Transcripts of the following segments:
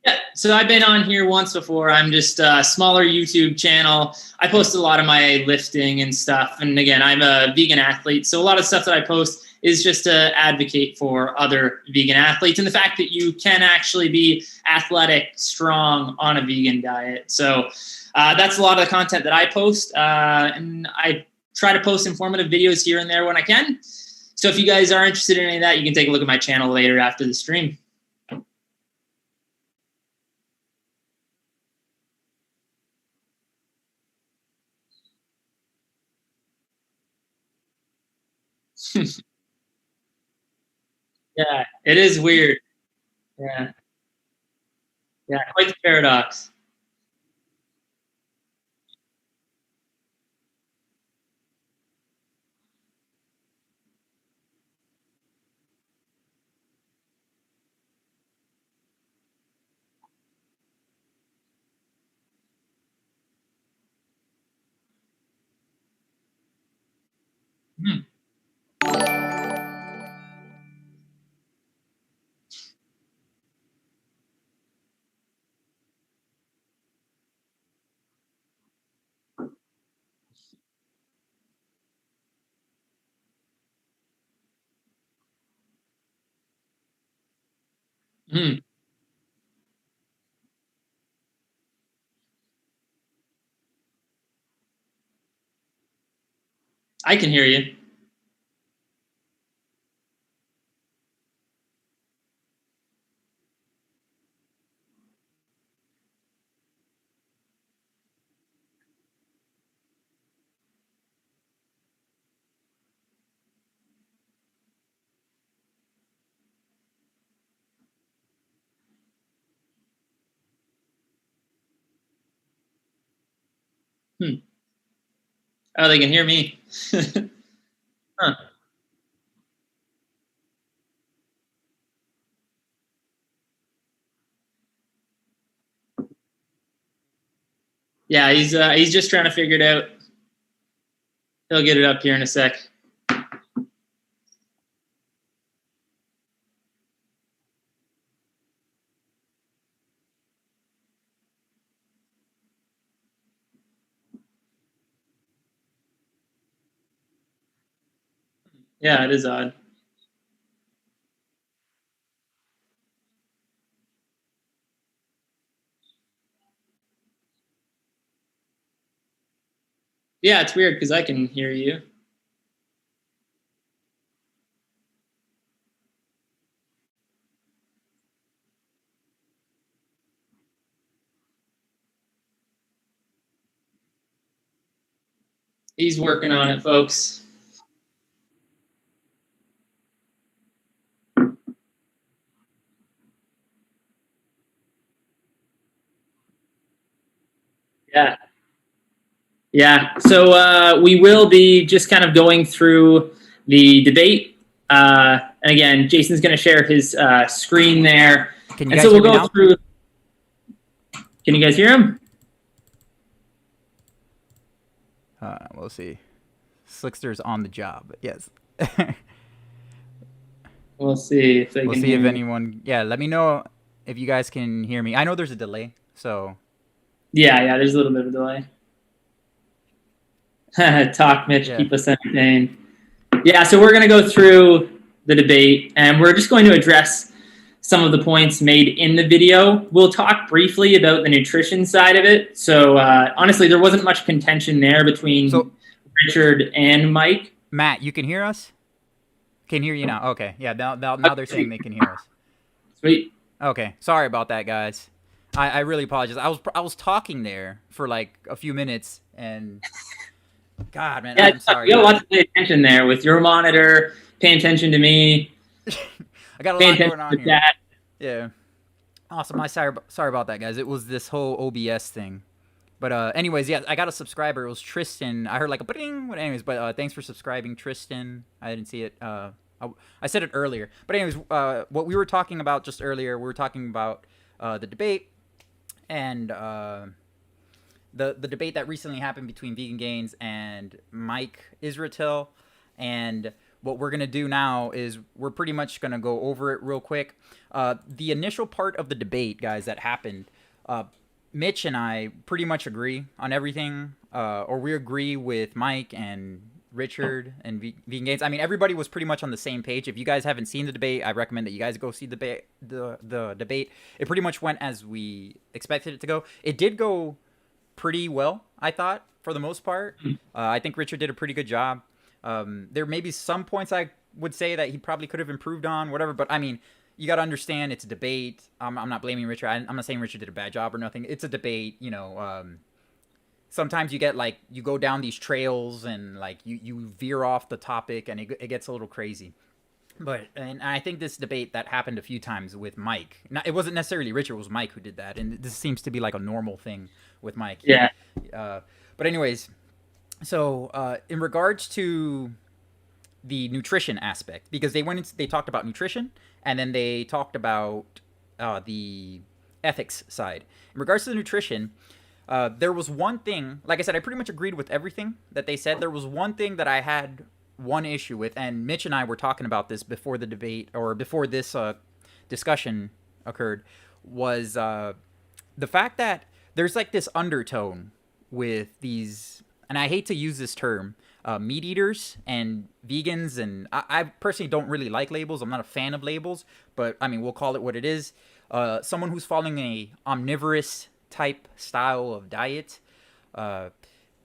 Yeah, so I've been on here once before. I'm just a smaller YouTube channel. I post a lot of my lifting and stuff. And again, I'm a vegan athlete. So a lot of stuff that I post is just to advocate for other vegan athletes and the fact that you can actually be athletic, strong on a vegan diet. So that's a lot of the content that I post. And I try to post informative videos here and there when I can. So if you guys are interested in any of that, you can take a look at my channel later after the stream. Yeah, it is weird. Yeah, yeah, quite the paradox. Hmm. Hmm. I can hear you. Hmm. Oh, they can hear me. Huh. Yeah, he's just trying to figure it out. He'll get it up here in a sec. Yeah, it is odd. Yeah, it's weird because I can hear you. He's working on it, folks. Yeah. Yeah. So we will be just kind of going through the debate. And again, Jason's going to share his screen there. Can you And guys so we'll hear me go now? through. Can you guys hear him? We'll see. Slickster's on the job, but yes. We'll see if they We'll can see hear if me. anyone. Yeah, let me know if you guys can hear me. I know there's a delay, so. Yeah, there's a little bit of a delay. Talk, Mitch, Yeah. keep us entertained. Yeah, so we're going to go through the debate, and we're just going to address some of the points made in the video. We'll talk briefly about the nutrition side of it. So honestly, there wasn't much contention there between Richard and Mike. Matt, you can hear us? Can hear you now. Okay. Yeah, now they're saying they can hear us. Sweet. Okay. Sorry about that, guys. I really apologize. I was talking there for like a few minutes, and God, man, Yeah, I'm sorry. you got a lot to pay attention there with your monitor, paying attention to me, I got a paying lot attention going on to here. chat. Yeah. Awesome. Sorry about that, guys. It was this whole OBS thing. But anyways, yeah, I got a subscriber. It was Tristan. I heard like a bing. But anyways, but thanks for subscribing, Tristan. I didn't see it. I said it earlier. But anyways, what we were talking about just earlier, we were talking about the debate and the debate that recently happened between Vegan Gains and Mike Israetel. And what we're going to do now is we're pretty much going to go over it real quick. The initial part of the debate, guys, that happened, Mitch and I pretty much agree on everything, or we agree with Mike and Richard and Vegan Gains. I mean, everybody was pretty much on the same page. If you guys haven't seen the debate, I recommend that you guys go see the debate. It pretty much went as we expected it to go. It did go pretty well, I thought, for the most part. I think Richard did a pretty good job. There may be some points I would say that he probably could have improved on, whatever. But, I mean, you got to understand it's a debate. I'm not blaming Richard. I'm not saying Richard did a bad job or nothing. It's a debate, you know. Sometimes you get, like, you go down these trails and, like, you veer off the topic and it gets a little crazy. And I think this debate that happened a few times with Mike, it wasn't necessarily Richard, it was Mike who did that. And this seems to be, like, a normal thing with Mike. Yeah. But anyways, so in regards to the nutrition aspect, because they talked about nutrition and then they talked about the ethics side. In regards to the nutrition, there was one thing, like I said, I pretty much agreed with everything that they said. There was one thing that I had one issue with, and Mitch and I were talking about this before the debate, or before this discussion occurred, was the fact that there's like this undertone with these, and I hate to use this term, meat eaters and vegans, and I personally don't really like labels. I'm not a fan of labels, but I mean, we'll call it what it is. Someone who's following a omnivorous type style of diet,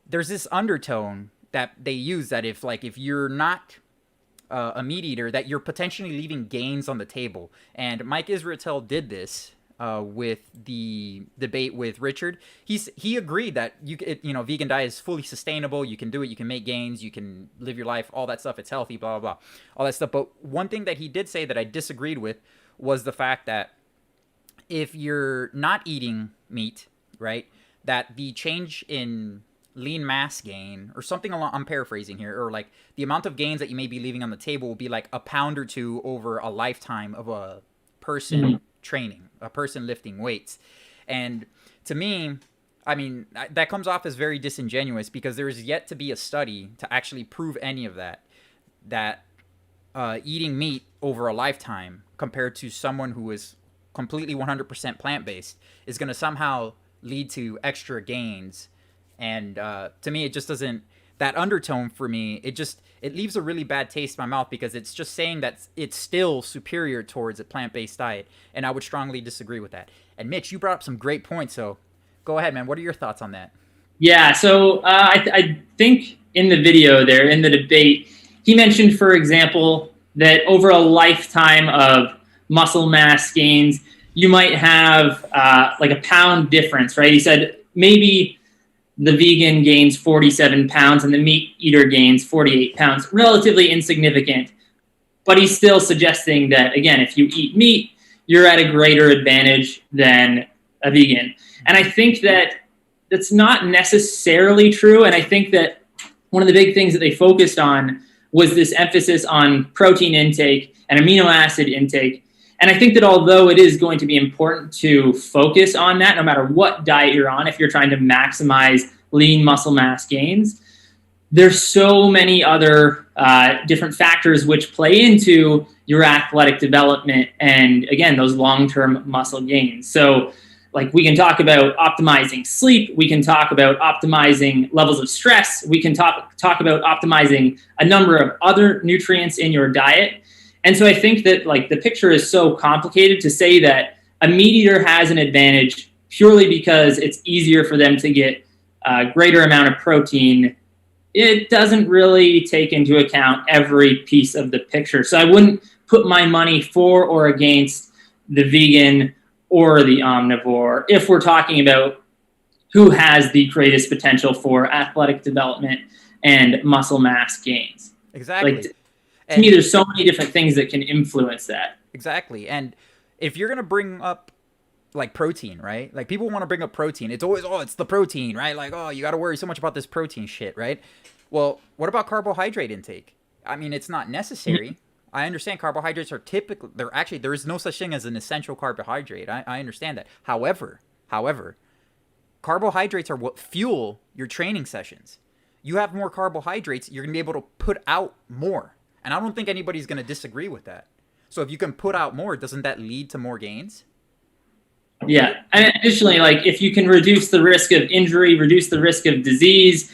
there's this undertone that they use that if you're not a meat eater, that you're potentially leaving gains on the table. And Mike Israetel did this with the debate with Richard. He agreed that vegan diet is fully sustainable. You can do it. You can make gains. You can live your life. All that stuff. It's healthy. Blah blah blah. All that stuff. But one thing that he did say that I disagreed with was the fact that if you're not eating meat, right, that the change in lean mass gain or something along, I'm paraphrasing here, or like the amount of gains that you may be leaving on the table will be like a pound or two over a lifetime of a person training, a person lifting weights. And to me, I mean, that comes off as very disingenuous because there is yet to be a study to actually prove any of that eating meat over a lifetime compared to someone who is completely 100% plant-based is going to somehow lead to extra gains. And to me, it just doesn't, that undertone for me, it leaves a really bad taste in my mouth because it's just saying that it's still superior towards a plant-based diet. And I would strongly disagree with that. And Mitch, you brought up some great points. So go ahead, man. What are your thoughts on that? Yeah. So I think in the video there, in the debate, he mentioned, for example, that over a lifetime of muscle mass gains, you might have like a pound difference, right? He said maybe the vegan gains 47 pounds and the meat eater gains 48 pounds, relatively insignificant. But he's still suggesting that, again, if you eat meat, you're at a greater advantage than a vegan. And I think that that's not necessarily true. And I think that one of the big things that they focused on was this emphasis on protein intake and amino acid intake. And I think that although it is going to be important to focus on that, no matter what diet you're on, if you're trying to maximize lean muscle mass gains, there's so many other different factors which play into your athletic development and, again, those long-term muscle gains. So, like, we can talk about optimizing sleep. We can talk about optimizing levels of stress. We can talk about optimizing a number of other nutrients in your diet. And so I think that, like, the picture is so complicated to say that a meat eater has an advantage purely because it's easier for them to get a greater amount of protein. It doesn't really take into account every piece of the picture. So I wouldn't put my money for or against the vegan or the omnivore if we're talking about who has the greatest potential for athletic development and muscle mass gains. Exactly. Like, to me, there's so many different things that can influence that. Exactly. And if you're going to bring up, like, protein, right? Like, people want to bring up protein. It's always, it's the protein, right? Like, you got to worry so much about this protein shit, right? Well, what about carbohydrate intake? I mean, it's not necessary. I understand carbohydrates are typically, there is no such thing as an essential carbohydrate. I understand that. However, carbohydrates are what fuel your training sessions. You have more carbohydrates, you're going to be able to put out more. And I don't think anybody's going to disagree with that. So if you can put out more, doesn't that lead to more gains? Yeah. And additionally, like if you can reduce the risk of injury, reduce the risk of disease,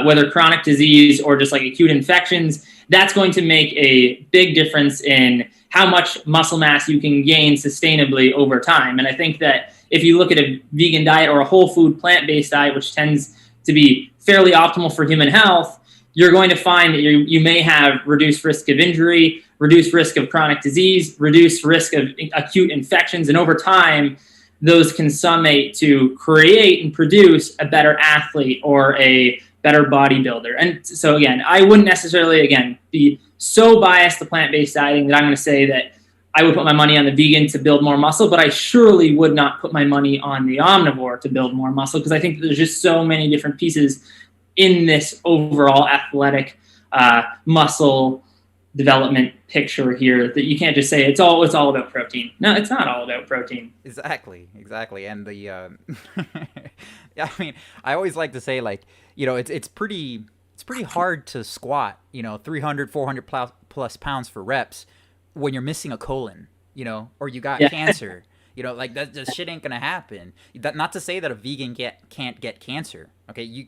whether chronic disease or just like acute infections, that's going to make a big difference in how much muscle mass you can gain sustainably over time. And I think that if you look at a vegan diet or a whole food plant-based diet, which tends to be fairly optimal for human health, you're going to find that you may have reduced risk of injury, reduced risk of chronic disease, reduced risk of acute infections. And over time, those can summate to create and produce a better athlete or a better bodybuilder. And so again, I wouldn't necessarily, again, be so biased to plant-based dieting that I'm going to say that I would put my money on the vegan to build more muscle, but I surely would not put my money on the omnivore to build more muscle, because I think that there's just so many different pieces in this overall athletic muscle development picture here that you can't just say it's all about protein. No, it's not all about protein. Exactly. And the I mean, I always like to say, like, you know, it's pretty hard to squat, you know, 300, 400 plus pounds for reps when you're missing a colon, you know, or you got cancer. You know, like that shit ain't gonna happen. Not to say that a vegan can't get cancer. Okay, you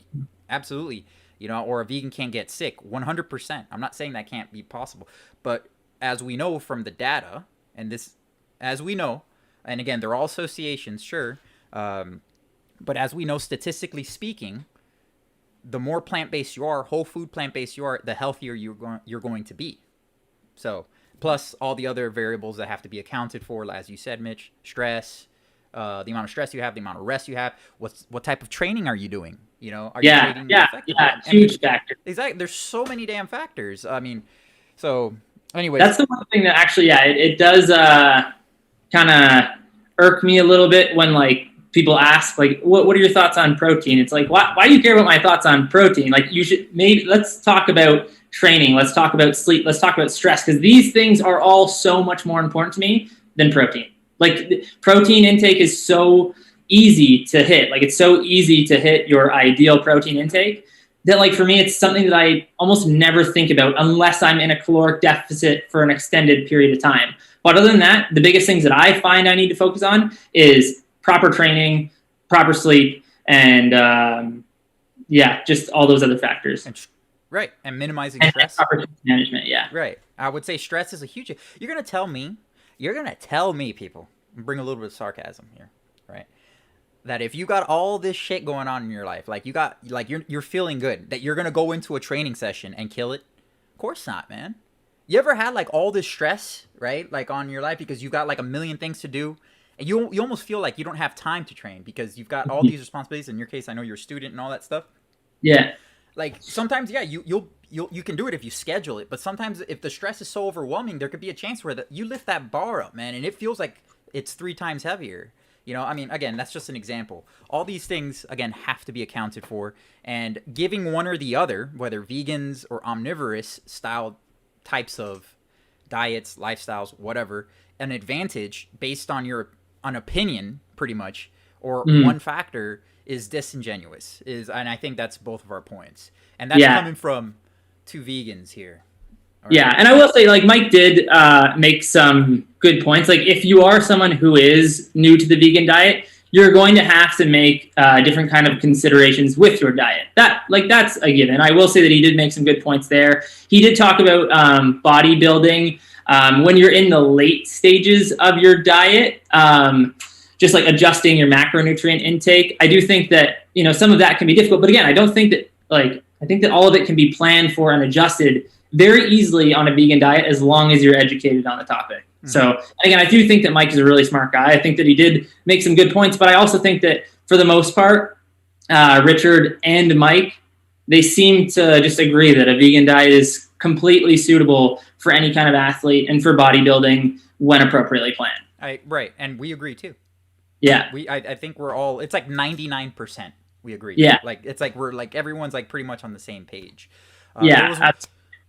absolutely, you know, or a vegan can't get sick. 100%. I'm not saying that can't be possible, but as we know from the data, and this, as we know, and again, they're all associations, sure, but as we know, statistically speaking, the more plant-based you are, whole food plant-based you are, the healthier you're going to be. So, plus all the other variables that have to be accounted for, as you said, Mitch, stress, the amount of stress you have, the amount of rest you have, what type of training are you doing? You know, are you training effectively? Huge factor. Exactly. There's so many damn factors. I mean, so anyway. That's the one thing that actually, it does kind of irk me a little bit when like people ask like, what are your thoughts on protein? It's like, why do you care about my thoughts on protein? Like let's talk about training. Let's talk about sleep. Let's talk about stress. Because these things are all so much more important to me than protein. Like protein intake is so easy to hit. Like it's so easy to hit your ideal protein intake that like for me, it's something that I almost never think about unless I'm in a caloric deficit for an extended period of time. But other than that, the biggest things that I find I need to focus on is proper training, proper sleep, and just all those other factors. Right, and minimizing stress. And proper management, yeah. Right. I would say stress is a huge... You're going to tell me, people, bring a little bit of sarcasm here, right? That if you got all this shit going on in your life, like you're feeling good, that you're going to go into a training session and kill it? Of course not, man. You ever had like all this stress, right? Like on your life because you got like a million things to do, and you almost feel like you don't have time to train because you've got all these responsibilities. In your case, I know you're a student and all that stuff. Yeah. Like sometimes, you can do it if you schedule it, but sometimes if the stress is so overwhelming, there could be a chance where you lift that bar up, man, and it feels like it's 3 times heavier. You know, I mean, again, that's just an example. All these things, again, have to be accounted for, and giving one or the other, whether vegans or omnivorous style types of diets, lifestyles, whatever, an advantage based on an opinion, pretty much, or one factor is disingenuous. And I think that's both of our points. And that's coming from 2 vegans here. Right. Yeah, and I will say, like, Mike did make some good points. Like, if you are someone who is new to the vegan diet, you're going to have to make different kind of considerations with your diet. That's a given. I will say that he did make some good points there. He did talk about bodybuilding. When you're in the late stages of your diet, just like adjusting your macronutrient intake. I do think that, you know, some of that can be difficult, but again, I think that all of it can be planned for and adjusted very easily on a vegan diet as long as you're educated on the topic. Mm-hmm. So again, I do think that Mike is a really smart guy. I think that he did make some good points, but I also think that for the most part, Richard and Mike, they seem to just agree that a vegan diet is completely suitable for any kind of athlete and for bodybuilding when appropriately planned. Right. And we agree too. Yeah. I think we're all, it's like 99% we agree. Yeah. Like, it's like we're like, everyone's like pretty much on the same page.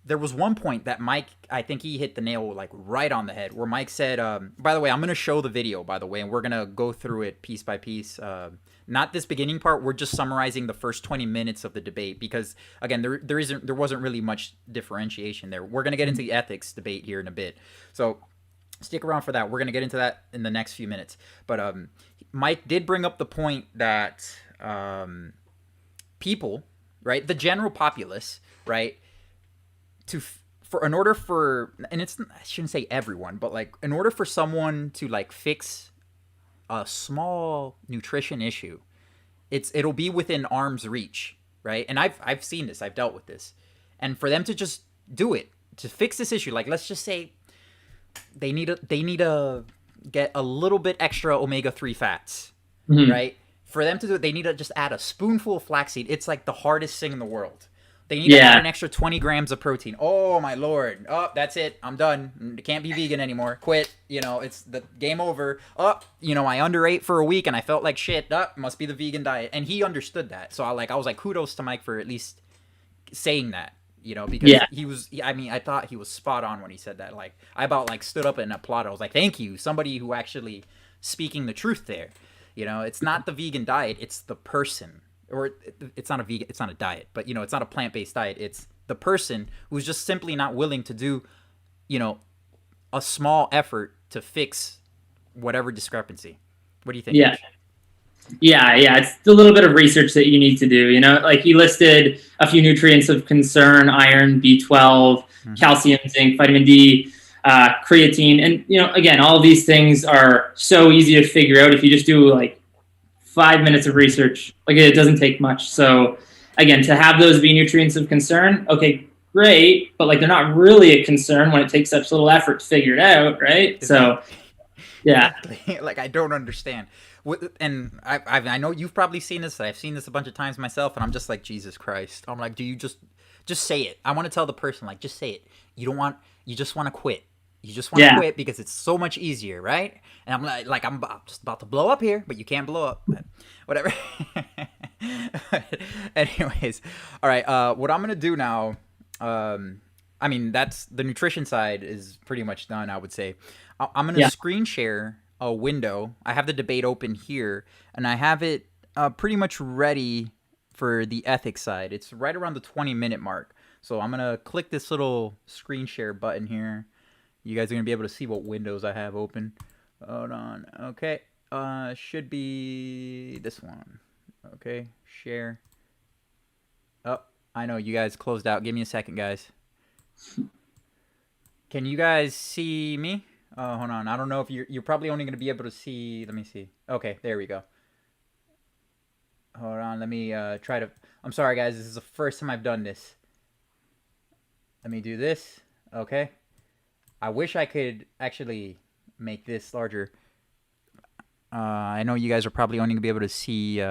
there was one point that Mike, I think he hit the nail like right on the head, where Mike said, by the way, I'm going to show the video, by the way, and we're going to go through it piece by piece. Not this beginning part. We're just summarizing the first 20 minutes of the debate because, again, there wasn't really much differentiation there. We're going to get into the ethics debate here in a bit. So stick around for that. We're going to get into that in the next few minutes. But Mike did bring up the point that people, right, the general populace, right, in order for, and I shouldn't say everyone, but like in order for someone to like fix a small nutrition issue, it'll be within arm's reach, right? And I've seen this, I've dealt with this, and for them to just do it to fix this issue, like let's just say they need to get a little bit extra omega-3 fats, right? For them to do it, they need to just add a spoonful of flaxseed. It's like the hardest thing in the world. They need to add an extra 20 grams of protein. Oh, my Lord. Oh, that's it. I'm done. Can't be vegan anymore. Quit. It's the game over. Oh, I underate for a week and I felt like shit. Oh, must be the vegan diet. And he understood that. So I was like, kudos to Mike for at least saying that, because he was, I thought he was spot on when he said that. Like, I about like stood up and applauded. I was like, thank you. Somebody who actually speaking the truth there. It's not the vegan diet. It's the person. Or it's not a diet, but it's not a plant-based diet. It's the person who's just simply not willing to do, a small effort to fix whatever discrepancy. What do you think? Yeah. Yeah. It's a little bit of research that you need to do, like he listed a few nutrients of concern: iron, B12, calcium, zinc, vitamin D, creatine. And, again, all of these things are so easy to figure out if you just do like 5 minutes of research. Like, it doesn't take much. So again, to have those be nutrients of concern, okay, great, but like they're not really a concern when it takes such little effort to figure it out, right? So yeah. Exactly. Like, I don't understand. And I know you've probably seen this. I've seen this a bunch of times myself, and I'm just like, Jesus Christ. I'm like, do you just say it? I want to tell the person, like, just say it. You just want to quit. You just want to quit because it's so much easier, right? And I'm like I'm just about to blow up here, but you can't blow up. But whatever. Anyways, all right. What I'm gonna do now, that's the nutrition side is pretty much done, I would say. I'm gonna screen share a window. I have the debate open here, and I have it pretty much ready for the ethics side. It's right around the 20-minute mark. So I'm gonna click this little screen share button here. You guys are going to be able to see what windows I have open. Hold on. Okay. Should be this one. Okay. Share. Oh, I know you guys closed out. Give me a second, guys. Can you guys see me? Hold on. I don't know if you're probably only going to be able to see. Let me see. Okay. There we go. Hold on. Let me try to. I'm sorry, guys. This is the first time I've done this. Let me do this. Okay. I wish I could actually make this larger. I know you guys are probably only going to be able to see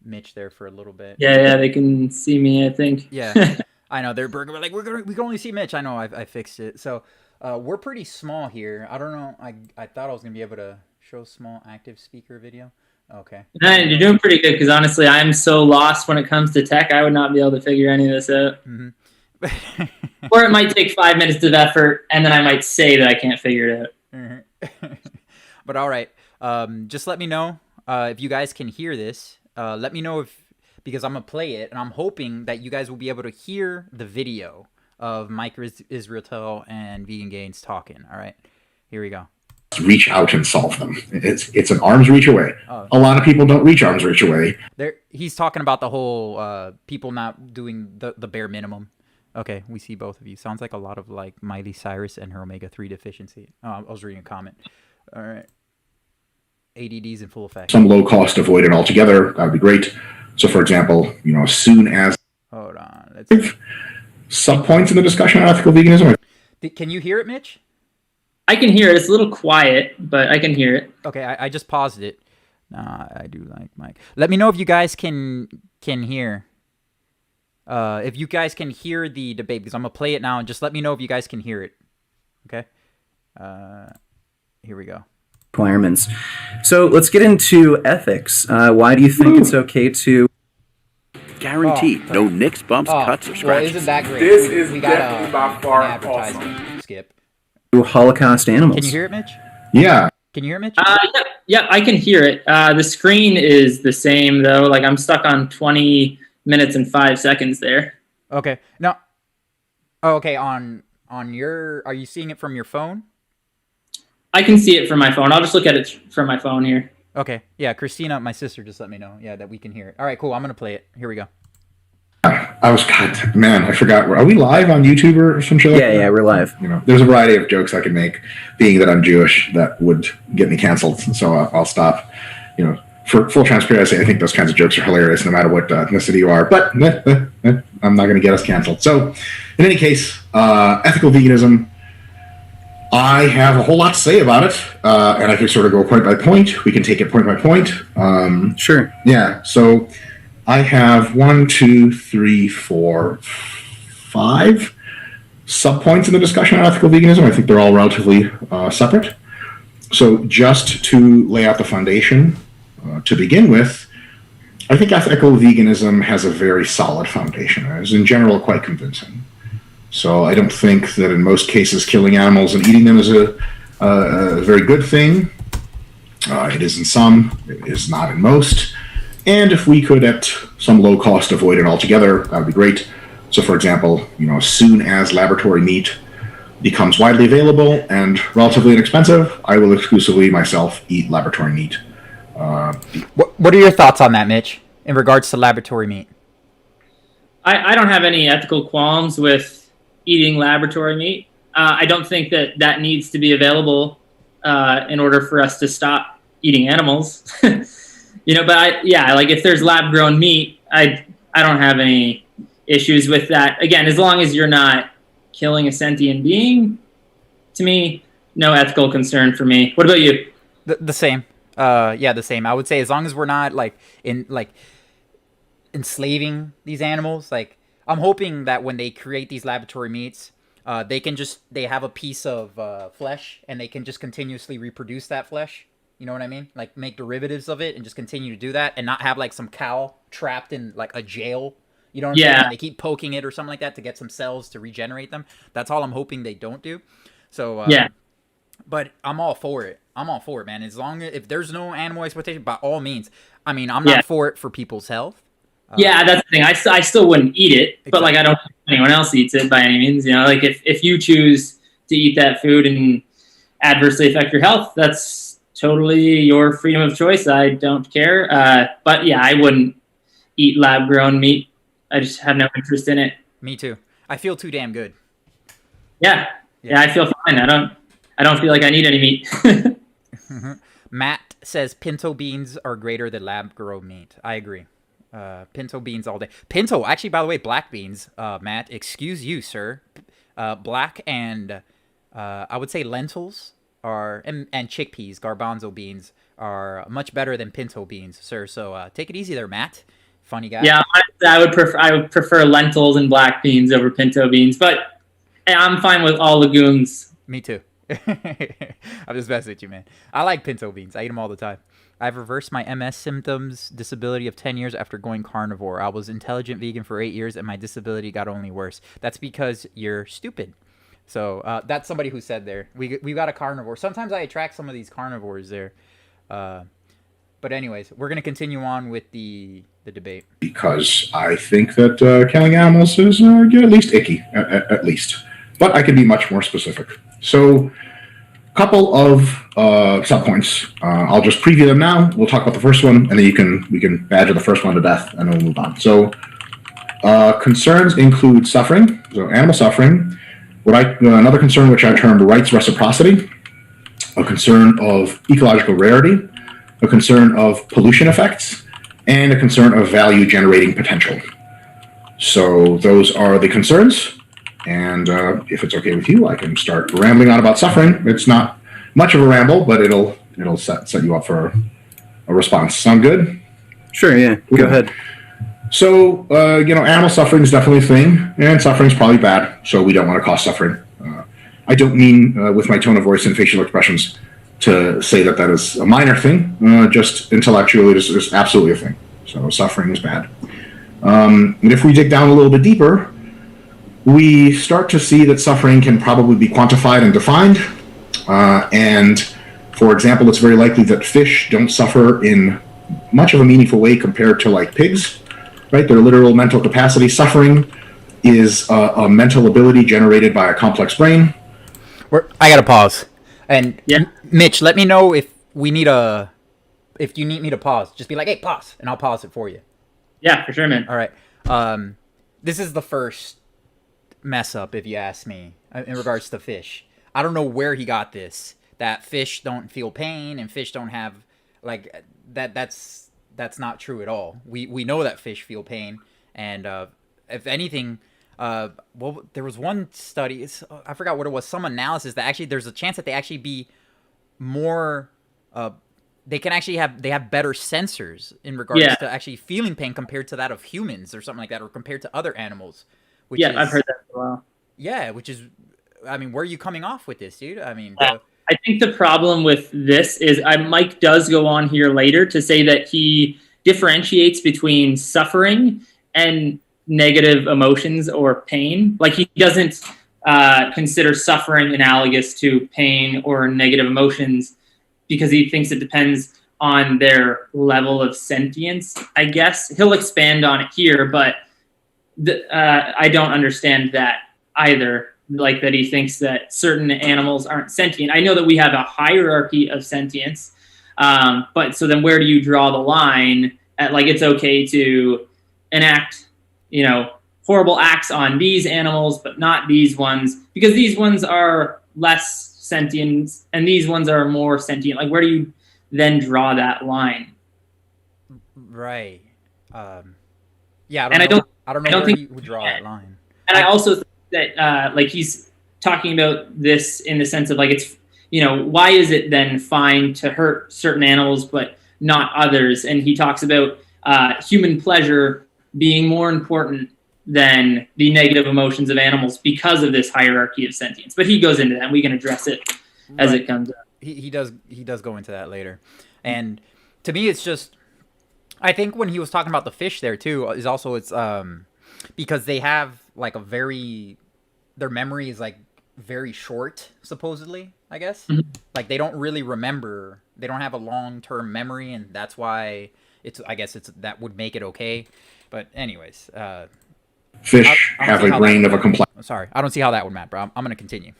Mitch there for a little bit. Yeah, they can see me, I think. Yeah, I know. They're like, we can only see Mitch. I know, I fixed it. So we're pretty small here. I don't know. I thought I was going to be able to show small active speaker video. Okay. You're doing pretty good because honestly, I'm so lost when it comes to tech. I would not be able to figure any of this out. Mm-hmm. Or it might take 5 minutes of effort, and then I might say that I can't figure it out. Mm-hmm. But all right, just let me know if you guys can hear this. Let me know because I'm gonna play it, and I'm hoping that you guys will be able to hear the video of Mike Israetel and Vegan Gains talking. All right, here we go. Reach out and solve them. It's an arm's reach away. A lot of people don't reach arm's reach away. He's talking about the whole people not doing the bare minimum. Okay, we see both of you. Sounds like a lot of like Miley Cyrus and her omega-3 deficiency. I was reading a comment. All right. ADD's in full effect. Some low cost avoid it altogether. That would be great. So, for example, as soon as... Hold on. Some points in the discussion on ethical veganism. Can you hear it, Mitch? I can hear it. It's a little quiet, but I can hear it. Okay, I just paused it. I do like Mike. Let me know if you guys can hear. If you guys can hear the debate, because I'm going to play it now, and just let me know if you guys can hear it. Okay? Here we go. Requirements. So let's get into ethics. Why do you think it's okay to Guaranteed. No nicks, bumps, cuts, or Well, scratches. isn't that great? This is we got definitely by far an advertisement. Skip. Holocaust animals. Can you hear it, Mitch? Yeah. Can you hear it, Mitch? Yep, I can hear it. The screen is the same though. Like I'm stuck on 20 minutes and 5 seconds there. Okay. No. Oh, okay. On your, are you seeing it from your phone? I can see it from my phone. I'll just look at it from my phone here. Okay. Yeah, Christina, my sister, just let me know. Yeah, that we can hear it. All right, cool. I'm gonna play it. Here we go. I forgot. Are we live on YouTube or some shit like that? Yeah, we're live. There's a variety of jokes I can make, being that I'm Jewish, that would get me canceled. So I'll stop. For full transparency, I think those kinds of jokes are hilarious no matter what ethnicity you are. But I'm not going to get us canceled. So in any case, ethical veganism, I have a whole lot to say about it. And I can sort of go point by point. We can take it point by point. Sure. Yeah. So I have 5 subpoints in the discussion on ethical veganism. I think they're all relatively separate. So just to lay out the foundation, to begin with, I think ethical veganism has a very solid foundation. It is in general quite convincing. So I don't think that in most cases killing animals and eating them is a very good thing. It is in some, it is not in most. And if we could, at some low cost, avoid it altogether, that would be great. So, for example, as soon as laboratory meat becomes widely available and relatively inexpensive, I will exclusively myself eat laboratory meat. What are your thoughts on that, Mitch, in regards to laboratory meat? I don't have any ethical qualms with eating laboratory meat. I don't think that needs to be available in order for us to stop eating animals. But if there's lab grown meat, I don't have any issues with that. Again, as long as you're not killing a sentient being, to me, no ethical concern for me. What about you? The same. The same. I would say as long as we're not enslaving these animals. Like, I'm hoping that when they create these laboratory meats, they have a piece of flesh and they can just continuously reproduce that flesh. You know what I mean? Like, make derivatives of it and just continue to do that and not have like some cow trapped in like a jail. You know what I'm saying? And they keep poking it or something like that to get some cells to regenerate them. That's all I'm hoping they don't do. So but I'm all for it. Man. As long as if there's no animal exploitation, by all means. I mean, I'm not for it for people's health. That's the thing. I still wouldn't eat it, but like I don't think anyone else eats it by any means. Like if you choose to eat that food and adversely affect your health, that's totally your freedom of choice. I don't care. But yeah, I wouldn't eat lab grown meat. I just have no interest in it. Me too. I feel too damn good. Yeah, I feel fine. I don't feel like I need any meat. Matt says pinto beans are greater than lab-grown meat. I agree. Pinto beans all day. Pinto, actually, by the way, black beans, Matt, excuse you, sir. Black and I would say lentils and chickpeas, garbanzo beans, are much better than pinto beans, sir. So take it easy there, Matt. Funny guy. Yeah, I would prefer lentils and black beans over pinto beans, but I'm fine with all legumes. Me too. I'm just messing with you, man. I like pinto beans. I eat them all the time. I've reversed my MS symptoms disability of 10 years after going carnivore. I was intelligent vegan for 8 years, and my disability got only worse. That's because you're stupid. So that's somebody who said there. We got a carnivore. Sometimes I attract some of these carnivores there. But anyways, we're going to continue on with the debate. Because I think that killing animals is at least icky, at least. But I can be much more specific. So, a couple of subpoints. I'll just preview them now. We'll talk about the first one, and then we can badger the first one to death, and then we'll move on. So, concerns include suffering, so animal suffering. Another concern, which I termed rights reciprocity, a concern of ecological rarity, a concern of pollution effects, and a concern of value generating potential. So those are the concerns. And if it's okay with you, I can start rambling on about suffering. It's not much of a ramble, but it'll set you up for a response. Sound good? Sure, yeah. Go ahead. So, animal suffering is definitely a thing, and suffering is probably bad, so we don't want to cause suffering. I don't mean, with my tone of voice and facial expressions, to say that is a minor thing. Just intellectually, it is absolutely a thing. So suffering is bad. And if we dig down a little bit deeper, we start to see that suffering can probably be quantified and defined. And for example, it's very likely that fish don't suffer in much of a meaningful way compared to like pigs, right? Their literal mental capacity. Suffering is a mental ability generated by a complex brain. I gotta pause. And Yeah. Mitch, let me know if you need me to pause. Just be like, hey, pause, and I'll pause it for you. Yeah, for sure, man. All right. This is the first mess up, if you ask me, in regards to fish. I don't know where he got this. That fish don't feel pain and fish don't have like that. That's not true at all. We know that fish feel pain, and if anything, well, there was one study. I forgot what it was. Some analysis that actually there's a chance that they actually be more. They have better sensors in regards to actually feeling pain compared to that of humans or something like that, or compared to other animals. I've heard that as well. Yeah, which is, I mean, where are you coming off with this, dude? I mean, I think the problem with this is Mike does go on here later to say that he differentiates between suffering and negative emotions or pain. Like he doesn't consider suffering analogous to pain or negative emotions because he thinks it depends on their level of sentience, I guess. He'll expand on it here, but I don't understand that either. Like that he thinks that certain animals aren't sentient. I know that we have a hierarchy of sentience, but so then where do you draw the line at like it's okay to enact, horrible acts on these animals, but not these ones because these ones are less sentient and these ones are more sentient. Like where do you then draw that line? Right. Yeah. I don't know where you would draw that line. And I also think that like he's talking about this in the sense of like it's why is it then fine to hurt certain animals but not others? And he talks about human pleasure being more important than the negative emotions of animals because of this hierarchy of sentience. But he goes into that and we can address it as it comes up. He does go into that later. And to me it's just, I think when he was talking about the fish there too is also it's because they have like their memory is like very short, supposedly, I guess. Mm-hmm. Like they don't really remember, they don't have a long-term memory, and that's why that would make it okay. But anyways, fish have a brain of a complex. Sorry, I don't see how that would matter, bro. I'm going to continue.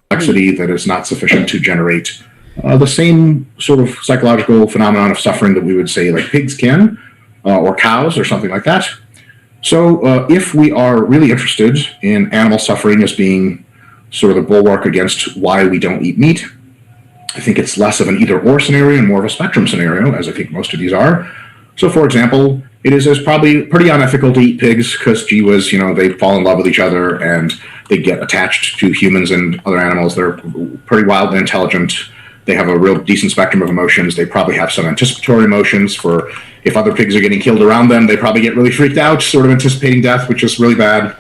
Complexity that is not sufficient to generate the same sort of psychological phenomenon of suffering that we would say like pigs can, or cows or something like that. So if we are really interested in animal suffering as being sort of the bulwark against why we don't eat meat, I think it's less of an either-or scenario and more of a spectrum scenario, as I think most of these are. So, for example, it's probably pretty unethical to eat pigs because, gee whiz, they fall in love with each other and they get attached to humans and other animals. They're pretty wild and intelligent. They have a real decent spectrum of emotions. They probably have some anticipatory emotions for if other pigs are getting killed around them, they probably get really freaked out, sort of anticipating death, which is really bad.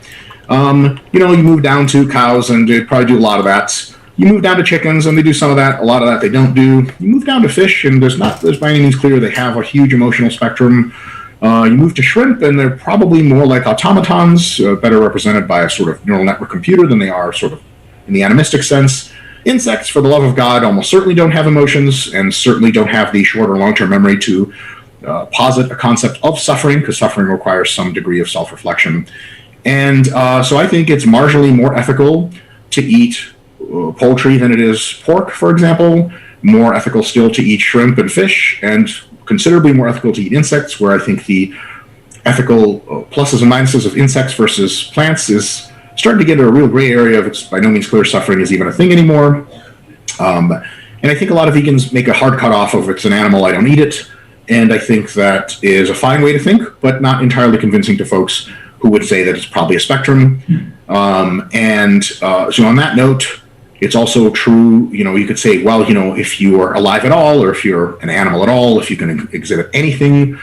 You move down to cows and they probably do a lot of that. You move down to chickens and they do some of that. A lot of that they don't do. You move down to fish and there's by any means clear they have a huge emotional spectrum. You move to shrimp and they're probably more like automatons, better represented by a sort of neural network computer than they are sort of in the animistic sense. Insects, for the love of God, almost certainly don't have emotions and certainly don't have the short or long-term memory to posit a concept of suffering, because suffering requires some degree of self-reflection. And so I think it's marginally more ethical to eat poultry than it is pork, for example. More ethical still to eat shrimp and fish, and considerably more ethical to eat insects, where I think the ethical pluses and minuses of insects versus plants is starting to get into a real gray area of it's by no means clear suffering is even a thing anymore. And I think a lot of vegans make a hard cutoff of it's an animal, I don't eat it. And I think that is a fine way to think, but not entirely convincing to folks who would say that it's probably a spectrum. So on that note, it's also true, you could say, well, if you are alive at all, or if you're an animal at all, if you can exhibit anything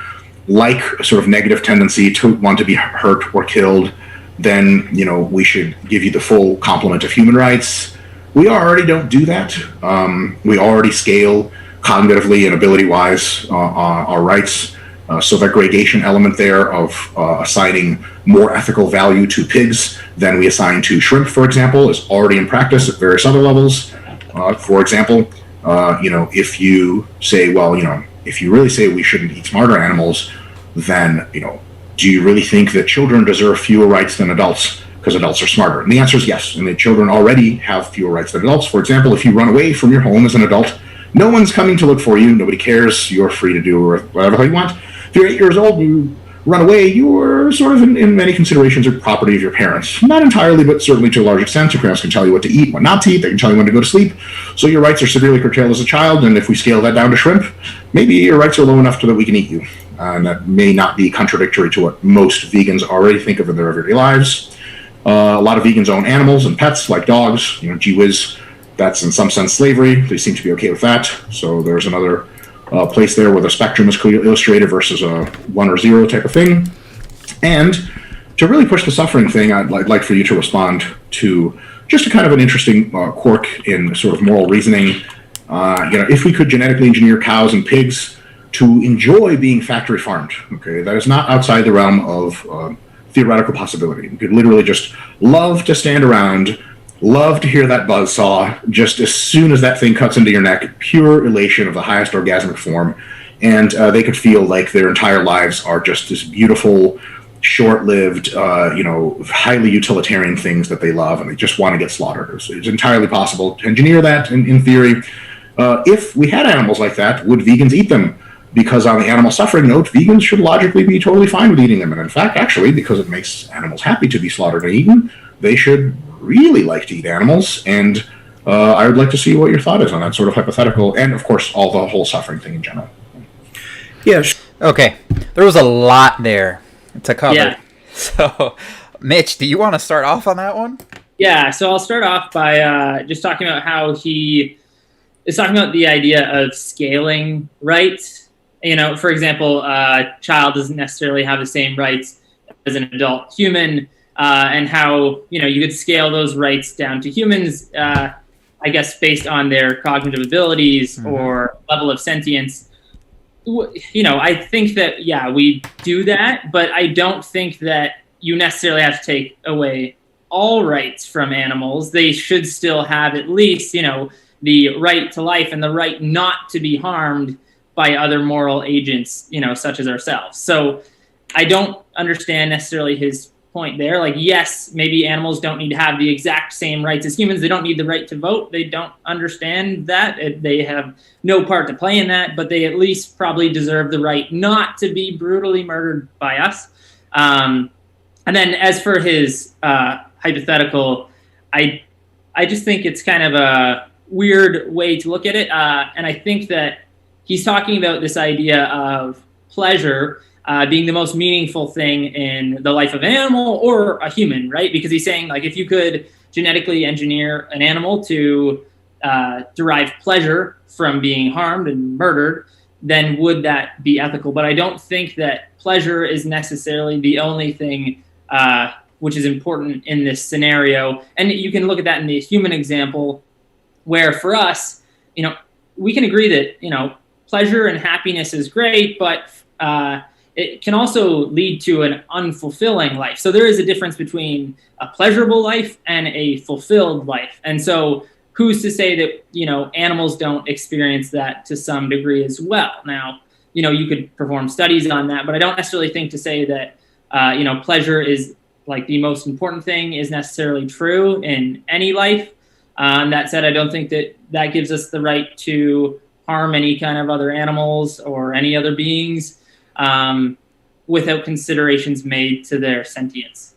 like a sort of negative tendency to want to be hurt or killed, then, we should give you the full complement of human rights. We already don't do that. We already scale cognitively and ability-wise our rights So that gradation element there of assigning more ethical value to pigs than we assign to shrimp, for example, is already in practice at various other levels. For example, if you say, well, if you really say we shouldn't eat smarter animals, then, do you really think that children deserve fewer rights than adults because adults are smarter? And the answer is yes. And the children already have fewer rights than adults. For example, if you run away from your home as an adult, no one's coming to look for you. Nobody cares. You're free to do whatever you want. If you're 8 years old and you run away, you're sort of, in many considerations, a property of your parents. Not entirely, but certainly to a large extent. Your parents can tell you what to eat, what not to eat. They can tell you when to go to sleep. So your rights are severely curtailed as a child. And if we scale that down to shrimp, maybe your rights are low enough so that we can eat you. And that may not be contradictory to what most vegans already think of in their everyday lives. A lot of vegans own animals and pets like dogs. Gee whiz, that's in some sense slavery. They seem to be okay with that. So there's another place there where the spectrum is clearly illustrated versus a 1 or 0 type of thing. And to really push the suffering thing, I'd like for you to respond to just a kind of an interesting quirk in sort of moral reasoning. If we could genetically engineer cows and pigs to enjoy being factory farmed, okay, that is not outside the realm of theoretical possibility. You could literally just love to stand around, love to hear that buzzsaw just as soon as that thing cuts into your neck, pure elation of the highest orgasmic form, and they could feel like their entire lives are just this beautiful, short-lived, highly utilitarian things that they love, and they just want to get slaughtered. It's entirely possible to engineer that in theory. If we had animals like that, would vegans eat them? Because on the animal suffering note, vegans should logically be totally fine with eating them. And in fact, actually, because it makes animals happy to be slaughtered and eaten, they should really like to eat animals. And I would like to see what your thought is on that sort of hypothetical, and of course, all the whole suffering thing in general. Yeah. Okay. There was a lot there to cover. Yeah. So, Mitch, do you want to start off on that one? Yeah, so I'll start off by just talking about how he is talking about the idea of scaling rights. For example, a child doesn't necessarily have the same rights as an adult human, and how, you could scale those rights down to humans, I guess, based on their cognitive abilities or level of sentience. I think that, yeah, we do that, but I don't think that you necessarily have to take away all rights from animals. They should still have at least, the right to life and the right not to be harmed by other moral agents, such as ourselves. So I don't understand necessarily his point there. Like, yes, maybe animals don't need to have the exact same rights as humans. They don't need the right to vote. They don't understand that. They have no part to play in that, but they at least probably deserve the right not to be brutally murdered by us. And then as for his hypothetical, I just think it's kind of a weird way to look at it. And I think that he's talking about this idea of pleasure being the most meaningful thing in the life of an animal or a human, right? Because he's saying, like, if you could genetically engineer an animal to derive pleasure from being harmed and murdered, then would that be ethical? But I don't think that pleasure is necessarily the only thing which is important in this scenario. And you can look at that in the human example, where for us, we can agree that, pleasure and happiness is great, but it can also lead to an unfulfilling life. So there is a difference between a pleasurable life and a fulfilled life. And so who's to say that, animals don't experience that to some degree as well? Now, you could perform studies on that, but I don't necessarily think to say that, pleasure is like the most important thing is necessarily true in any life. That said, I don't think that gives us the right to harm any kind of other animals or any other beings without considerations made to their sentience.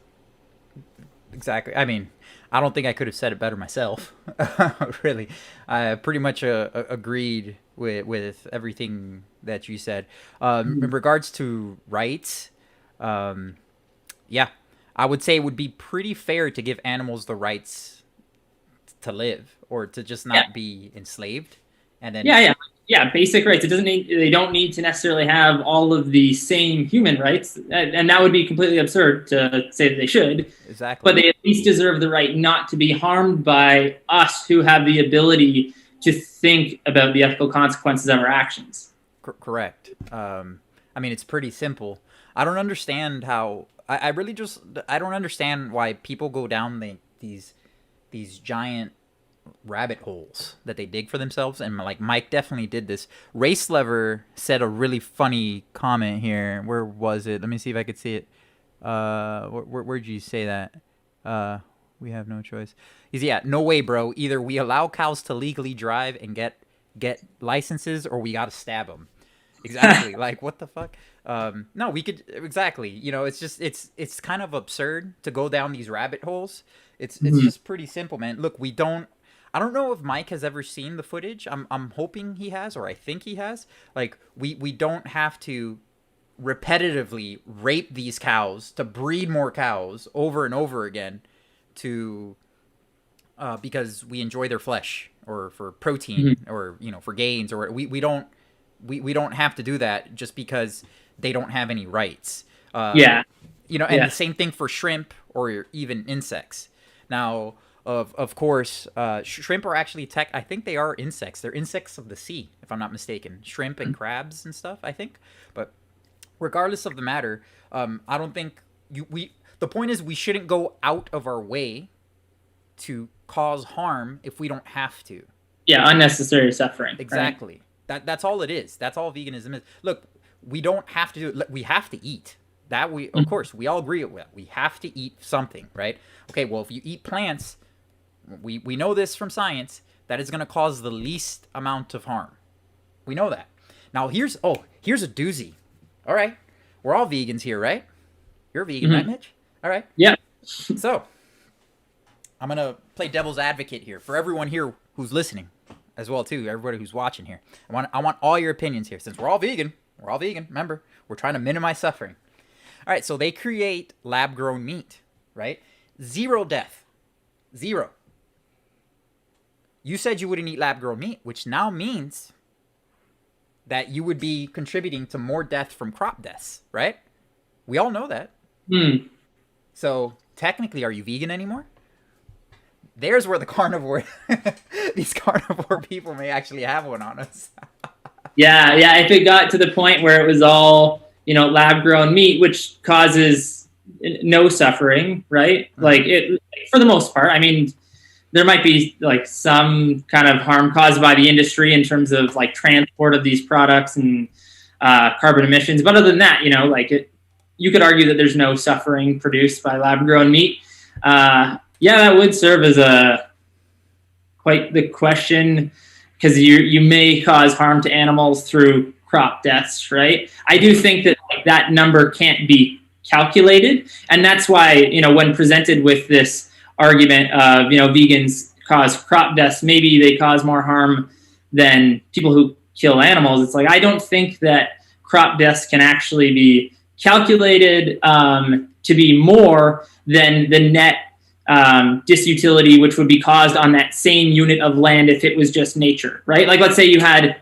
Exactly. I mean, I don't think I could have said it better myself. Really. I pretty much agreed with everything that you said. In regards to rights, yeah, I would say it would be pretty fair to give animals the rights to live or to just not be enslaved. And then basic rights. They don't need to necessarily have all of the same human rights, and that would be completely absurd to say that they should. Exactly. But they at least deserve the right not to be harmed by us, who have the ability to think about the ethical consequences of our actions. Correct. I mean, it's pretty simple. I don't understand how. I really just I don't understand why people go down these giant rabbit holes that they dig for themselves. And like Mike definitely did this. Race Lever said a really funny comment here. Where was it? Let me see if I could see it. Where'd you say that? We have no choice. He's no way, bro. Either we allow cows to legally drive and get licenses, or we gotta stab them. Exactly. Like, what the fuck? No, we could exactly. You know, it's just it's kind of absurd to go down these rabbit holes. It's just pretty simple, man. Look, I don't know if Mike has ever seen the footage. I'm hoping he has, or I think he has. Like, we don't have to repetitively rape these cows to breed more cows over and over again to because we enjoy their flesh or for protein or for gains, or we don't have to do that just because they don't have any rights. And the same thing for shrimp or even insects. Now, of course, shrimp are actually I think they are insects. They're insects of the sea, if I'm not mistaken. Shrimp and crabs and stuff, I think. But regardless of the matter, I don't think the point is we shouldn't go out of our way to cause harm if we don't have to. Yeah, unnecessary suffering. Exactly. Right? That's all it is. That's all veganism is. Look, we don't have to do it. We have to eat. That of course, we all agree with. We have to eat something, right? Okay, well, if you eat plants, we know this from science, that is going to cause the least amount of harm. We know that. Now, here's a doozy. All right. We're all vegans here, right? You're a vegan, right, Mitch? All right. Yeah. So, I'm going to play devil's advocate here for everyone here who's listening as well, too. Everybody who's watching here. I want all your opinions here. Since we're all vegan. Remember, we're trying to minimize suffering. All right, so they create lab-grown meat, right? 0 death. 0. You said you wouldn't eat lab-grown meat, which now means that you would be contributing to more death from crop deaths, right? We all know that. So, technically, are you vegan anymore? There's where these carnivore people may actually have one on us. Yeah. If it got to the point where it was all, lab-grown meat, which causes no suffering, right? Like it, for the most part. I mean, there might be like some kind of harm caused by the industry in terms of like transport of these products and carbon emissions. But other than that, you could argue that there's no suffering produced by lab-grown meat. That would serve as quite the question, because you may cause harm to animals through crop deaths, right? I do think that number can't be calculated, and that's why when presented with this argument of vegans cause crop deaths, maybe they cause more harm than people who kill animals. It's like I don't think that crop deaths can actually be calculated to be more than the net disutility which would be caused on that same unit of land if it was just nature, right? Like, let's say you had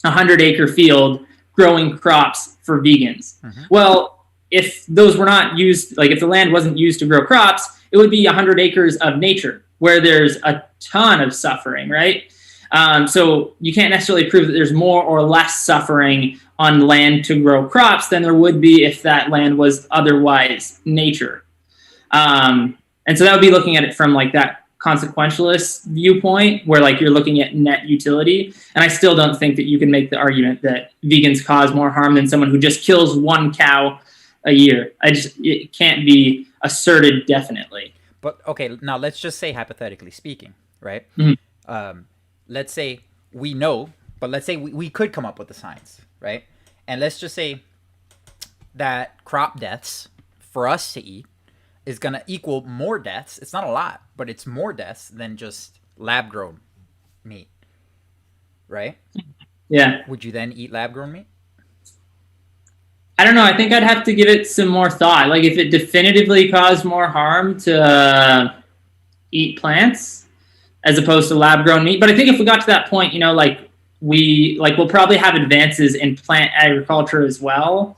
a 100-acre field growing crops for vegans. Well, if those were not used, like if the land wasn't used to grow crops, it would be 100 acres of nature where there's a ton of suffering, right? So you can't necessarily prove that there's more or less suffering on land to grow crops than there would be if that land was otherwise nature. And so that would be looking at it from like that consequentialist viewpoint where like you're looking at net utility. And I still don't think that you can make the argument that vegans cause more harm than someone who just kills one cow a year. It can't be asserted definitely. But okay, now let's just say hypothetically speaking, right? Let's say we know, but let's say we could come up with the science, right? And let's just say that crop deaths for us to eat is going to equal more deaths. It's not a lot, but it's more deaths than just lab-grown meat, right? Yeah. Would you then eat lab-grown meat? I don't know. I think I'd have to give it some more thought. Like if it definitively caused more harm to eat plants as opposed to lab-grown meat. But I think if we got to that point, we'll probably have advances in plant agriculture as well.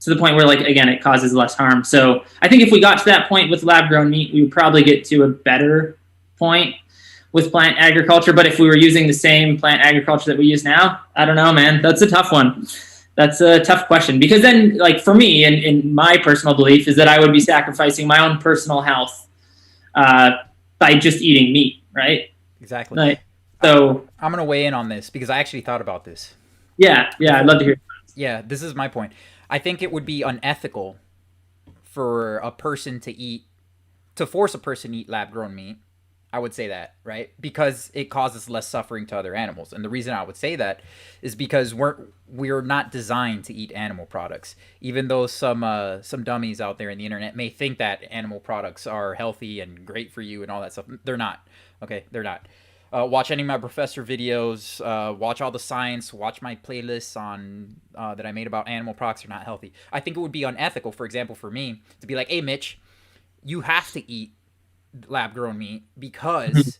To the point where, again, it causes less harm. So I think if we got to that point with lab-grown meat, we would probably get to a better point with plant agriculture. But if we were using the same plant agriculture that we use now, I don't know, man. That's a tough one. That's a tough question, because then, like, for me, and in my personal belief, is that I would be sacrificing my own personal health by just eating meat, right? Exactly. Like, so I'm gonna weigh in on this because I actually thought about this. yeah, I'd love to hear. Yeah, this is my point. I think it would be unethical for a person to force a person to eat lab-grown meat. I would say that, right? Because it causes less suffering to other animals. And the reason I would say that is because we're not designed to eat animal products. Even though some dummies out there in the internet may think that animal products are healthy and great for you and all that stuff, they're not. Okay, they're not. Watch any of my professor videos. Watch all the science. Watch my playlists on that I made about animal products are not healthy. I think it would be unethical, for example, for me to be like, "Hey, Mitch, you have to eat lab-grown meat because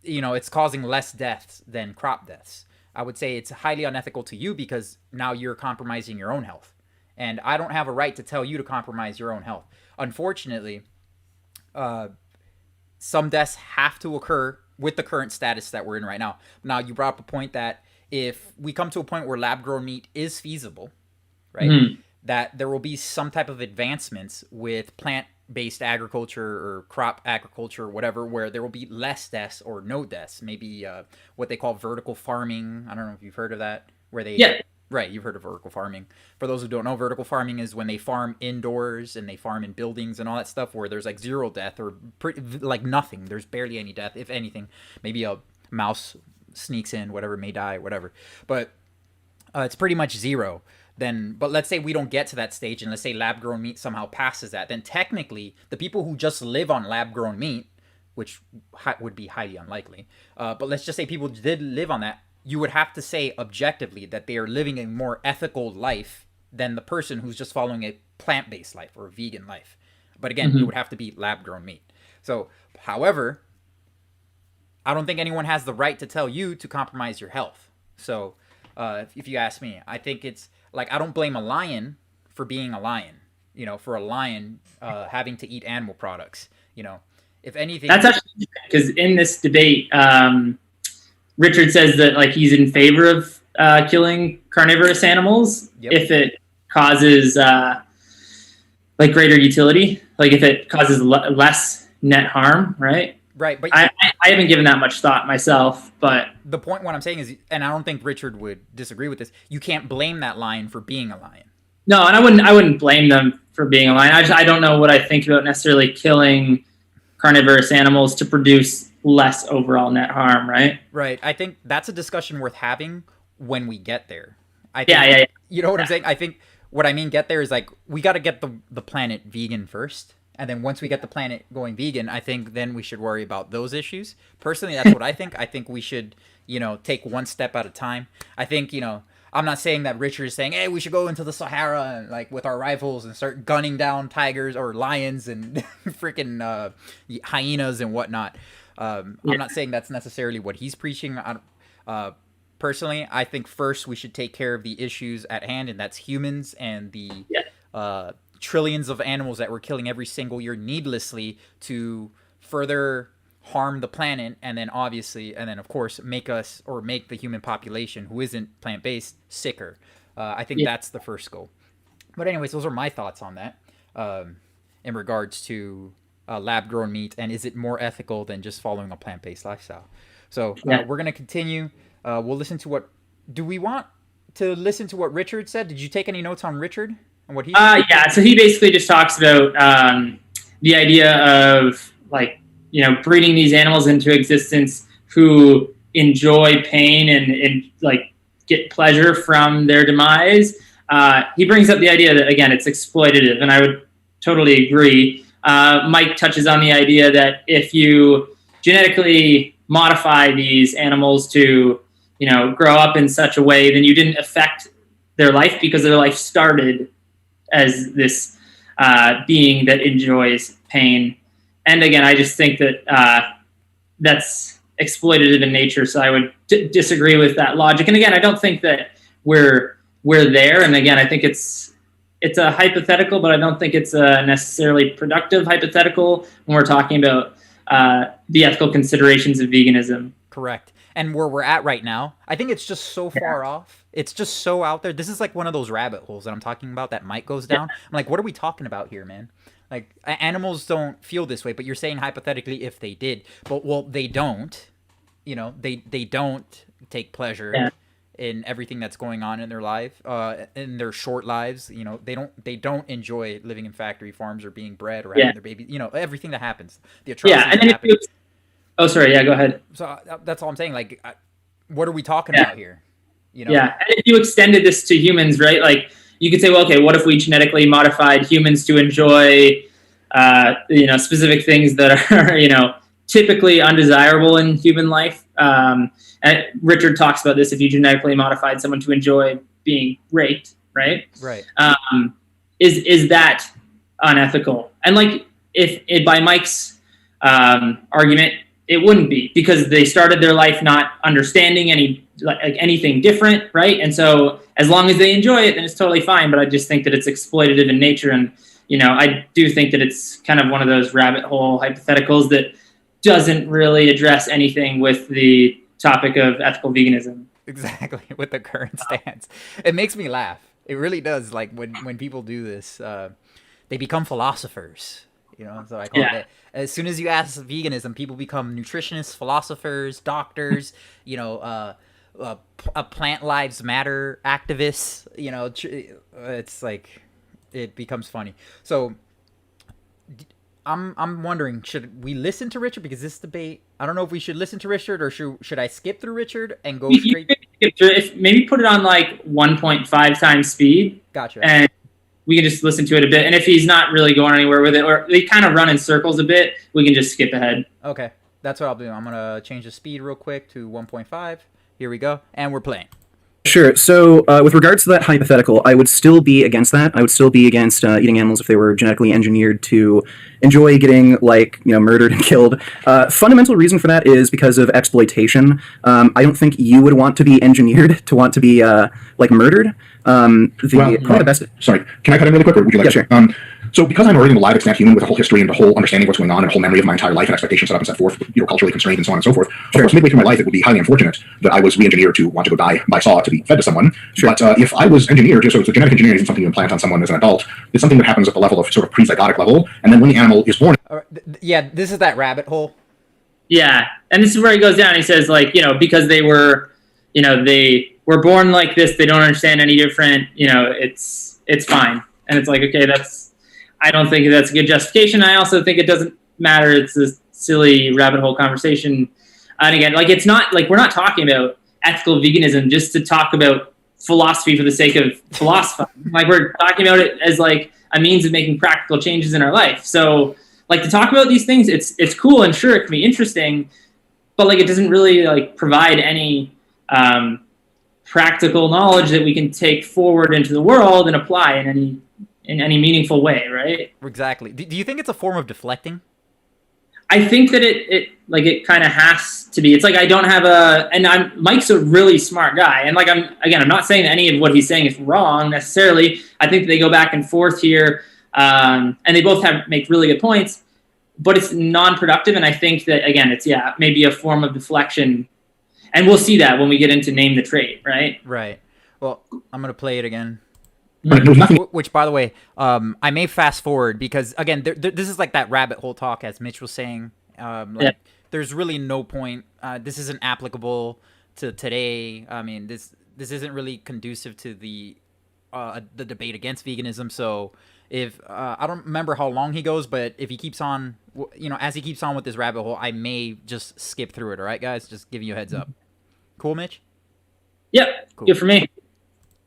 it's causing less deaths than crop deaths." I would say it's highly unethical to you because now you're compromising your own health, and I don't have a right to tell you to compromise your own health. Unfortunately, some deaths have to occur with the current status that we're in right now. Now, you brought up a point that if we come to a point where lab-grown meat is feasible, right, that there will be some type of advancements with plant-based agriculture or crop agriculture or whatever, where there will be less deaths or no deaths. Maybe what they call vertical farming. I don't know if you've heard of that. Where they Right, you've heard of vertical farming. For those who don't know, vertical farming is when they farm indoors and they farm in buildings and all that stuff where there's like zero death or like nothing. There's barely any death, if anything. Maybe a mouse sneaks in, whatever, may die, whatever. But it's pretty much zero. But let's say we don't get to that stage, and let's say lab-grown meat somehow passes that, then technically the people who just live on lab-grown meat, which would be highly unlikely, but let's just say people did live on that, you would have to say objectively that they are living a more ethical life than the person who's just following a plant-based life or a vegan life. But again, it would have to be lab-grown meat. So, however, I don't think anyone has the right to tell you to compromise your health. So, if you ask me, I think it's like, I don't blame a lion for being a lion, for a lion having to eat animal products, if anything. That's actually because in this debate, Richard says that like he's in favor of killing carnivorous animals if it causes like greater utility, like if it causes less net harm, right? Right, but I haven't given that much thought myself, but the point, what I'm saying is, and I don't think Richard would disagree with this, you can't blame that lion for being a lion. No, and I wouldn't blame them for being a lion. I don't know what I think about necessarily killing carnivorous animals to produce less overall net harm, right? Right. I think that's a discussion worth having when we get there. I think, yeah. You know what I'm saying? I think what I mean get there is like, we got to get the planet vegan first. And then once we get the planet going vegan, I think then we should worry about those issues. Personally, that's what I think. I think we should, take one step at a time. I think, I'm not saying that Richard is saying, hey, we should go into the Sahara and like with our rifles and start gunning down tigers or lions and freaking hyenas and whatnot. I'm not saying that's necessarily what he's preaching. Personally, I think first we should take care of the issues at hand, and that's humans and the trillions of animals that we're killing every single year needlessly to further harm the planet, and then of course make the human population who isn't plant-based sicker. I think that's the first goal. But anyways, those are my thoughts on that in regards to lab-grown meat, and is it more ethical than just following a plant-based lifestyle? So we're going to continue. We'll listen to do we want to listen to what Richard said? Did you take any notes on Richard and what he said? Yeah, so he basically just talks about the idea of like, breeding these animals into existence who enjoy pain and like get pleasure from their demise. He brings up the idea that, again, it's exploitative, and I would totally agree. Mike touches on the idea that if you genetically modify these animals to, grow up in such a way, then you didn't affect their life because their life started as this being that enjoys pain. And again, I just think that that's exploitative in nature, so I would disagree with that logic. And again, I don't think that we're there. And again, I think it's a hypothetical, but I don't think it's a necessarily productive hypothetical when we're talking about the ethical considerations of veganism. Correct. And where we're at right now, I think it's just so far off it's just so out there. This is like one of those rabbit holes that I'm talking about that Mike goes down. I'm like, what are we talking about here, man? Like, animals don't feel this way, but you're saying hypothetically if they did. But, well, they don't. You know, they don't take pleasure in everything that's going on in their life, in their short lives. You know, they don't enjoy living in factory farms or being bred or having their babies. You know, everything that happens. The atrocities and then that happen. oh, sorry, go ahead. So that's all I'm saying. Like, what are we talking about here? You know? Yeah, and if you extended this to humans, right? Like, you could say, well, okay, what if we genetically modified humans to enjoy, specific things that are, typically undesirable in human life? And Richard talks about this. If you genetically modified someone to enjoy being raped, right? Right. Is that unethical? And like, if by Mike's argument, it wouldn't be, because they started their life not understanding anything different, right? And so as long as they enjoy it, then it's totally fine. But I just think that it's exploitative in nature, and I do think that it's kind of one of those rabbit hole hypotheticals that doesn't really address anything with the topic of ethical veganism. Exactly, with the current stance. It makes me laugh. It really does. Like, when people do this, they become philosophers. So I call it. As soon as you ask veganism, people become nutritionists, philosophers, doctors. Plant lives matter activists. It's like, it becomes funny. So I'm wondering, should we listen to Richard? Because this debate, I don't know if we should listen to Richard, or should I skip through Richard and go straight? Maybe put it on like 1.5 times speed. Gotcha. And we can just listen to it a bit. And if he's not really going anywhere with it, or they kind of run in circles a bit, we can just skip ahead. Okay, that's what I'll do. I'm going to change the speed real quick to 1.5. Here we go. And we're playing. Sure. So with regards to that hypothetical, I would still be against that. I would still be against eating animals if they were genetically engineered to enjoy getting, murdered and killed. Fundamental reason for that is because of exploitation. I don't think you would want to be engineered to want to be, murdered. The best... Sorry, can I cut in really quick, or would you like to? Sure. So because I'm already a live extant human with a whole history and a whole understanding of what's going on and a whole memory of my entire life and expectations set up and set forth, culturally constrained and so on and so forth, of course, midway through my life, it would be highly unfortunate that I was re-engineered to want to go die by saw to be fed to someone. Sure. But if I was engineered, so genetic engineering isn't something you implant on someone as an adult. It's something that happens at the level of sort of pre-zygotic level, and then when the animal is born... This is that rabbit hole. Yeah, and this is where he goes down. He says, because they were, they were born like this, they don't understand any different, it's fine. And it's like, okay, I don't think that's a good justification. I also think it doesn't matter. It's a silly rabbit hole conversation. And again, it's not we're not talking about ethical veganism just to talk about philosophy for the sake of philosophizing. We're talking about it as a means of making practical changes in our life. So to talk about these things, it's cool, and sure, it can be interesting, but it doesn't really provide any practical knowledge that we can take forward into the world and apply in any meaningful way, right? Exactly. Do you think it's a form of deflecting? I think that it kind of has to be. It's I don't have Mike's a really smart guy, and I'm not saying that any of what he's saying is wrong necessarily. I think that they go back and forth here, and they both make really good points, but it's non-productive, and I think that again, it's maybe a form of deflection, and we'll see that when we get into name the trait, right? Right. Well, I'm gonna play it again. Which, by the way, I may fast forward because, again, this is that rabbit hole talk, as Mitch was saying. There's really no point. This isn't applicable to today. I mean, this isn't really conducive to the debate against veganism. So if I don't remember how long he goes, but if he keeps on, as he keeps on with this rabbit hole, I may just skip through it. All right, guys, just giving you a heads up. Cool, Mitch? Yep. Cool. Good for me.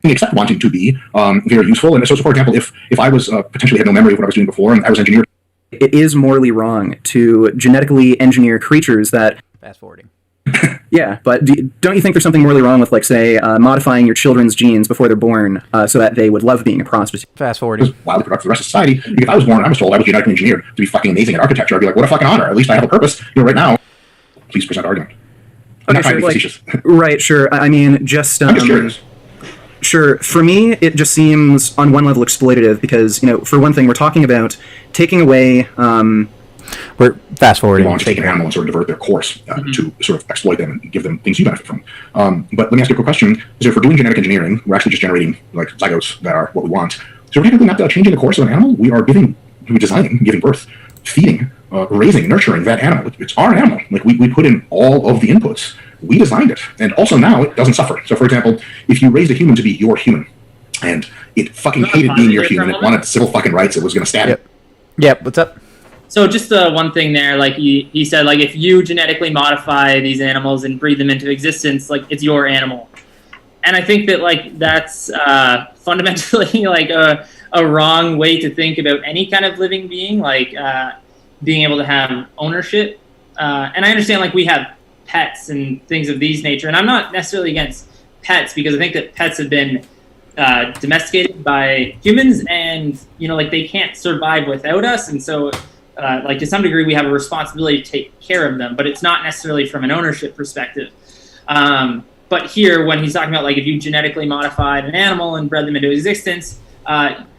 Except wanting to be very useful. And so, for example, if I was potentially had no memory of what I was doing before and I was engineered... It is morally wrong to genetically engineer creatures that... Fast forwarding. Yeah, but don't you think there's something morally wrong with, say, modifying your children's genes before they're born so that they would love being a prostitute? Fast forwarding. Wildly productive for the rest of society. If I was born and I was told I was genetically engineered to be fucking amazing at architecture, I'd be like, what a fucking honor. At least I have a purpose. Right now, please present argument. I'm not trying to be facetious. Right, sure. I mean, just... I'm just curious. Sure. For me, it just seems, on one level, exploitative because, for one thing, we're talking about taking away we're fast forwarding. Want to take an animal and sort of divert their course to sort of exploit them and give them things you benefit from. But let me ask you a quick question. So if we're doing genetic engineering, we're actually just generating like zygotes that are what we want. So we're technically not changing the course of an animal. We're designing, giving birth, feeding, raising, nurturing that animal. It's our animal. Like we put in all of the inputs. We designed it. And also now it doesn't suffer. So for example, if you raised a human to be your human and it fucking hated being your human, it wanted civil fucking rights, it was going to stab it. Yep. What's up? So just one thing there, like he said, like if you genetically modify these animals and breed them into existence, like it's your animal. And I think that like that's fundamentally like a wrong way to think about any kind of living being, like being able to have ownership. And I understand like we have pets and things of these nature, and I'm not necessarily against pets because I think that pets have been domesticated by humans, and like they can't survive without us, and so like to some degree we have a responsibility to take care of them, but it's not necessarily from an ownership perspective. But here when he's talking about like if you genetically modified an animal and bred them into existence,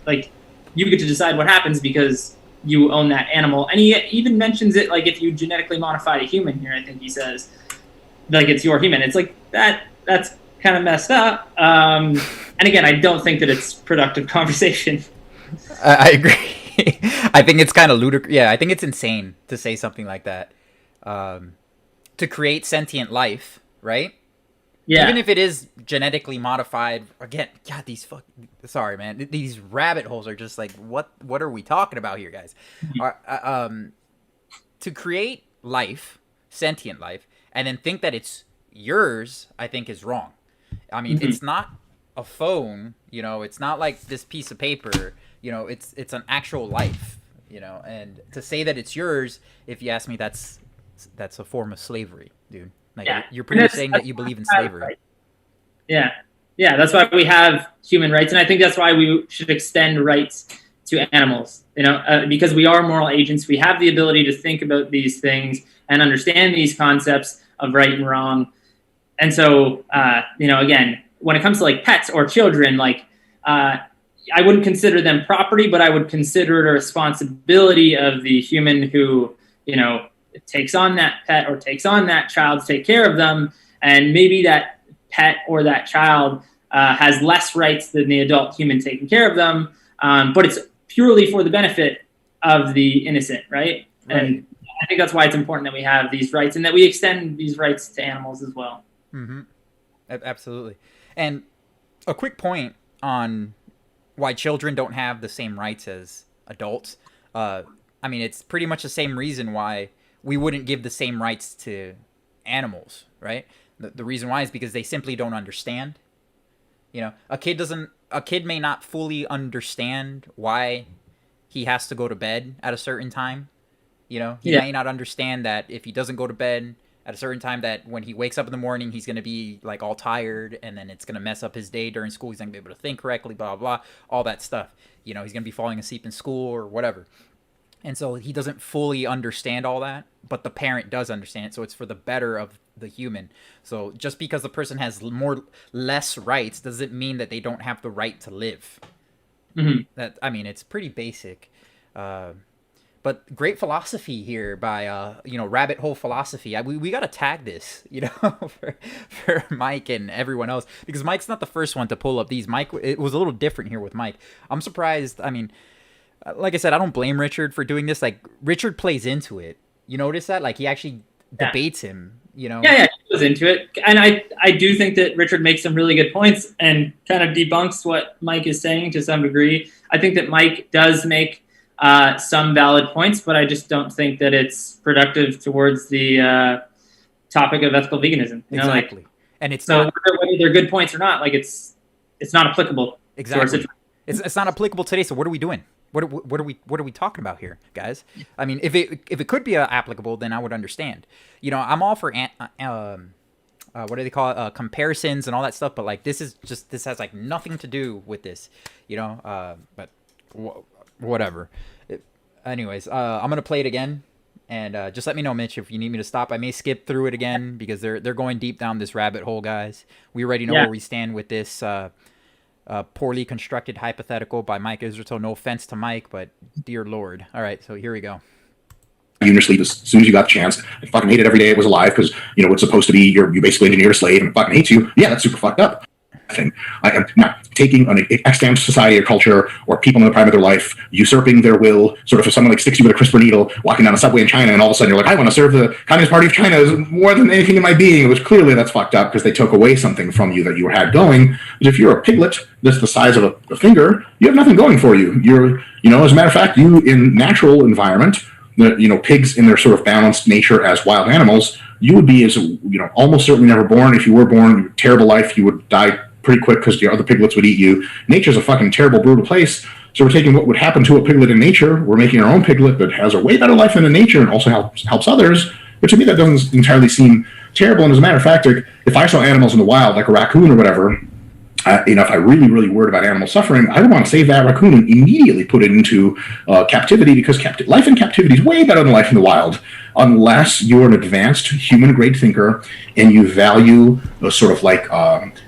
like you get to decide what happens because you own that animal. And he even mentions it like if you genetically modified a human here, I think he says like it's your human. It's like that's kind of messed up. And again, I don't think that it's productive conversation. I agree. I think it's kind of ludicrous. Yeah, I think it's insane to say something like that. To create sentient life, right? Yeah. Even if it is genetically modified, again, God, sorry, man. These rabbit holes are just like, what are we talking about here, guys? To create life, sentient life, and then think that it's yours, I think is wrong. I mean, it's not a phone, it's not like this piece of paper, it's an actual life, and to say that it's yours, if you ask me, that's a form of slavery, dude. Like you're pretty much saying that you believe in slavery. Right. Yeah. That's why we have human rights, and I think that's why we should extend rights to animals. Because we are moral agents, we have the ability to think about these things and understand these concepts of right and wrong. And so, again, when it comes to like pets or children, like I wouldn't consider them property, but I would consider it a responsibility of the human who, takes on that pet or takes on that child to take care of them. And maybe that pet or that child has less rights than the adult human taking care of them. But it's purely for the benefit of the innocent, right? And I think that's why it's important that we have these rights and that we extend these rights to animals as well. Mm-hmm. Absolutely. And a quick point on why children don't have the same rights as adults. I mean, it's pretty much the same reason why we wouldn't give the same rights to animals, right? The reason why is because they simply don't understand. A kid may not fully understand why he has to go to bed at a certain time. He may not understand that if he doesn't go to bed at a certain time, that when he wakes up in the morning, he's going to be like all tired, and then it's going to mess up his day during school. He's not going to be able to think correctly, blah, blah, blah, all that stuff. He's going to be falling asleep in school or whatever. And so he doesn't fully understand all that, but the parent does understand it. So it's for the better of the human. So just because the person has less rights doesn't mean that they don't have the right to live. Mm-hmm. It's pretty basic. But great philosophy here by, Rabbit Hole Philosophy. We got to tag this, for Mike and everyone else. Because Mike's not the first one to pull up these. It was a little different here with Mike. I'm surprised. I mean, like I said, I don't blame Richard for doing this. Like, Richard plays into it. You notice that? Like, he actually debates him, Yeah, he goes into it. And I do think that Richard makes some really good points and kind of debunks what Mike is saying to some degree. I think that Mike does make some valid points, but I just don't think that it's productive towards the topic of ethical veganism. Exactly. And it's so whether they're good points or not, like it's not applicable. Exactly. It's not applicable today. So what are we doing? What are we talking about here, guys? I mean, if it could be applicable, then I would understand. I'm all for what do they call it? Comparisons and all that stuff. But like this has like nothing to do with this, But whatever. Anyways, I'm gonna play it again, and just let me know, Mitch, if you need me to stop. I may skip through it again because they're going deep down this rabbit hole, guys. We already know where we stand with this. Poorly constructed hypothetical by Mike Israetel. No offense to Mike, but dear Lord. All right, so here we go. you in your sleep as soon as you got the chance. I fucking hate it every day it was alive because, it's supposed to be you basically engineer a slave and it fucking hates you. Yeah, that's super fucked up. Thing. Like, I'm not taking an extant society or culture or people in the prime of their life, usurping their will. Sort of if someone like sticks you with a CRISPR needle walking down a subway in China and all of a sudden you're like, I want to serve the Communist Party of China as more than anything in my being, which clearly that's fucked up because they took away something from you that you had going. But if you're a piglet that's the size of a finger, you have nothing going for you. You're, as a matter of fact, you in natural environment, pigs in their sort of balanced nature as wild animals, you would be as, almost certainly never born. If you were born, terrible life, you would die pretty quick because the other piglets would eat you. Nature's a fucking terrible, brutal place. So we're taking what would happen to a piglet in nature, we're making our own piglet that has a way better life than in nature and also helps others. But to me, that doesn't entirely seem terrible. And as a matter of fact, if I saw animals in the wild, like a raccoon or whatever, if I really, really worried about animal suffering, I would want to save that raccoon and immediately put it into captivity because life in captivity is way better than life in the wild, unless you're an advanced human-grade thinker and you value sort of like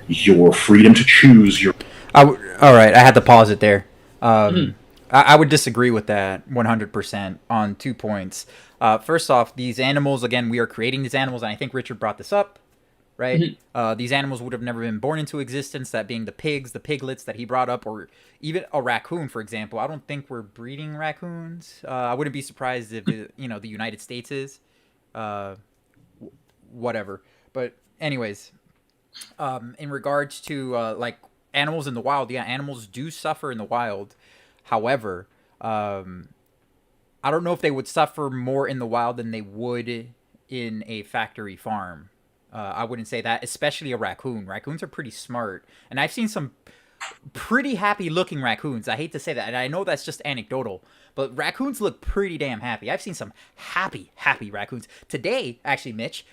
your freedom to choose your... All right, I had to pause it there. I would disagree with that 100% on 2 points. First off, these animals, again, we are creating these animals, and I think Richard brought this up, right? These animals would have never been born into existence, that being the pigs, the piglets that he brought up, or even a raccoon, for example. I don't think we're breeding raccoons. I wouldn't be surprised if, the United States is. Whatever. But anyways, in regards to, like, animals in the wild, yeah, animals do suffer in the wild. However, I don't know if they would suffer more in the wild than they would in a factory farm. I wouldn't say that, especially a raccoon. Raccoons are pretty smart. And I've seen some pretty happy-looking raccoons. I hate to say that, and I know that's just anecdotal, but raccoons look pretty damn happy. I've seen some happy raccoons. Today, actually, Mitch,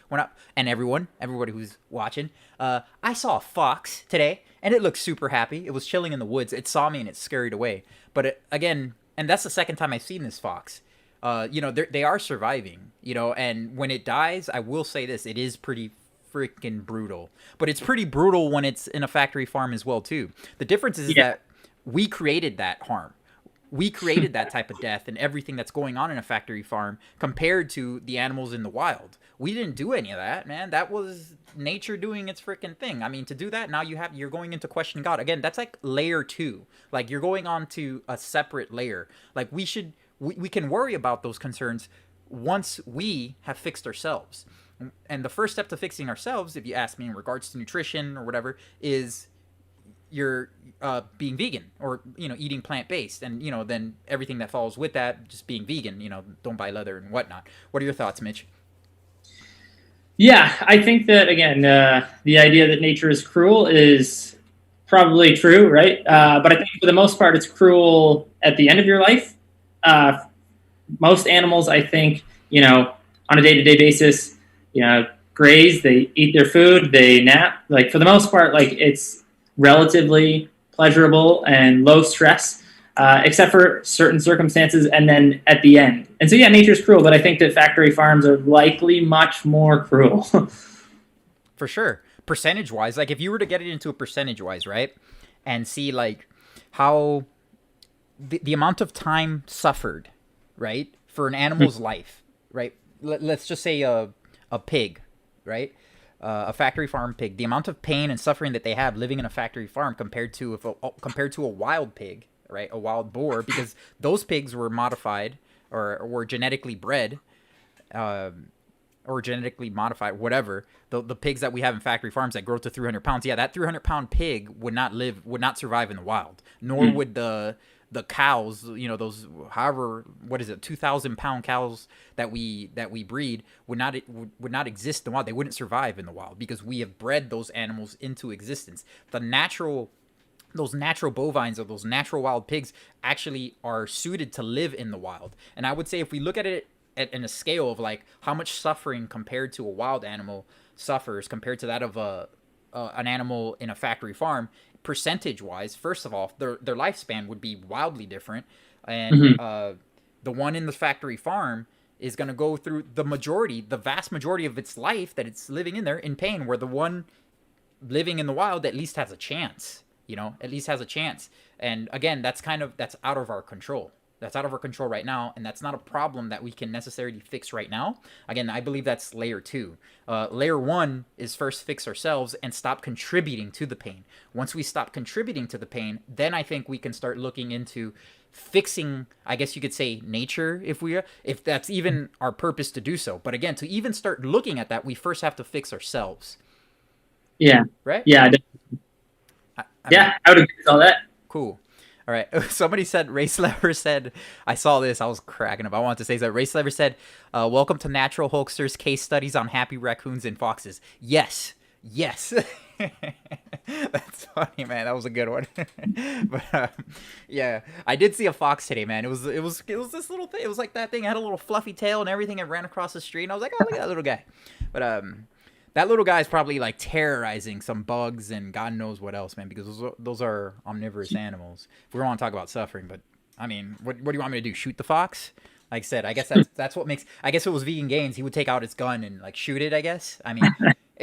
and everybody who's watching, I saw a fox today, and it looked super happy. It was chilling in the woods. It saw me, and it scurried away. But again, and that's the second time I've seen this fox. They are surviving, and when it dies, I will say this, it is pretty freaking brutal. But it's pretty brutal when it's in a factory farm as well, too. The difference is that we created that harm. We created that type of death and everything that's going on in a factory farm compared to the animals in the wild. We didn't do any of that, man. That was nature doing its freaking thing. I mean, to do that, now you're going into questioning God. Again, that's like layer 2. Like, you're going on to a separate layer. Like, we can worry about those concerns once we have fixed ourselves. And the first step to fixing ourselves, if you ask me in regards to nutrition or whatever, is you're being vegan or, eating plant-based. And, then everything that follows with that, just being vegan, don't buy leather and whatnot. What are your thoughts, Mitch? Yeah, I think that, again, the idea that nature is cruel is probably true, right? But I think for the most part, it's cruel at the end of your life. Most animals, I think, on a day-to-day basis, graze, they eat their food, they nap. Like, for the most part, like, it's relatively pleasurable and low stress, except for certain circumstances, and then at the end. And so, yeah, nature's cruel, but I think that factory farms are likely much more cruel. For sure. Percentage-wise, like, if you were to get it into a percentage-wise, right, and see, like, how the amount of time suffered, right, for an animal's life, right? Let's just say a pig, right? A factory farm pig. The amount of pain and suffering that they have living in a factory farm compared to a wild pig, right? A wild boar, because those pigs were modified or were genetically bred, or genetically modified, whatever. The pigs that we have in factory farms that grow to 300 pounds, yeah, that 300-pound pig would not survive in the wild, nor would the cows, those, however, 2,000-pound cows that we breed would not exist in the wild. They wouldn't survive in the wild because we have bred those animals into existence. Those natural bovines or those natural wild pigs actually are suited to live in the wild. And I would say if we look at it in a scale of like how much suffering compared to a wild animal suffers compared to that of an animal in a factory farm, percentage-wise, first of all, their lifespan would be wildly different, and the one in the factory farm is going to go through the vast majority of its life that it's living in there in pain, where the one living in the wild at least has a chance, at least has a chance. And again, that's out of our control. That's out of our control right now, and that's not a problem that we can necessarily fix right now. Again, I believe that's layer 2. Layer 1 is first fix ourselves and stop contributing to the pain. Once we stop contributing to the pain, then I think we can start looking into fixing, I guess you could say, nature, if that's even our purpose to do so. But again, to even start looking at that, we first have to fix ourselves. Yeah. Right? Yeah. I would agree with all that. Cool. All right. Somebody said, Race Lever said, I saw this. I was cracking up. I wanted to say that. Race Lever said, welcome to Natural Hulkster's case studies on happy raccoons and foxes. Yes. Yes. That's funny, man. That was a good one. But yeah, I did see a fox today, man. It was this little thing. It was like that thing. It had a little fluffy tail and everything. It ran across the street, and I was like, oh, look at that little guy. But that little guy is probably like terrorizing some bugs and God knows what else, man, because those are omnivorous animals. If we don't want to talk about suffering, but I mean, what do you want me to do? Shoot the fox? Like I said, I guess that's what makes. I guess if it was Vegan Gains, he would take out his gun and like shoot it. I guess. I mean,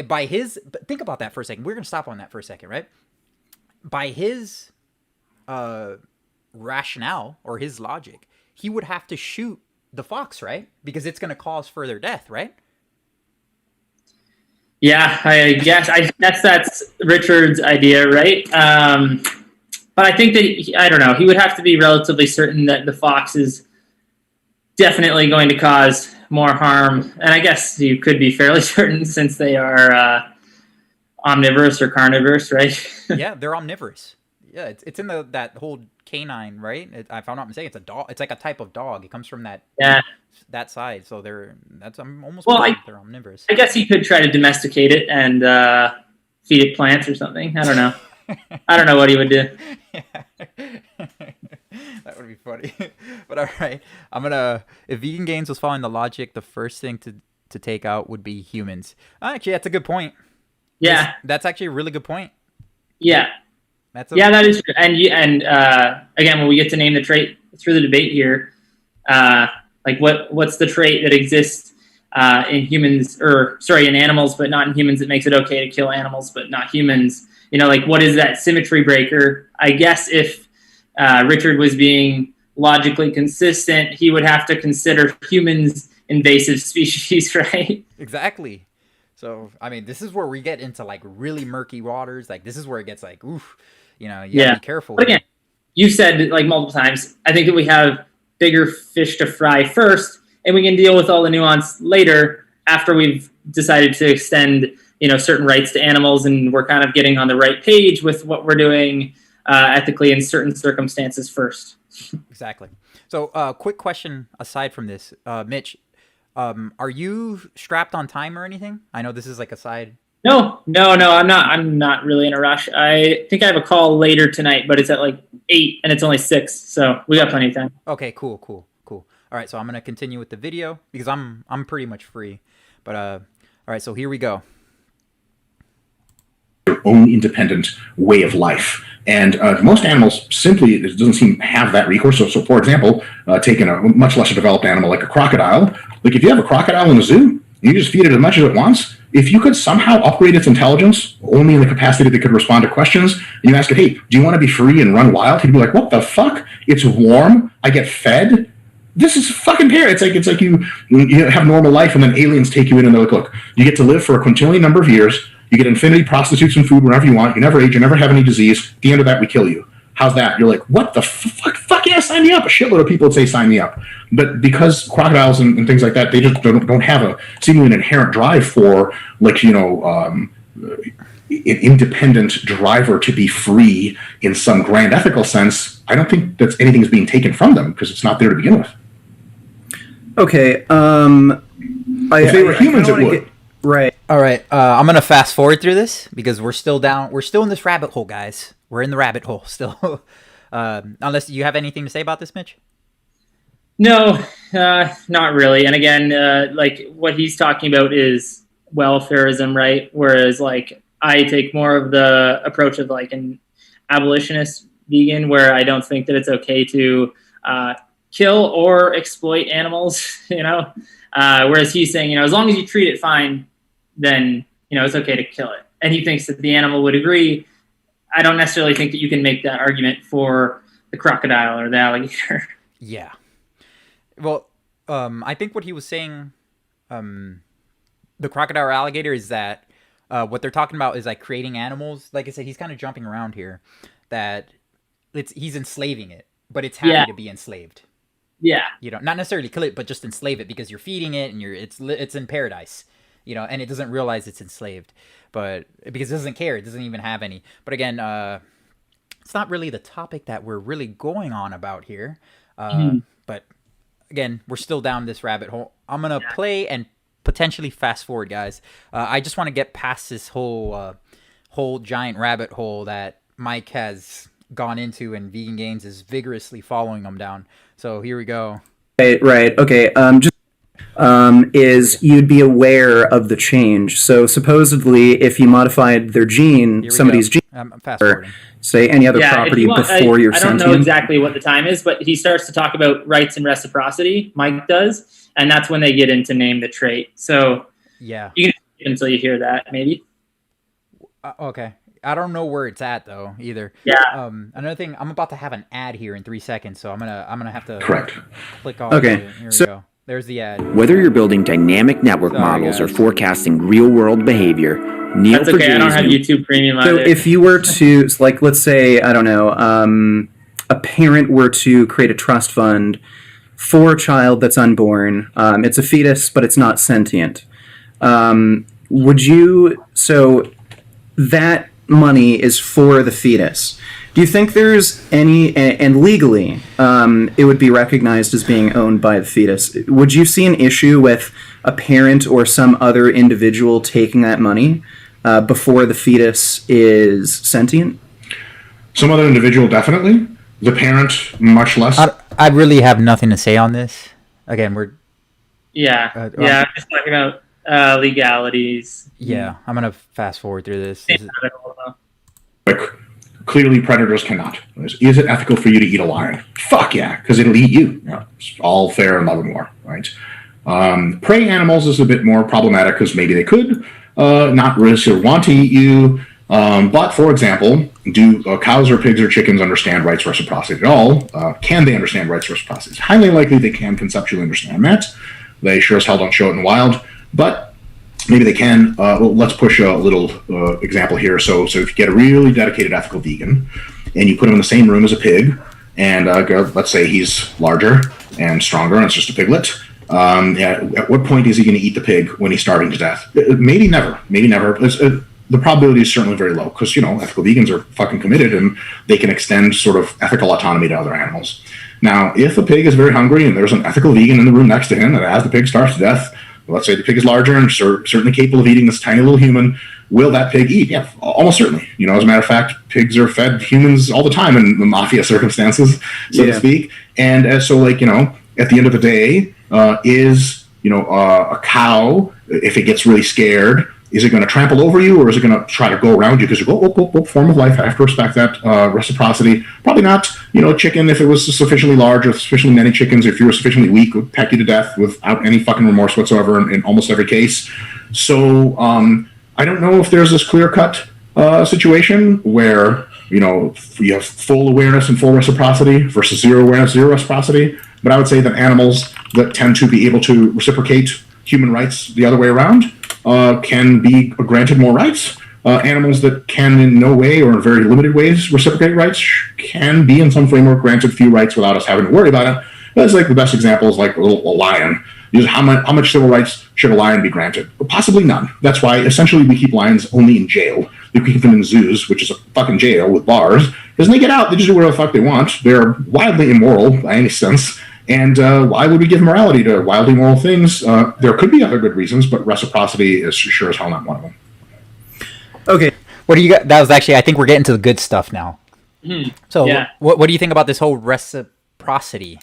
but think about that for a second. We're gonna stop on that for a second, right? By his rationale or his logic, he would have to shoot the fox, right? Because it's gonna cause further death, right? Yeah, I guess that's Richard's idea, right? But I think that I don't know. He would have to be relatively certain that the fox is definitely going to cause more harm, and I guess you could be fairly certain since they are omnivorous or carnivorous, right? Yeah, they're omnivorous. Yeah, it's in that whole canine, right? If I'm not mistaken, it's a dog. It's like a type of dog. It comes from that side. So I'm almost they're omnivorous. I guess he could try to domesticate it and feed it plants or something. I don't know. I don't know what he would do. Yeah. That would be funny. But all right, if Vegan Gains was following the logic, the first thing to take out would be humans. Actually, that's a good point. Yeah, that's actually a really good point. Yeah. That is true. And again, when we get to name the trait through the debate here, like what's the trait that exists in animals, but not in humans, that makes it okay to kill animals, but not humans? You know, like what is that symmetry breaker? I guess if Richard was being logically consistent, he would have to consider humans invasive species, right? Exactly. So, I mean, this is where we get into like really murky waters. Like this is where it gets like, oof. You know, you gotta be careful. But again, you said like multiple times, I think that we have bigger fish to fry first, and we can deal with all the nuance later after we've decided to extend, certain rights to animals, and we're kind of getting on the right page with what we're doing ethically in certain circumstances first. Exactly. So, quick question aside from this, Mitch, are you strapped on time or anything? I know this is like a side. No, I'm not really in a rush. I think I have a call later tonight, but it's at like 8 and it's only 6, so we got plenty of time. Okay, cool. All right, so I'm gonna continue with the video because I'm pretty much free. But all right, so here we go. Their own independent way of life, and most animals simply, it doesn't seem to have that recourse. So for example, taking a much lesser developed animal like a crocodile, like if you have a crocodile in a zoo, you just feed it as much as it wants. If you could somehow upgrade its intelligence only in the capacity that it could respond to questions, and you ask it, hey, do you want to be free and run wild? He'd be like, what the fuck? It's warm. I get fed. This is fucking fair. It's like you have normal life, and then aliens take you in and they're like, look, you get to live for a quintillion number of years. You get infinity prostitutes and food whenever you want. You never age. You never have any disease. At the end of that, we kill you. How's that? You're like, what the fuck? Fuck yeah, sign me up. A shitload of people would say sign me up. But because crocodiles and things like that, they just don't have a seemingly an inherent drive for, like, an independent driver to be free in some grand ethical sense. I don't think that anything's being taken from them because it's not there to begin with. Okay. If they were humans, it would. Right. All right. I'm gonna fast forward through this because we're still in this rabbit hole, guys. We're in the rabbit hole still. Unless you have anything to say about this, Mitch? No, not really. And again, like what he's talking about is welfarism, right? Whereas like I take more of the approach of like an abolitionist vegan, where I don't think that it's okay to kill or exploit animals, whereas he's saying, as long as you treat it fine, then, it's okay to kill it. And he thinks that the animal would agree. I don't necessarily think that you can make that argument for the crocodile or the alligator. Yeah. Well, I think what he was saying, the crocodile or alligator, is that what they're talking about is like creating animals. Like I said, he's kind of jumping around here. That he's enslaving it, but it's happy to be enslaved. Yeah. You know, not necessarily kill it, but just enslave it because you're feeding it and it's in paradise. You know, and it doesn't realize it's enslaved, but because it doesn't care, it doesn't even have any. But again, it's not really the topic that we're really going on about here. But again, we're still down this rabbit hole. I'm gonna play and potentially fast forward, guys. I just want to get past this whole giant rabbit hole that Mike has gone into, and Vegan Gains is vigorously following them down. So here we go. Right. Okay. Is you'd be aware of the change. So supposedly, if you modified their gene, somebody's gene, fast forwarding. say any other property before you're sentient. I don't know exactly what the time is, but he starts to talk about rights and reciprocity. Mike does, and that's when they get into name the trait. So yeah, you can skip until you hear that, maybe. Okay. I don't know where it's at though either. Yeah. Another thing, I'm about to have an ad here in 3 seconds, so I'm gonna have to click on. Okay. Here we go. There's the ad. Whether you're building dynamic network models or forecasting real-world behavior, That's okay. I don't have YouTube Premium either. So if you were to, like, let's say, I don't know, a parent were to create a trust fund for a child that's unborn. It's a fetus, but it's not sentient. Would you? So that money is for the fetus. Do you think there's any, and legally, it would be recognized as being owned by the fetus? Would you see an issue with a parent or some other individual taking that money before the fetus is sentient? Some other individual, definitely. The parent, much less. I really have nothing to say on this. Again, we're... I'm just talking about legalities. Yeah, I'm going to fast forward through this. Like, clearly predators cannot. Is it ethical for you to eat a lion? Fuck yeah, because it'll eat you. It's all fair in love and war, right? Prey animals is a bit more problematic because maybe they could not really want to eat you. But, for example, do cows or pigs or chickens understand rights reciprocity at all? Can they understand rights reciprocity? It's highly likely they can conceptually understand that. They sure as hell don't show it in the wild, but maybe they can. Well, let's push a little example here. So if you get a really dedicated ethical vegan and you put him in the same room as a pig, and let's say he's larger and stronger and it's just a piglet, at what point is he going to eat the pig when he's starving to death? Maybe never. Maybe never. The probability is certainly very low because, ethical vegans are fucking committed and they can extend sort of ethical autonomy to other animals. Now, if a pig is very hungry and there's an ethical vegan in the room next to him that as the pig starves to death, let's say the pig is larger and certainly capable of eating this tiny little human, will that pig eat? Yeah, almost certainly. As a matter of fact, pigs are fed humans all the time in the mafia circumstances, so to speak. And so, at the end of the day, is a cow, if it gets really scared, is it going to trample over you, or is it going to try to go around you because you go, form of life, I have to respect that reciprocity? Probably not. Chicken, if it was sufficiently large or sufficiently many chickens, if you were sufficiently weak, would peck you to death without any fucking remorse whatsoever in almost every case. So I don't know if there's this clear-cut situation where, you have full awareness and full reciprocity versus zero awareness, zero reciprocity. But I would say that animals that tend to be able to reciprocate human rights the other way around can be granted more rights. Animals that can in no way or in very limited ways reciprocate rights can be in some framework granted few rights without us having to worry about it. That's like the best example is like a lion. How much civil rights should a lion be granted? Well, possibly none. That's why essentially we keep lions only in jail. We keep them in zoos, which is a fucking jail with bars. Because when they get out, they just do whatever the fuck they want. They're wildly immoral by any sense. And why would we give morality to wildly moral things? There could be other good reasons, but reciprocity is sure as hell not one of them. Okay. What do you got? That was actually, I think we're getting to the good stuff now. So what do you think about this whole reciprocity?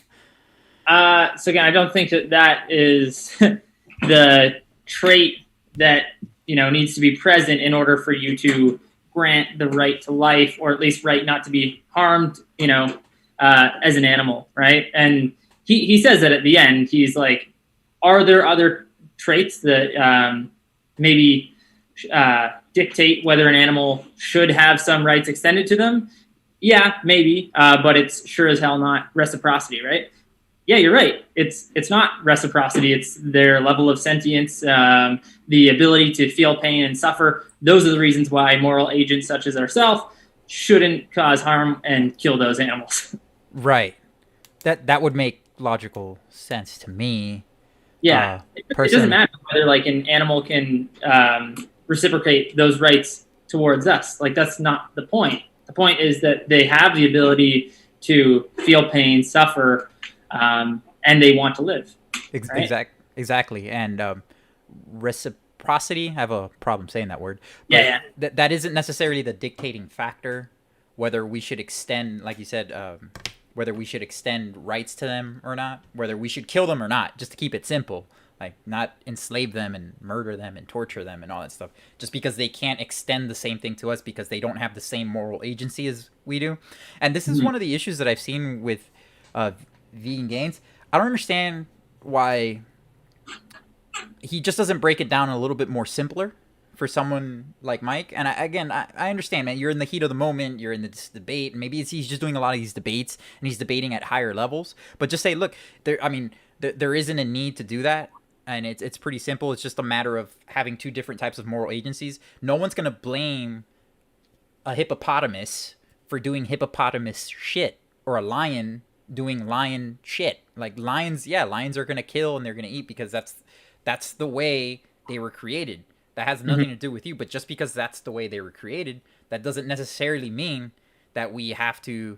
So again, I don't think that is the trait that, needs to be present in order for you to grant the right to life, or at least right not to be harmed, as an animal, right? And he says that at the end. He's like, are there other traits that maybe dictate whether an animal should have some rights extended to them? Yeah, maybe, but it's sure as hell not reciprocity, right? Yeah, you're right. It's not reciprocity. It's their level of sentience, the ability to feel pain and suffer. Those are the reasons why moral agents such as ourselves shouldn't cause harm and kill those animals. Right. That would make logical sense to me. Yeah, it doesn't matter whether like an animal can reciprocate those rights towards us. Like that's not the point. The point is that they have the ability to feel pain, suffer, and they want to live. Right? Exactly. And reciprocity, I have a problem saying that word. Yeah. That isn't necessarily the dictating factor, whether we should extend, like you said, whether we should extend rights to them or not, whether we should kill them or not, just to keep it simple. Like, not enslave them and murder them and torture them and all that stuff, just because they can't extend the same thing to us because they don't have the same moral agency as we do. And this is one of the issues that I've seen with vegan gains. I don't understand why he just doesn't break it down a little bit more simpler for someone like Mike. And I understand, man, you're in the heat of the moment, you're in this debate, and maybe he's just doing a lot of these debates and he's debating at higher levels. But just say, look, there isn't a need to do that. And it's pretty simple. It's just a matter of having two different types of moral agencies. No one's going to blame a hippopotamus for doing hippopotamus shit, or a lion doing lion shit. Like lions are going to kill and they're going to eat because that's the way they were created. That has nothing to do with you. But just because that's the way they were created, that doesn't necessarily mean that we have to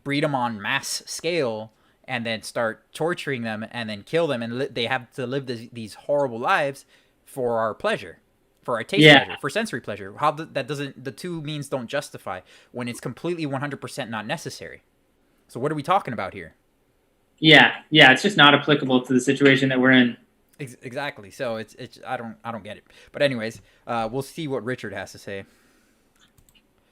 breed them on mass scale and then start torturing them and then kill them, and they have to live these horrible lives for our pleasure, for our taste pleasure, for sensory pleasure. How that doesn't, the two means don't justify when it's completely 100% not necessary. So what are we talking about here? Yeah, it's just not applicable to the situation that we're in. Exactly. So it's I don't get it. But anyways, we'll see what Richard has to say.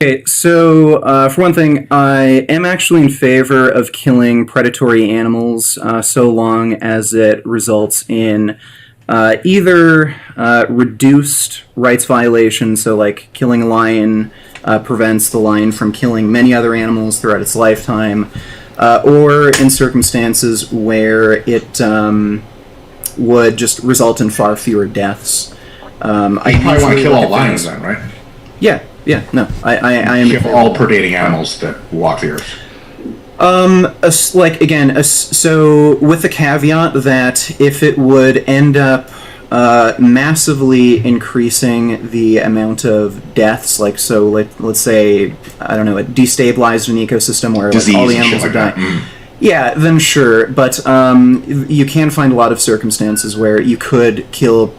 Okay, so for one thing, I am actually in favor of killing predatory animals so long as it results in either reduced rights violations, so like killing a lion prevents the lion from killing many other animals throughout its lifetime, or in circumstances where it would just result in far fewer deaths. You probably want to kill all lions then, right? Yeah, no, I am... Kill all predating animals that walk the earth. So with the caveat that if it would end up massively increasing the amount of deaths, let's say, I don't know, it destabilized an ecosystem where like, all the animals would die. Yeah, then sure, but you can find a lot of circumstances where you could kill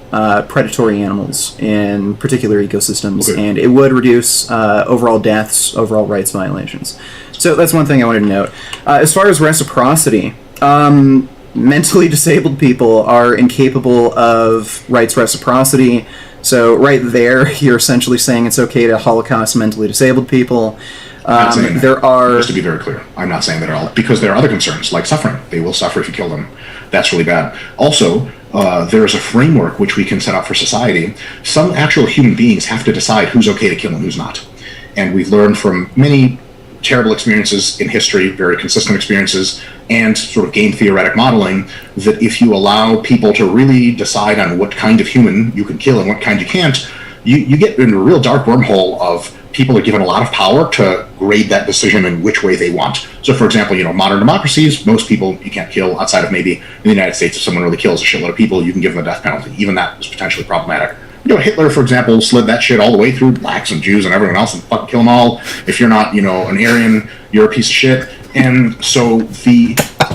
predatory animals in particular ecosystems, and it would reduce overall deaths, overall rights violations. So that's one thing I wanted to note. As far as reciprocity, mentally disabled people are incapable of rights reciprocity. So right there, you're essentially saying it's okay to Holocaust mentally disabled people. There are... Just to be very clear, I'm not saying that at all, because there are other concerns, like suffering. They will suffer if you kill them. That's really bad. Also, there is a framework which we can set up for society. Some actual human beings have to decide who's okay to kill and who's not. And we've learned from many terrible experiences in history, very consistent experiences, and sort of game theoretic modeling, that if you allow people to really decide on what kind of human you can kill and what kind you can't, you get into a real dark wormhole of people are given a lot of power to grade that decision in which way they want. So, for example, modern democracies, most people you can't kill outside of maybe in the United States. If someone really kills a shitload of people, you can give them the death penalty. Even that is potentially problematic. Hitler, for example, slid that shit all the way through blacks and Jews and everyone else and fucking kill them all. If you're not, an Aryan, you're a piece of shit. And so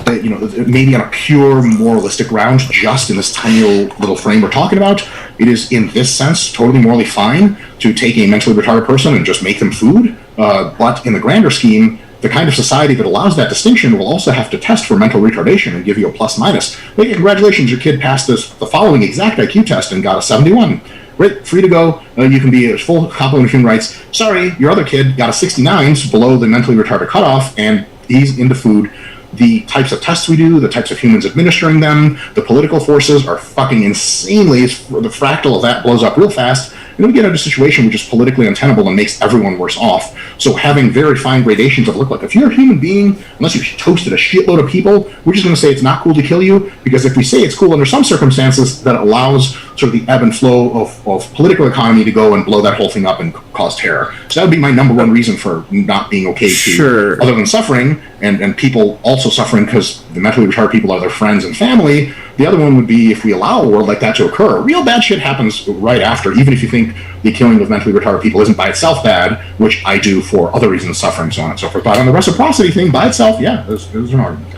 maybe on a pure moralistic ground, just in this tiny little frame we're talking about, it is in this sense totally morally fine to take a mentally retarded person and just make them food. But in the grander scheme, the kind of society that allows that distinction will also have to test for mental retardation and give you a plus minus. Hey, congratulations, your kid passed the following exact IQ test and got a 71. Great, free to go. You can be a full complement of human rights. Sorry, your other kid got a 69, below the mentally retarded cutoff, and he's into food. the types of tests we do, the types of humans administering them, the political forces are fucking insanely, the fractal of that blows up real fast, and then we get into a situation which is politically untenable and makes everyone worse off. So having very fine gradations of look like, if you're a human being, unless you toasted a shitload of people, we're just going to say it's not cool to kill you, because if we say it's cool under some circumstances, that allows sort of the ebb and flow of political economy to go and blow that whole thing up and cause terror. So that would be my number one reason for not being okay to, other than suffering, and people also suffering because the mentally retarded people are their friends and family. The other one would be if we allow a world like that to occur, real bad shit happens right after, even if you think the killing of mentally retarded people isn't by itself bad, which I do for other reasons, suffering, so on and so forth. But on the reciprocity thing, by itself, yeah, there's an argument.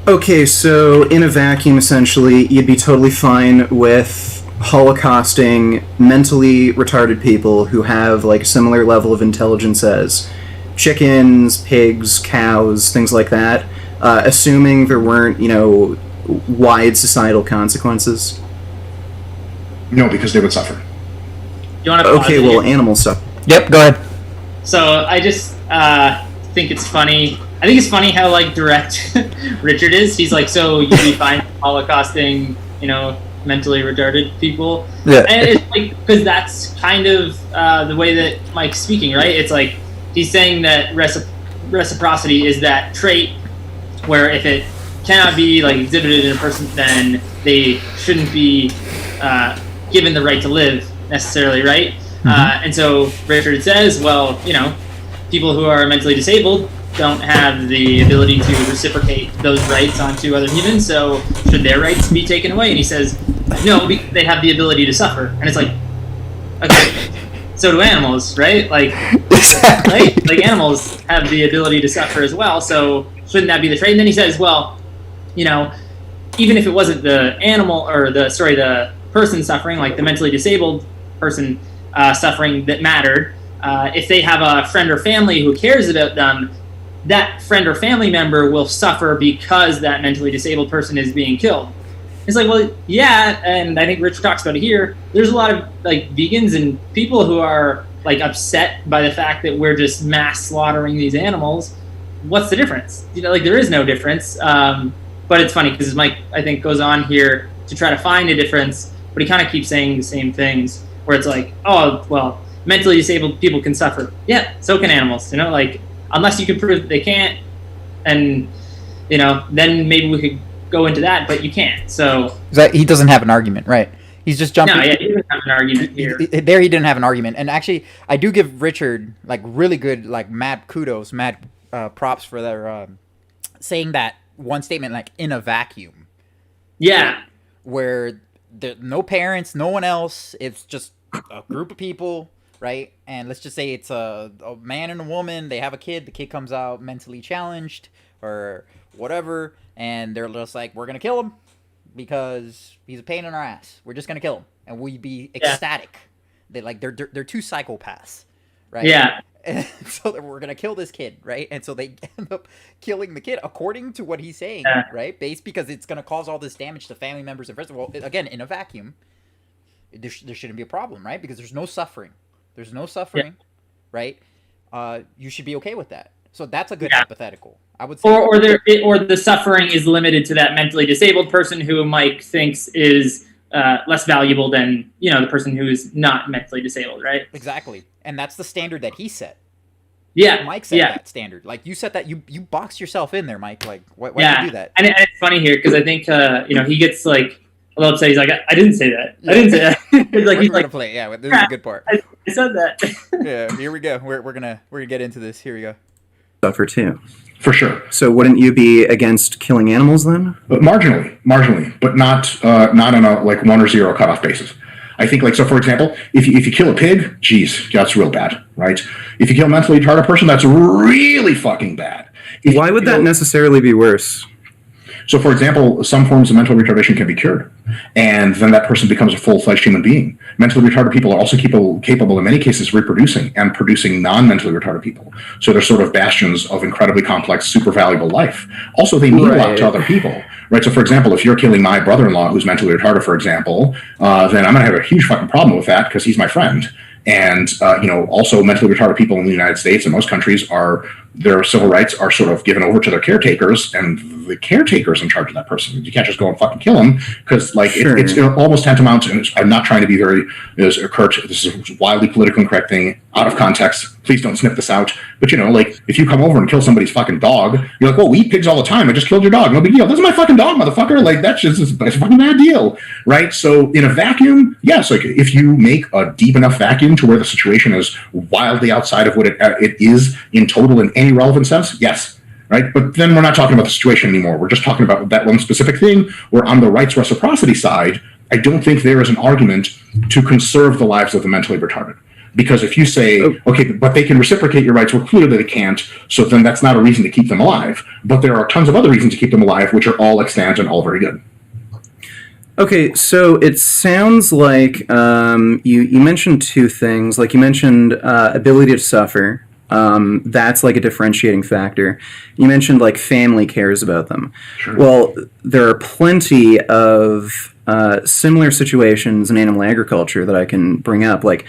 Okay, so in a vacuum, essentially, you'd be totally fine with holocausting mentally retarded people who have, like, a similar level of intelligence as chickens, pigs, cows, things like that, assuming there weren't, wide societal consequences? No, because they would suffer. You want to okay, well, animals suffer. Yep, go ahead. So I just think it's funny. I think it's funny how like direct Richard is. He's like, so you'd be fine holocausting, mentally retarded people. Yeah. And it's like, because that's kind of the way that Mike's speaking, right? It's like he's saying that reciprocity is that trait where if it cannot be like exhibited in a person, then they shouldn't be given the right to live necessarily, right? Mm-hmm. And so Richard says, well, people who are mentally disabled don't have the ability to reciprocate those rights onto other humans, so should their rights be taken away? And he says, no, they have the ability to suffer. And it's like, okay, so do animals, right? Like, exactly. right? Like animals have the ability to suffer as well, so shouldn't that be the trait? And then he says, well, even if it wasn't the animal or the person suffering, like the mentally disabled person suffering that mattered, if they have a friend or family who cares about them, that friend or family member will suffer because that mentally disabled person is being killed. It's like, well, yeah, and I think Richard talks about it here. There's a lot of like vegans and people who are like upset by the fact that we're just mass slaughtering these animals. What's the difference? Like there is no difference. But it's funny because Mike, I think, goes on here to try to find a difference, but he kind of keeps saying the same things where it's like, oh, well, mentally disabled people can suffer. Yeah, so can animals, like unless you can prove that they can't, and, then maybe we could go into that, but you can't, so. He doesn't have an argument, right? He's just jumping. No, yeah, he doesn't have an argument here. There he didn't have an argument. And actually, I do give Richard, like, really good, like, mad kudos, mad props for their saying that one statement, like, in a vacuum. Yeah. Where there no parents, no one else, it's just a group of people, right? And let's just say it's a man and a woman, they have a kid, the kid comes out mentally challenged or whatever, and they're just like, we're gonna kill him because he's a pain in our ass. We're just gonna kill him, and we'd be ecstatic. They're two psychopaths, right? Yeah. And so we're gonna kill this kid, right? And so they end up killing the kid, according to what he's saying, right? Because it's gonna cause all this damage to family members and friends. Well, again, in a vacuum, there shouldn't be a problem, right? Because there's no suffering. There's no suffering, right? You should be okay with that. So that's a good hypothetical, I would say. Or the suffering is limited to that mentally disabled person who Mike thinks is less valuable than the person who is not mentally disabled, right? Exactly, and that's the standard that he set. Yeah, Mike set that standard. Like you set that, you boxed yourself in there, Mike. Like why did you do that? And it's funny here because I think he gets like a little upset. He's like, I didn't say that. I didn't say that. He's gonna play. Yeah, this is a good part. I said that. Yeah, here we go. We're gonna get into this. Here we go. Suffer too. For sure. So wouldn't you be against killing animals then? But marginally, but not on a like 1 or 0 cutoff basis. I think so for example, if you kill a pig, geez, that's real bad, right? If you kill a mentally retarded person, that's really fucking bad. Why would that necessarily be worse? So, for example, some forms of mental retardation can be cured, and then that person becomes a full-fledged human being. Mentally retarded people are also capable in many cases, reproducing and producing non-mentally retarded people. So they're sort of bastions of incredibly complex, super valuable life. Also, they mean a lot to other people, right? So, for example, if you're killing my brother-in-law who's mentally retarded, for example, then I'm going to have a huge fucking problem with that because he's my friend. And, also mentally retarded people in the United States and most countries are their civil rights are sort of given over to their caretakers, and the caretaker's in charge of that person. You can't just go and fucking kill him, because like it's almost tantamount to, and I'm not trying to be very curt, this is a wildly politically incorrect thing, out of context, please don't snip this out, but like if you come over and kill somebody's fucking dog, you're like, well, we eat pigs all the time, I just killed your dog, no big deal. That's my fucking dog, motherfucker. Like that's a fucking bad deal, right? So in a vacuum, yes, like if you make a deep enough vacuum to where the situation is wildly outside of what it is in total in any relevant sense, yes, right? But then we're not talking about the situation anymore. We're just talking about that one specific thing, where on the rights reciprocity side, I don't think there is an argument to conserve the lives of the mentally retarded. Because if you say, okay, but they can reciprocate your rights, well, clearly they can't, so then that's not a reason to keep them alive. But there are tons of other reasons to keep them alive, which are all extant and all very good. Okay, so it sounds like you mentioned two things. Like you mentioned ability to suffer. That's like a differentiating factor. You mentioned like family cares about them. Sure. Well, there are plenty of similar situations in animal agriculture that I can bring up. Like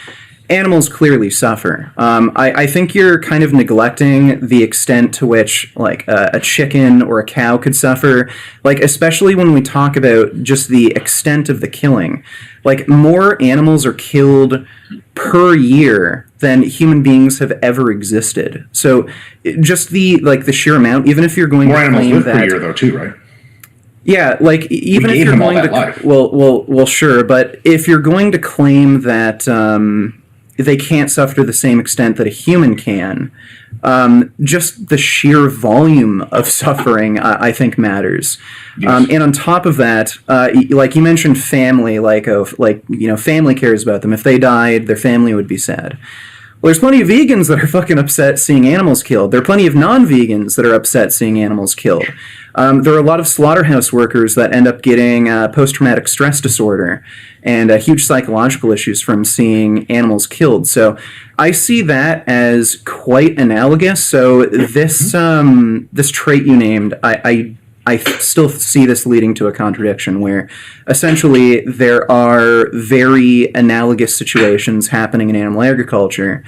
animals clearly suffer. I think you're kind of neglecting the extent to which like a chicken or a cow could suffer, like especially when we talk about just the extent of the killing. Like more animals are killed per year than human beings have ever existed. So just the sheer amount, even if you're going more to animals claim live that, per year though too, right? Yeah, like even if you're going to well, sure, but if you're going to claim that they can't suffer to the same extent that a human can, just the sheer volume of suffering, I think, matters. Yes. And on top of that, like you mentioned, family, family cares about them. If they died, their family would be sad. Well, there's plenty of vegans that are fucking upset seeing animals killed. There are plenty of non-vegans that are upset seeing animals killed. There are a lot of slaughterhouse workers that end up getting post-traumatic stress disorder and huge psychological issues from seeing animals killed. So I see that as quite analogous. So this this trait you named, I still see this leading to a contradiction where essentially there are very analogous situations happening in animal agriculture.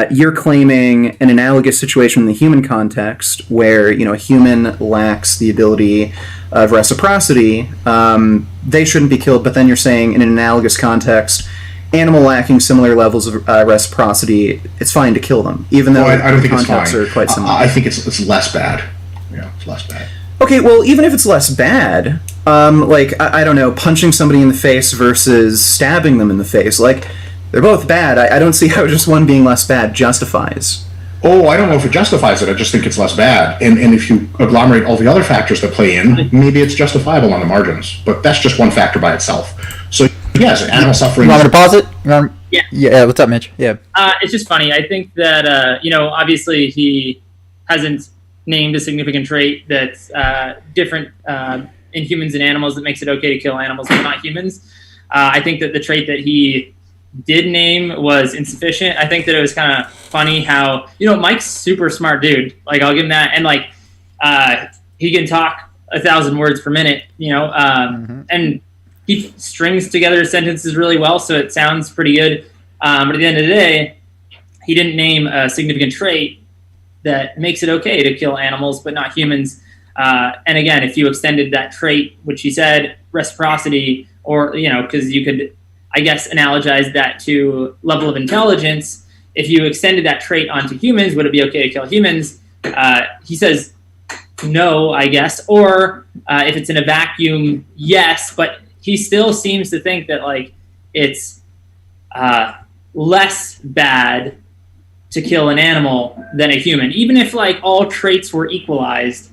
You're claiming an analogous situation in the human context where, a human lacks the ability of reciprocity. They shouldn't be killed, but then you're saying in an analogous context, animal lacking similar levels of reciprocity, it's fine to kill them, even though I don't think the it's fine. contexts are quite similar. I think it's less bad. Yeah, it's less bad. Okay, well, even if it's less bad, I don't know, punching somebody in the face versus stabbing them in the face, like, they're both bad. I don't see how just one being less bad justifies. Oh, I don't know if it justifies it. I just think it's less bad. And if you agglomerate all the other factors that play in, maybe it's justifiable on the margins. But that's just one factor by itself. So, yes, animal suffering... You want me to pause it? Yeah. What's up, Mitch? Yeah. It's just funny. I think that, obviously he hasn't named a significant trait that's different in humans and animals that makes it okay to kill animals but not humans. I think that the trait that he did name was insufficient. I think that it was kind of funny how, Mike's super smart dude. Like, I'll give him that. And, he can talk 1,000 words per minute, and he strings together sentences really well, so it sounds pretty good. But at the end of the day, he didn't name a significant trait that makes it okay to kill animals but not humans. And again, if you extended that trait, which he said, reciprocity, or, because you could, I guess, analogize that to level of intelligence. If you extended that trait onto humans, would it be okay to kill humans? He says no, I guess. Or if it's in a vacuum, yes. But he still seems to think that, like, it's less bad to kill an animal than a human. Even if, like, all traits were equalized,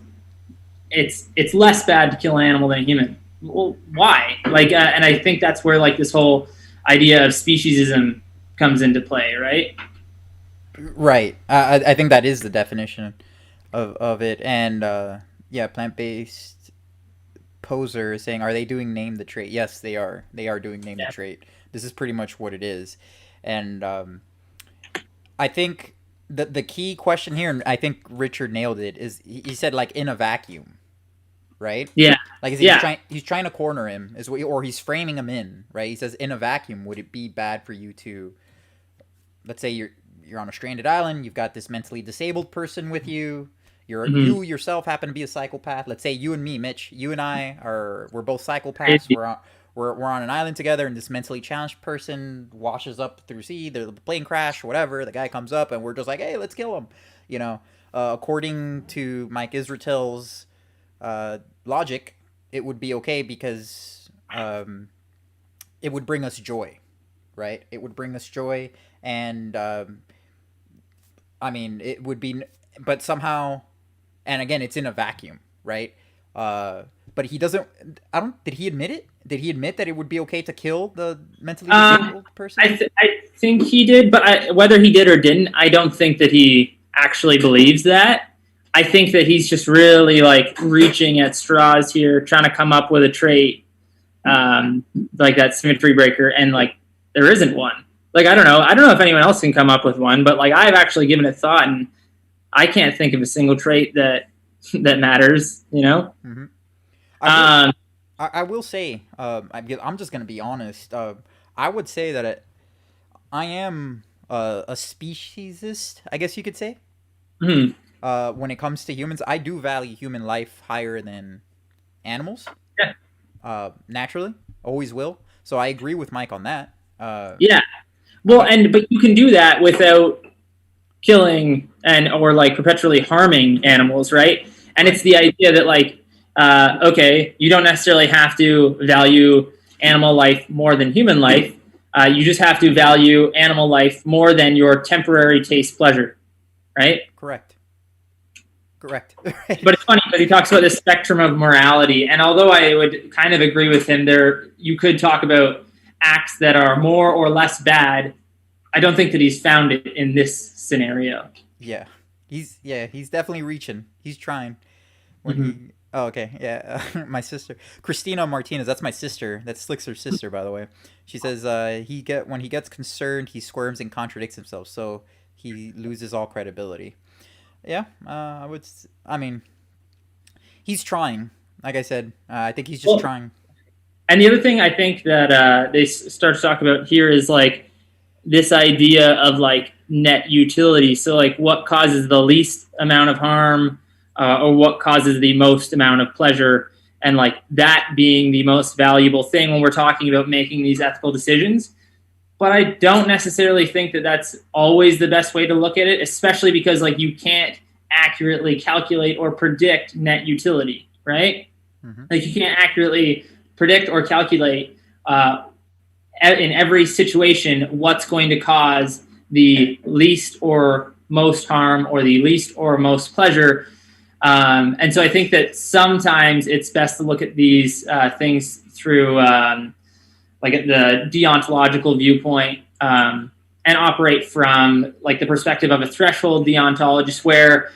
it's less bad to kill an animal than a human. Well, why? Like, and I think that's where, like, this whole idea of speciesism comes into play, right? Right. I think that is the definition of it. And plant-based poser is saying, are they doing name the trait? Yes, they are. They are doing name the trait. This is pretty much what it is. And I think the key question here, and I think Richard nailed it, is he said, like, in a vacuum. Right? Yeah. Like, he's trying to corner him, or he's framing him in, right? He says, in a vacuum, would it be bad for you to, let's say you're on a stranded island. You've got this mentally disabled person with you. You yourself happen to be a psychopath. Let's say you and me, Mitch. You and we're both psychopaths. We're on an island together, and this mentally challenged person washes up through sea. The plane crash, whatever. The guy comes up, and we're just like, hey, let's kill him. You know, according to Mike Israetel's logic, it would be okay because it would bring us joy, right? It would bring us joy, and I mean, it would be, but somehow, and again, it's in a vacuum, right? But he doesn't. Did he admit it? Did he admit that it would be okay to kill the mentally disabled person? I think he did, but whether he did or didn't, I don't think that he actually believes that. I think that he's just really like reaching at straws here, trying to come up with a trait like that symmetry breaker, and like there isn't one. Like I don't know if anyone else can come up with one, but like I've actually given it thought, and I can't think of a single trait that matters. You know. Mm-hmm. I will say, I'm just going to be honest. I would say that I am a speciesist, I guess you could say. Mm-hmm. When it comes to humans, I do value human life higher than animals. Yeah. Naturally, always will. So I agree with Mike on that. Yeah. Well, but you can do that without killing or like perpetually harming animals, right? And it's the idea that like, okay, you don't necessarily have to value animal life more than human life. You just have to value animal life more than your temporary taste pleasure, right? Correct. But it's funny because he talks about this spectrum of morality, and although I would kind of agree with him there, you could talk about acts that are more or less bad. I don't think that he's found it in this scenario. Yeah, he's definitely reaching. He's trying. Oh, okay. Yeah. My sister, Christina Martinez, that's my sister. That's Slickster's sister, by the way. She says when he gets concerned, he squirms and contradicts himself, so he loses all credibility. Yeah, I mean, he's trying. Like I said, I think he's just trying. And the other thing I think that they start to talk about here is like this idea of like net utility. So like what causes the least amount of harm, or what causes the most amount of pleasure, and like that being the most valuable thing when we're talking about making these ethical decisions. But I don't necessarily think that that's always the best way to look at it, especially because like you can't accurately calculate or predict net utility, right? Mm-hmm. Like you can't accurately predict or calculate in every situation what's going to cause the least or most harm or the least or most pleasure. And so I think that sometimes it's best to look at these things through like at the deontological viewpoint, and operate from like the perspective of a threshold deontologist where,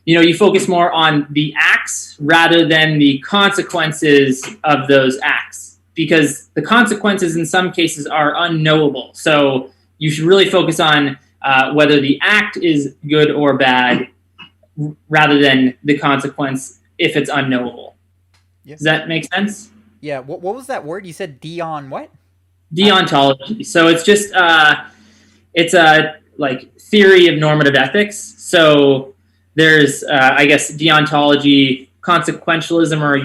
you know, you focus more on the acts rather than the consequences of those acts, because the consequences in some cases are unknowable. So you should really focus on whether the act is good or bad rather than the consequence if it's unknowable. Yeah. Does that make sense? Yeah. What was that word? You said what? Deontology. So it's just it's a like theory of normative ethics. So there's I guess deontology, consequentialism or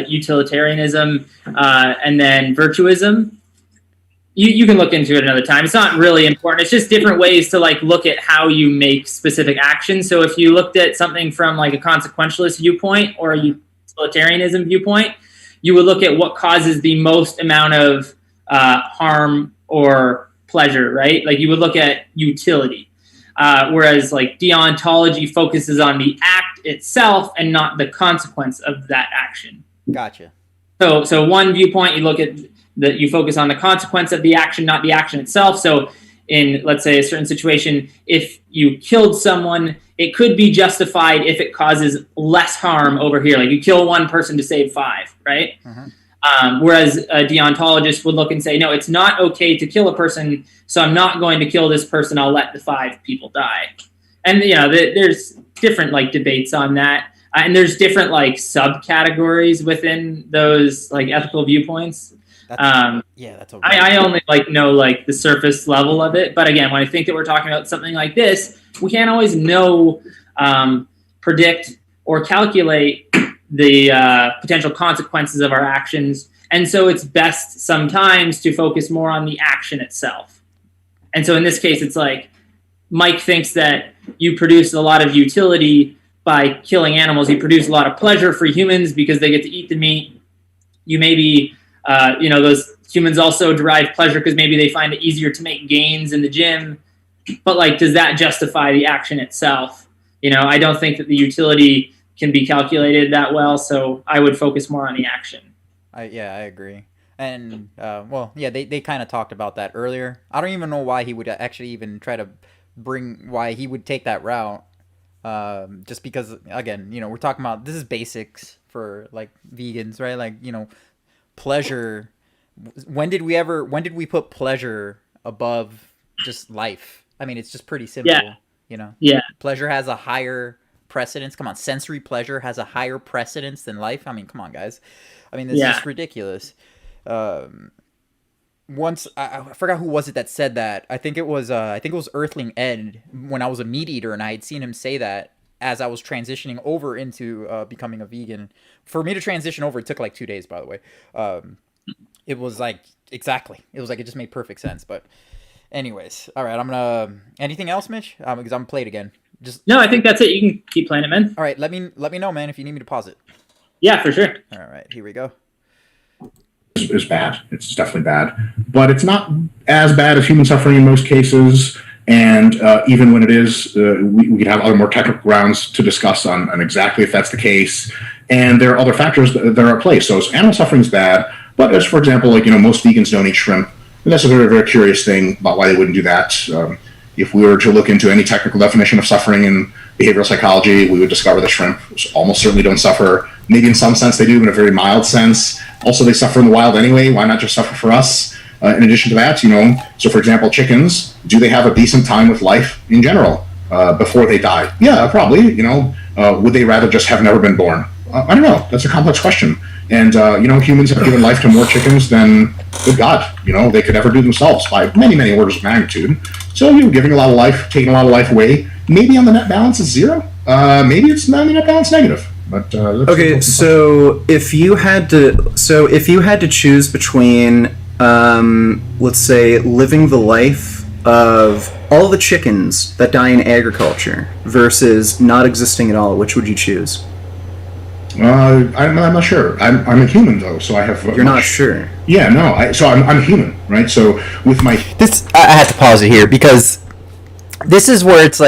utilitarianism, and then virtuism. You can look into it another time. It's not really important. It's just different ways to like look at how you make specific actions. So if you looked at something from like a consequentialist viewpoint or a utilitarianism viewpoint, you would look at what causes the most amount of harm or pleasure, right? Like you would look at utility. Whereas like deontology focuses on the act itself and not the consequence of that action. Gotcha. So one viewpoint, you look at that you focus on the consequence of the action, not the action itself. So in, let's say, a certain situation, if you killed someone, it could be justified if it causes less harm over here. Like you kill one person to save 5, right? Mm-hmm. Whereas a deontologist would look and say, no, it's not okay to kill a person, so I'm not going to kill this person. I'll let the 5 people die. And, you know, there's different, like, debates on that. And there's different, like, subcategories within those, like, ethical viewpoints. That's I only know the surface level of it. But again, when I think that we're talking about something like this, we can't always know, predict, or calculate the potential consequences of our actions. And so it's best sometimes to focus more on the action itself. And so in this case, it's like Mike thinks that you produce a lot of utility by killing animals. You produce a lot of pleasure for humans because they get to eat the meat. You maybe, those humans also derive pleasure because maybe they find it easier to make gains in the gym. But does that justify the action itself? I don't think that the utility can be calculated that well. So I would focus more on the action. I agree. And, they kind of talked about that earlier. I don't even know why he would actually even try to why he would take that route. Just because, again, we're talking about, this is basics for, vegans, right? Pleasure. When did we put pleasure above just life? I mean, it's just pretty simple, Yeah. Pleasure has a higher precedence. Come on, sensory pleasure has a higher precedence than life. I mean, come on, guys. I mean, this is just ridiculous. Once I forgot who was it that said that. I think it was Earthling Ed, when I was a meat eater, and I had seen him say that as I was transitioning over into becoming a vegan. For me to transition over, it took 2 days, by the way. It was exactly. It was it just made perfect sense. But anyways, all right. I'm gonna. Anything else, Mitch? Because I'm gonna play it again. No, I think that's it. You can keep playing it, man. All right. Let me know, man, if you need me to pause it. Yeah, for sure. All right. Here we go. Is bad. It's definitely bad, but it's not as bad as human suffering in most cases. And even when it is, we could have other more technical grounds to discuss on exactly if that's the case. And there are other factors that are at play. So animal suffering is bad, but as for example, most vegans don't eat shrimp, and that's a very, very curious thing about why they wouldn't do that. If we were to look into any technical definition of suffering in behavioral psychology, we would discover that shrimp almost certainly don't suffer. Maybe in some sense they do, in a very mild sense. Also, they suffer in the wild anyway. Why not just suffer for us? In addition to that, so for example, chickens, do they have a decent time with life in general before they die? Yeah, probably. Would they rather just have never been born? I don't know. That's a complex question. And, humans have given life to more chickens than, good God, they could ever do themselves by many, many orders of magnitude. So, giving a lot of life, taking a lot of life away, maybe on the net balance is zero. Maybe it's on the net balance negative. But okay, so if you had to choose between, let's say, living the life of all the chickens that die in agriculture versus not existing at all, which would you choose? I'm not sure. I'm a human though, so I have. You're not sure. Yeah, no. So I'm a human, right? So with my I had to pause it here because this is where it's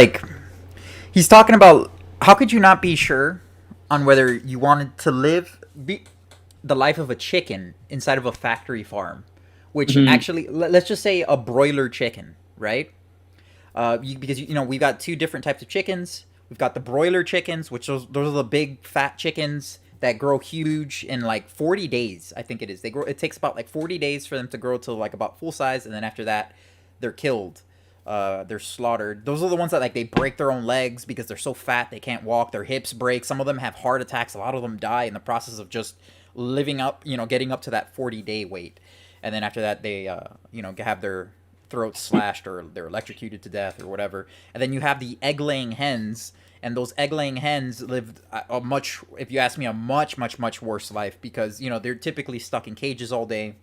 he's talking about how could you not be sure on whether you wanted to live the life of a chicken inside of a factory farm, which actually, let's just say a broiler chicken, right? Because we've got two different types of chickens. We've got the broiler chickens, which those are the big fat chickens that grow huge in 40 days. I think it is. It takes about 40 days for them to grow to about full size, and then after that, they're killed. They're slaughtered. Those are the ones that they break their own legs because they're so fat they can't walk. Their hips break. Some of them have heart attacks. A lot of them die in the process of just living up, getting up to that 40-day weight. And then after that, they, have their throats slashed or they're electrocuted to death or whatever. And then you have the egg-laying hens, and those egg-laying hens live if you ask me, a much, much, much worse life because, they're typically stuck in cages all day.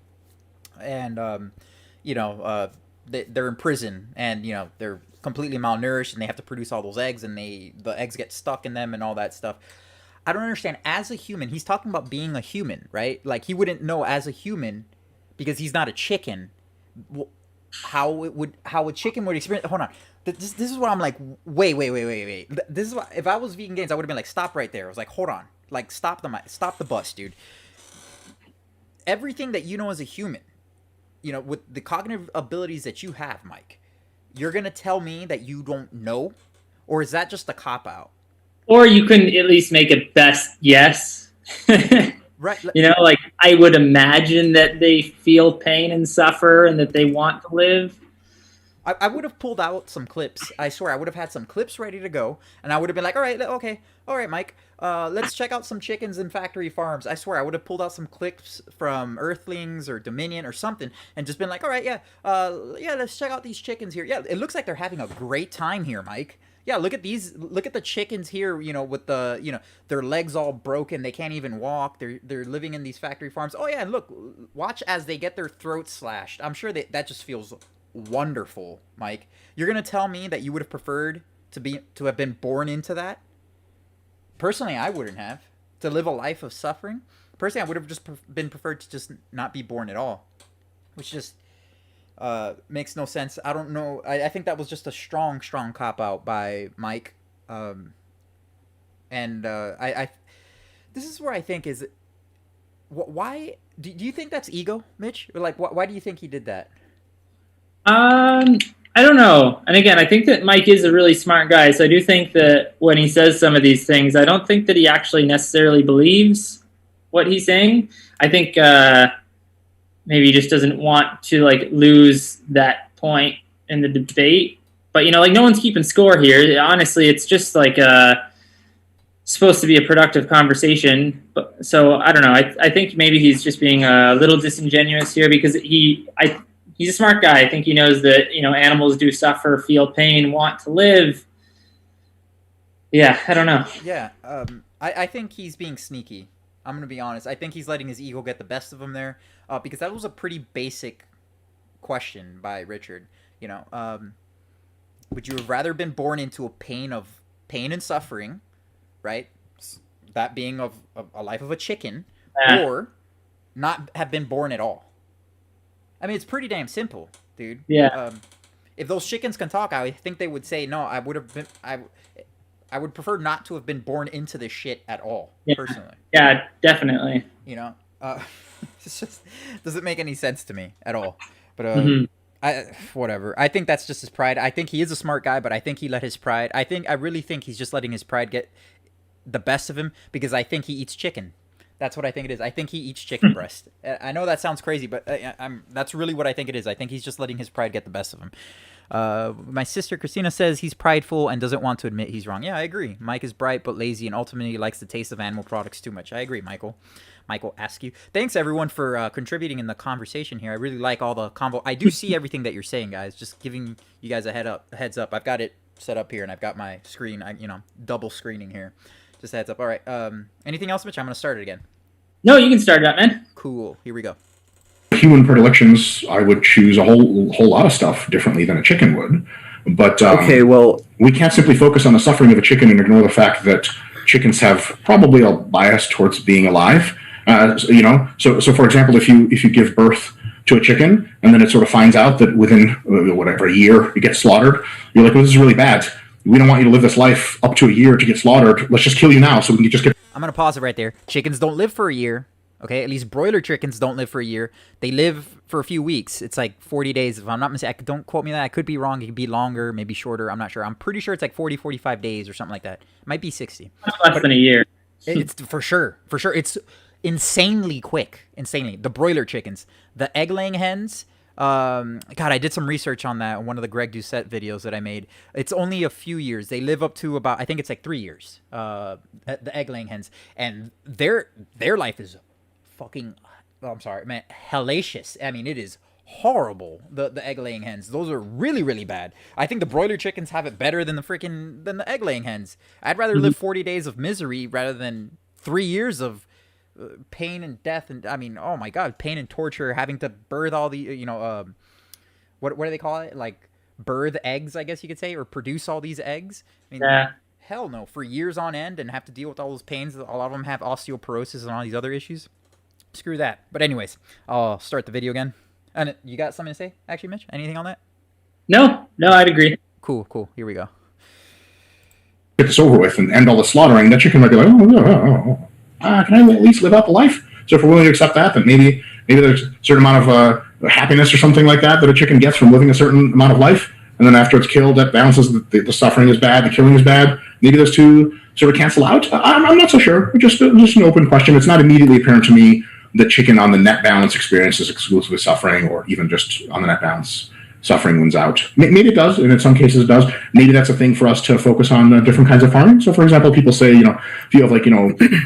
And, they're in prison and, they're completely malnourished and they have to produce all those eggs and the eggs get stuck in them and all that stuff. I don't understand. As a human, he's talking about being a human, right? He wouldn't know as a human because he's not a chicken. How a chicken would experience. Hold on. This is what I'm wait. This is what, if I was Vegan Gains, I would have been stop right there. I was hold on. Stop the bus, dude. Everything that you know as a human, with the cognitive abilities that you have, Mike, you're going to tell me that you don't know? Or is that just a cop-out? Or you can at least make a best yes. Right. I would imagine that they feel pain and suffer and that they want to live. I would have pulled out some clips. I swear, I would have had some clips ready to go, and I would have been like, all right, okay, all right, Mike, let's check out some chickens in factory farms. I swear, I would have pulled out some clips from Earthlings or Dominion or something, and just been like, all right, yeah, let's check out these chickens here. Yeah, it looks like they're having a great time here, Mike. Yeah, look at these. Look at the chickens here. You know, with the their legs all broken. They can't even walk. They're living in these factory farms. Oh yeah, and look, watch as they get their throats slashed. I'm sure that just feels wonderful, Mike. You're gonna tell me that you would have preferred to have been born into that? Personally, I wouldn't have. To live a life of suffering. Personally, I would have just been preferred to just not be born at all, which just makes no sense. I don't know. I think that was just a strong cop out by Mike. And this is where I think is, why do you think that's ego, Mitch? Or like, why do you think he did that? I don't know. And again, I think that Mike is a really smart guy. So I do think that when he says some of these things, I don't think that he actually necessarily believes what he's saying. I think maybe he just doesn't want to like lose that point in the debate. But like no one's keeping score here. Honestly, it's just like supposed to be a productive conversation. But so I don't know. I think maybe he's just being a little disingenuous here because he's a smart guy. I think he knows that, animals do suffer, feel pain, want to live. Yeah, I don't know. Yeah, I think he's being sneaky. I'm going to be honest. I think he's letting his ego get the best of him there because that was a pretty basic question by Richard. Would you have rather been born into a pain and suffering, right? That being of a life of a chicken, or not have been born at all? I mean, it's pretty damn simple, dude. Yeah. If those chickens can talk, I think they would say, no, I would prefer not to have been born into this shit at all, personally. Yeah, definitely. It's just doesn't make any sense to me at all. But whatever. I think that's just his pride. I think he is a smart guy, but I think he let his pride. I really think he's just letting his pride get the best of him because I think he eats chicken. That's what I think it is. I think he eats chicken breast. I know that sounds crazy, but that's really what I think it is. I think he's just letting his pride get the best of him. My sister Christina says he's prideful and doesn't want to admit he's wrong. Yeah, I agree. Mike is bright but lazy and ultimately likes the taste of animal products too much. I agree, Michael. Michael Askew. Thanks, everyone, for contributing in the conversation here. I really like all the convo. I do see everything that you're saying, guys. Just giving you guys a heads up. I've got it set up here, and I've got my screen, double screening here. Just a heads up. All right. Anything else, Mitch? I'm going to start it again. No, you can start it up, man. Cool. Here we go. Human predilections, I would choose a whole lot of stuff differently than a chicken would. But okay, well, we can't simply focus on the suffering of a chicken and ignore the fact that chickens have probably a bias towards being alive. So for example, if you give birth to a chicken and then it sort of finds out that within whatever a year it gets slaughtered, you're like, well, this is really bad. We don't want you to live this life up to a year to get slaughtered. Let's just kill you now so we can just get... I'm going to pause it right there. Chickens don't live for a year. Okay, at least broiler chickens don't live for a year. They live for a few weeks. It's like 40 days. If I'm not mistaken, don't quote me on that. I could be wrong. It could be longer, maybe shorter. I'm not sure. I'm pretty sure it's like 40, 45 days or something like that. It might be 60. Less than a year. It's for sure. For sure. It's insanely quick. Insanely. The broiler chickens. The egg-laying hens... God, I did some research on that in one of the Greg Doucette videos that I made. It's only a few years. They live up to about, I think it's like 3 years, the egg-laying hens. And their life is fucking, I'm sorry, man, hellacious. I mean, it is horrible, the egg-laying hens. Those are really, really bad. I think the broiler chickens have it better than the egg-laying hens. I'd rather live 40 days of misery rather than 3 years of pain and death, and I mean, oh my god, pain and torture, having to birth all the what do they call it, like birth eggs, I guess you could say, or produce all these eggs. I mean, yeah. Hell no, for years on end, and have to deal with all those pains. A lot of them have osteoporosis and all these other issues. Screw that. But anyways, I'll start the video again. And you got something to say, actually, Mitch? Anything on that? No, I'd agree. Cool. Here we go. Get this over with and end all the slaughtering. That chicken might be like, can I at least live out the life? So if we're willing to accept that, then maybe there's a certain amount of happiness or something like that a chicken gets from living a certain amount of life, and then after it's killed, that balances the suffering is bad, the killing is bad. Maybe those two sort of cancel out. I'm not so sure. Just an open question. It's not immediately apparent to me that chicken on the net balance experiences exclusively suffering, or even just on the net balance suffering wins out. Maybe it does, and in some cases it does. Maybe that's a thing for us to focus on different kinds of farming. So, for example, people say, if you have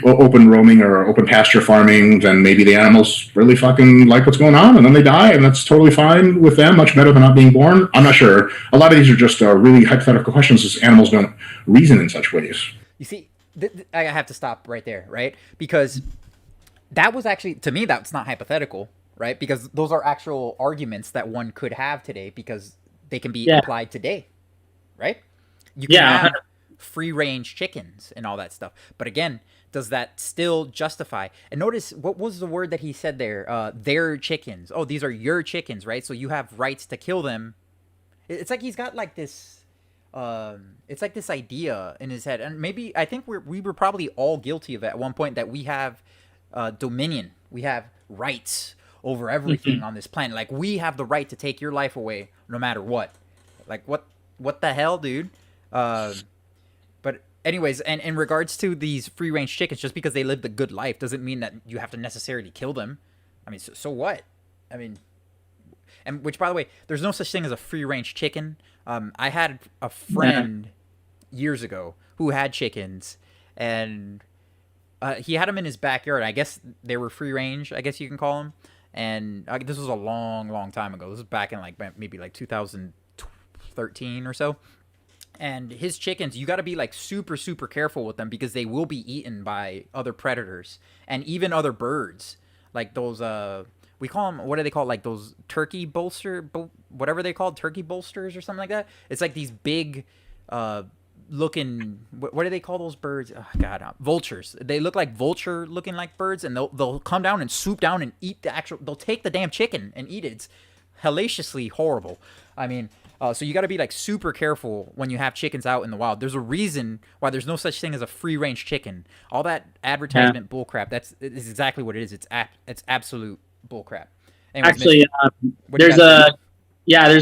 open roaming or open pasture farming, then maybe the animals really fucking like what's going on, and then they die, and that's totally fine with them, much better than not being born. I'm not sure. A lot of these are just really hypothetical questions, as animals don't reason in such ways. You see, I have to stop right there, right? Because that was actually, to me, that's not hypothetical. Right, because those are actual arguments that one could have today because they can be applied today, right? You can have free-range chickens and all that stuff, but again, does that still justify? And notice what was the word that he said there? Their chickens. Oh, these are your chickens, right? So you have rights to kill them. It's like he's got like this. It's like this idea in his head, and maybe I think we were probably all guilty of it at one point that we have dominion, we have rights over everything on this planet. Like, we have the right to take your life away no matter what. Like, what the hell, dude? But anyways, and in regards to these free-range chickens, just because they lived a good life doesn't mean that you have to necessarily kill them. I mean, so what? I mean, and which, by the way, there's no such thing as a free-range chicken. I had a friend years ago who had chickens, and he had them in his backyard. I guess they were free-range, I guess you can call them. And this was a long time ago. This was back in maybe 2013 or so. And his chickens, you got to be like super careful with them because they will be eaten by other predators and even other birds. Like those we call them, what do they call, like those turkey whatever they call, turkey bolsters or something like that. It's like these big looking, what do they call those birds? Oh god, vultures. They look like vulture looking like birds, and they'll come down and swoop down and eat they'll take the damn chicken and eat it. It's hellaciously horrible. I mean, so you got to be like super careful when you have chickens out in the wild. There's a reason why there's no such thing as a free range chicken. All that advertisement bullcrap, is exactly what it is. It's absolute bullcrap. Anyways, actually, there's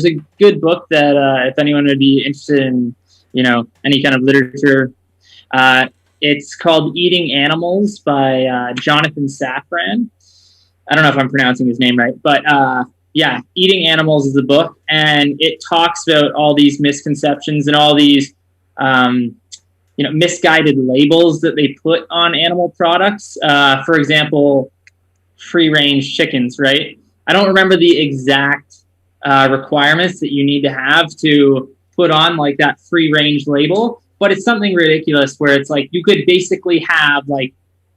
a good book that if anyone would be interested in any kind of literature. It's called Eating Animals by Jonathan Safran. I don't know if I'm pronouncing his name right, but Eating Animals is the book, and it talks about all these misconceptions and all these misguided labels that they put on animal products. For example, free-range chickens, right? I don't remember the exact requirements that you need to have to put on like that free range label, but it's something ridiculous where it's like you could basically have like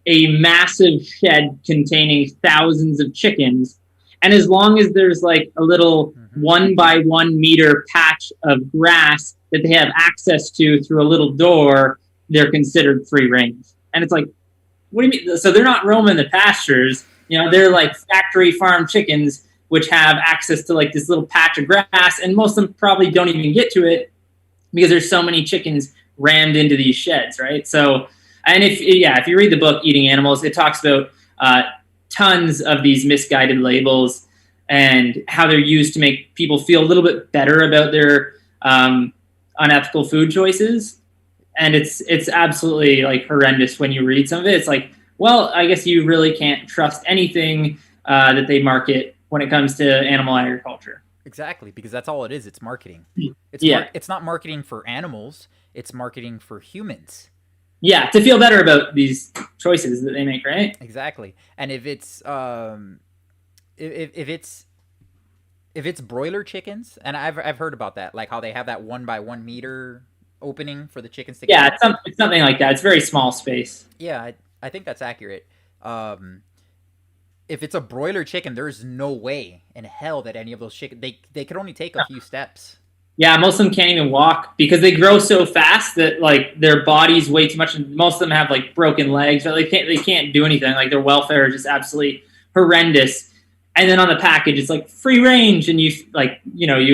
a massive shed containing thousands of chickens, and as long as there's like a little 1 by 1 meter patch of grass that they have access to through a little door, they're considered free range. And it's like, what do you mean? So they're not roaming the pastures, they're like factory farm chickens which have access to like this little patch of grass, and most of them probably don't even get to it because there's so many chickens rammed into these sheds, right? So, and if you read the book Eating Animals, it talks about tons of these misguided labels and how they're used to make people feel a little bit better about their unethical food choices. And it's absolutely like horrendous when you read some of it. It's like, well, I guess you really can't trust anything that they market when it comes to animal agriculture. Exactly, because that's all it is. It's marketing. It's not marketing for animals. It's marketing for humans. Yeah, to feel better about these choices that they make, right? Exactly. And if it's if it's broiler chickens, and I've heard about that, like how they have that 1 by 1 meter opening for the chickens to get. Yeah, it's something like that. It's very small space. Yeah, I think that's accurate. If it's a broiler chicken, there's no way in hell that any of those chickens, they could only take a few steps. Yeah, most of them can't even walk because they grow so fast that like their body's way too much. And most of them have like broken legs. But they can't do anything. Like their welfare is just absolutely horrendous. And then on the package, it's like free range, and you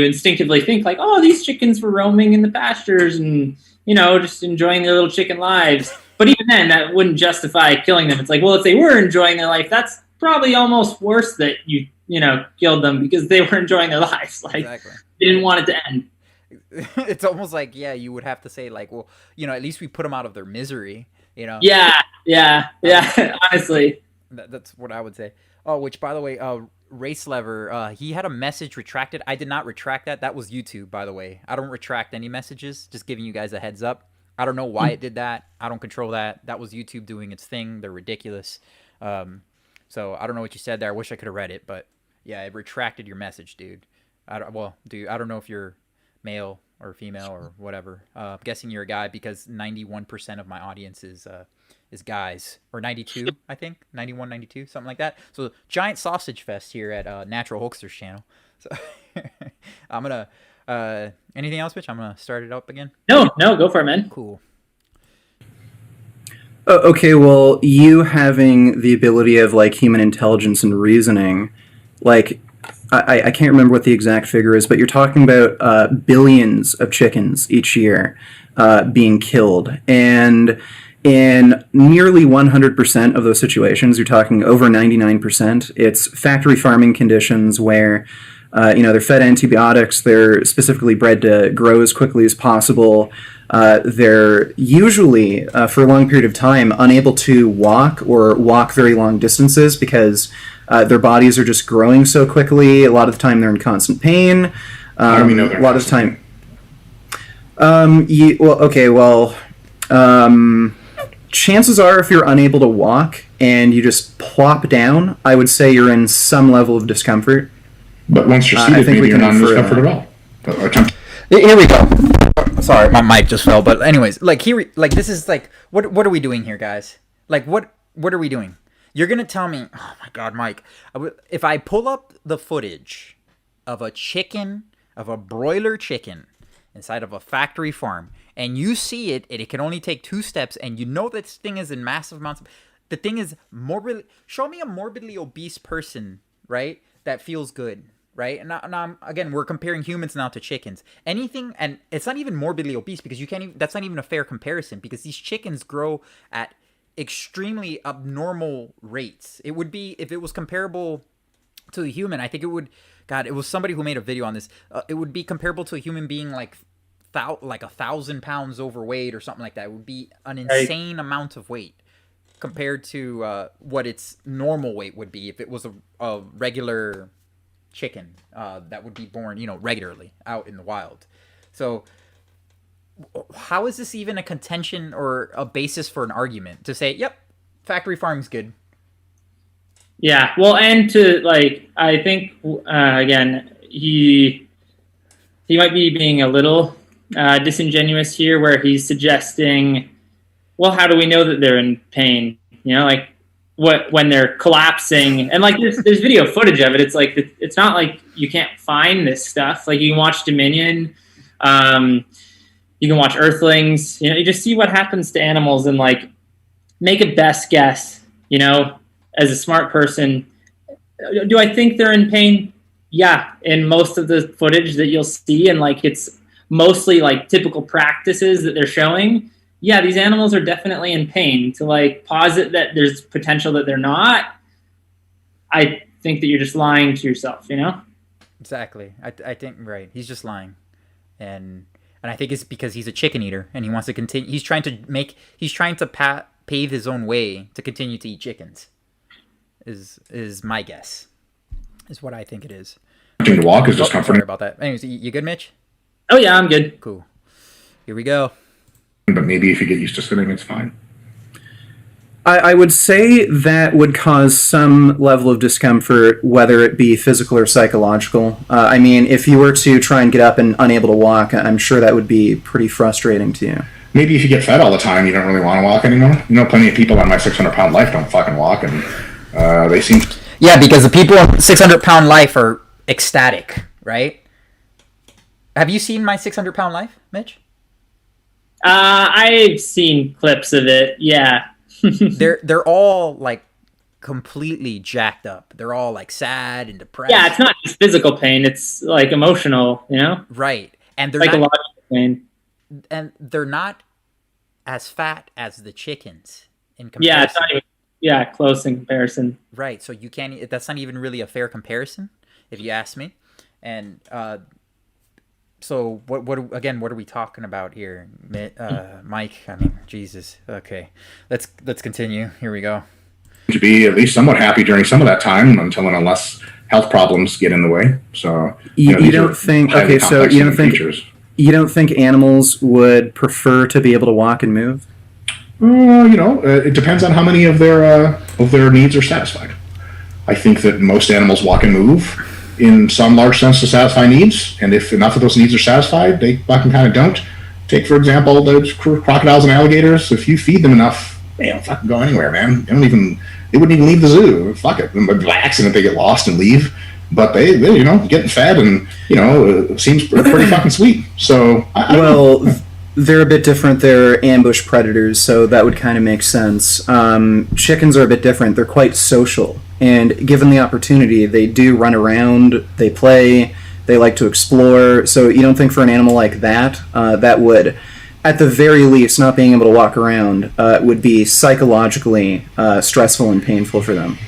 instinctively think like, oh, these chickens were roaming in the pastures and just enjoying their little chicken lives. But even then, that wouldn't justify killing them. It's like, well, if they were enjoying their life, that's probably almost worse that you killed them because they were enjoying their lives. Like exactly. They didn't want it to end. It's almost like, you would have to say like, well, at least we put them out of their misery, Yeah. Honestly, that's what I would say. Oh, which by the way, Race Lever, he had a message retracted. I did not retract that. That was YouTube, by the way. I don't retract any messages. Just giving you guys a heads up. I don't know why it did that. I don't control that. That was YouTube doing its thing. They're ridiculous. So I don't know what you said there. I wish I could have read it, but yeah, it retracted your message, dude. Dude, I don't know if you're male or female or whatever. I'm guessing you're a guy because 91% of my audience is guys, or 92, I think, 91, 92, something like that. So giant sausage fest here at Natural Hulkster's channel. So I'm gonna anything else, Mitch? I'm gonna start it up again. No, go for it, man. Cool. Okay, well, you having the ability of like human intelligence and reasoning, like I can't remember what the exact figure is, but you're talking about billions of chickens each year being killed, and in nearly 100% of those situations, you're talking over 99%, it's factory farming conditions where they're fed antibiotics, they're specifically bred to grow as quickly as possible. They're usually, for a long period of time, unable to walk or walk very long distances because their bodies are just growing so quickly. A lot of the time they're in constant pain. How do we know they're a lot of the time... chances are if you're unable to walk and you just plop down, I would say you're in some level of discomfort. But once you're seated, maybe you're not in discomfort at all. Here we go. Sorry, my mic just fell. But anyways, this is like, what are we doing here, guys? Like, what are we doing? You're gonna tell me, oh my God, Mike, if I pull up the footage of a broiler chicken inside of a factory farm, and you see it, and it can only take 2 steps, and you know this thing is in massive amounts. The thing is show me a morbidly obese person, right? That feels good. Right, and now again, we're comparing humans now to chickens. Anything, and it's not even morbidly obese because you can't even. That's not even a fair comparison because these chickens grow at extremely abnormal rates. It would be if it was comparable to a human. I think it would. God, it was somebody who made a video on this. It would be comparable to a human being like 1,000 pounds overweight or something like that. It would be an insane amount of weight compared to what its normal weight would be if it was a regular chicken that would be born, regularly out in the wild. So how is this even a contention or a basis for an argument to say, yep, factory farming's good? Yeah, well, and I think again, he might be being a little disingenuous here, where he's suggesting, well, how do we know that they're in pain? When they're collapsing, and there's video footage of it. It's like it's not like you can't find this stuff. Like you can watch Dominion, you can watch Earthlings. You just see what happens to animals and make a best guess. As a smart person, do I think they're in pain? Yeah, in most of the footage that you'll see, and it's mostly typical practices that they're showing. Yeah, these animals are definitely in pain. To posit that there's potential that they're not, I think that you're just lying to yourself, Exactly. I think, right. He's just lying. And I think it's because he's a chicken eater and he wants to continue. He's trying to pave his own way to continue to eat chickens. Is my guess. Is what I think it is. To walk is just comforting. Sorry about that. Anyways, you good, Mitch? Oh yeah, I'm good. Cool. Here we go. But maybe if you get used to sitting, it's fine. I would say that would cause some level of discomfort, whether it be physical or psychological. I mean, if you were to try and get up and unable to walk, I'm sure that would be pretty frustrating to you. Maybe if you get fed all the time, you don't really want to walk anymore. Plenty of people on my 600-pound life don't fucking walk, and they seem... Yeah, because the people on 600-pound life are ecstatic, right? Have you seen my 600-pound life, Mitch? I've seen clips of it. Yeah. they're all completely jacked up. They're all sad and depressed. Yeah, it's not just physical pain. It's emotional, Right. And they're psychological pain. And they're not as fat as the chickens in comparison. Yeah, it's not even close in comparison. Right. So you can't. That's not even really a fair comparison, if you ask me. And so what are we talking about here, Mike? I mean, Jesus. Okay, let's continue. Here we go. To be at least somewhat happy during some of that time, until and unless health problems get in the way. So you don't think okay, so you don't think features. You don't think animals would prefer to be able to walk and move? It depends on how many of their needs are satisfied. I think that most animals walk and move in some large sense to satisfy needs, and if enough of those needs are satisfied, they fucking kind of don't. Take, for example, the crocodiles and alligators. If you feed them enough, they don't fucking go anywhere, man. They wouldn't even leave the zoo. Fuck it. By accident, they get lost and leave. But they getting fed and, seems pretty fucking sweet. So, they're a bit different. They're ambush predators, so that would kind of make sense. Chickens are a bit different. They're quite social. And given the opportunity, they do run around, they play, they like to explore. So you don't think for an animal like that, that would, at the very least, not being able to walk around, would be psychologically stressful and painful for them?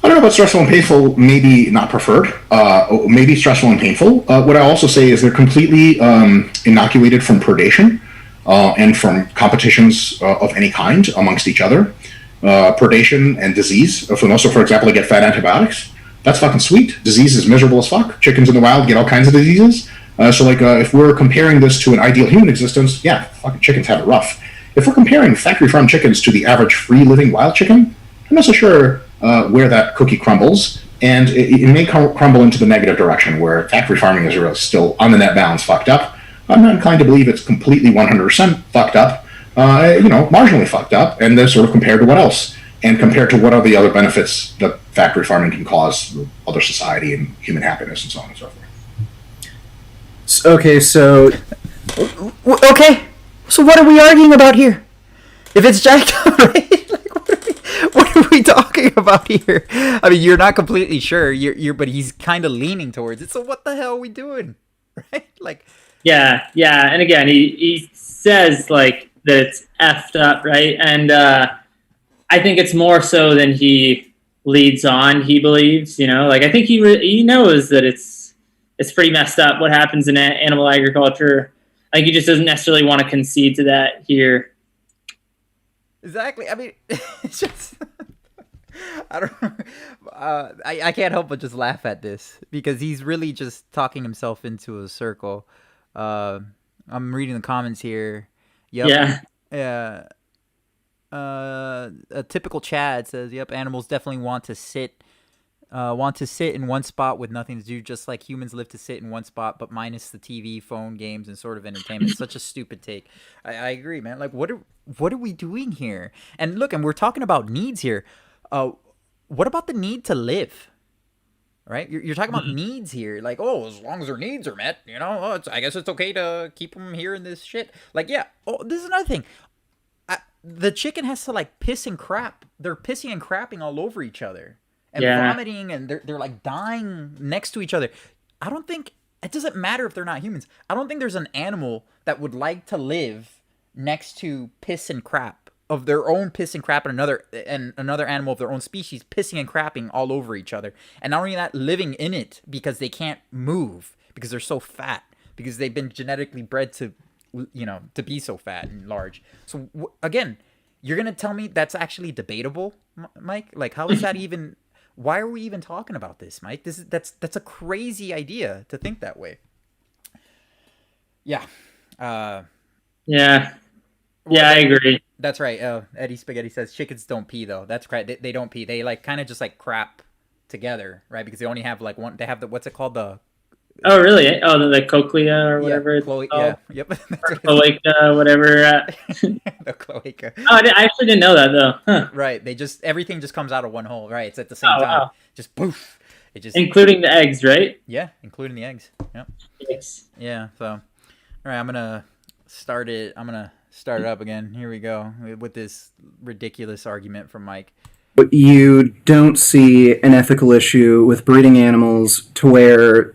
I don't know about stressful and painful, maybe not preferred, maybe stressful and painful. What I also say is they're completely inoculated from predation and from competitions of any kind amongst each other. Predation and disease. For example, they get fed antibiotics. That's fucking sweet. Disease is miserable as fuck. Chickens in the wild get all kinds of diseases. If we're comparing this to an ideal human existence, yeah, fucking chickens have it rough. If we're comparing factory farm chickens to the average free living wild chicken, I'm not so sure where that cookie crumbles, and it may crumble into the negative direction where factory farming is really still on the net balance fucked up. I'm not inclined to believe it's completely 100% fucked up. Marginally fucked up, and then sort of compared to what else, and compared to what are the other benefits that factory farming can cause other society and human happiness and so on and so forth. Okay, so what are we arguing about here? If it's jacked up, right? What are we talking about here? I mean, you're not completely sure. But he's kind of leaning towards it. So what the hell are we doing, right? Yeah, and again, he says that it's effed up, right? And I think it's more so than he leads on. He believes, I think he knows that it's pretty messed up what happens in animal agriculture. I think he just doesn't necessarily want to concede to that here. Exactly. I mean, it's just I don't know. I can't help but just laugh at this because he's really just talking himself into a circle. I'm reading the comments here. Yep. Yeah. A typical Chad says, "Yep, animals definitely want to sit in one spot with nothing to do, just like humans live to sit in one spot, but minus the TV, phone, games, and sort of entertainment." It's such a stupid take. I agree, man. What are we doing here? And look, and we're talking about needs here. What about the need to live? Right? You're talking about needs here. As long as their needs are met, I guess it's okay to keep them here in this shit. This is another thing. The chicken has to piss and crap. They're pissing and crapping all over each other and vomiting, and they're dying next to each other. I don't think it doesn't matter if they're not humans. I don't think there's an animal that would like to live next to piss and crap of their own piss and crap, and another animal of their own species pissing and crapping all over each other. And not only that, living in it because they can't move because they're so fat, because they've been genetically bred to be so fat and large. So again, you're gonna tell me that's actually debatable, Mike? How is that even? Why are we even talking about this, Mike? That's a crazy idea to think that way. Yeah. Yeah, I agree. That's right. Eddie Spaghetti says chickens don't pee though. That's correct. They don't pee. They kind of just crap together, right? Because they only have one. They have what's it called, the. Oh really? Oh, the cochlea or whatever. Yep. Or cloaca, whatever. The cloaca. Oh, I actually didn't know that though. Huh. Right. Everything just comes out of one hole. Right. It's at the same time. Wow. Just poof. It just. Including the eggs, right? Yeah, including the eggs. Yep. Eggs. Yeah. So, all right. I'm gonna start it up again. Here we go with this ridiculous argument from Mike. But you don't see an ethical issue with breeding animals to where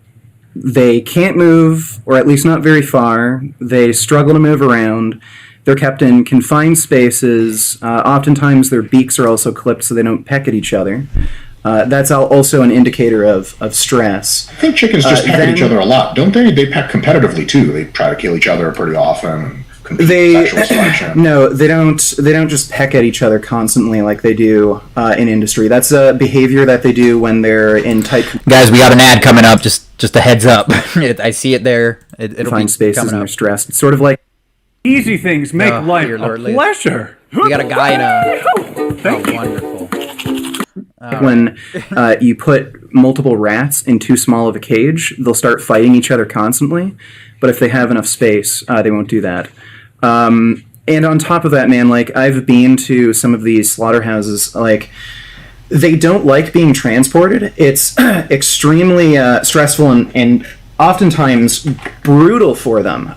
they can't move, or at least not very far. They struggle to move around. They're kept in confined spaces. Oftentimes their beaks are also clipped so they don't peck at each other. That's also an indicator of stress. I think chickens just peck at each other a lot, don't they? They peck competitively too. They try to kill each other pretty often. compete They sexual selection. no, they don't. They don't just peck at each other constantly like they do in industry. That's a behavior that they do when they're in tight Guys, we got an ad coming up. Just a heads up. I see it there. It'll confined be spaces coming and up. they're stressed. It's sort of like Easy things make Oh, life dear a Lord, pleasure. We got a guy in a. Thank you. Wonderful. when you put multiple rats in too small of a cage, they'll start fighting each other constantly. But if they have enough space, they won't do that. And on top of that, man, like, I've been to some of these slaughterhouses, like, they don't like being transported. It's extremely stressful and oftentimes brutal for them.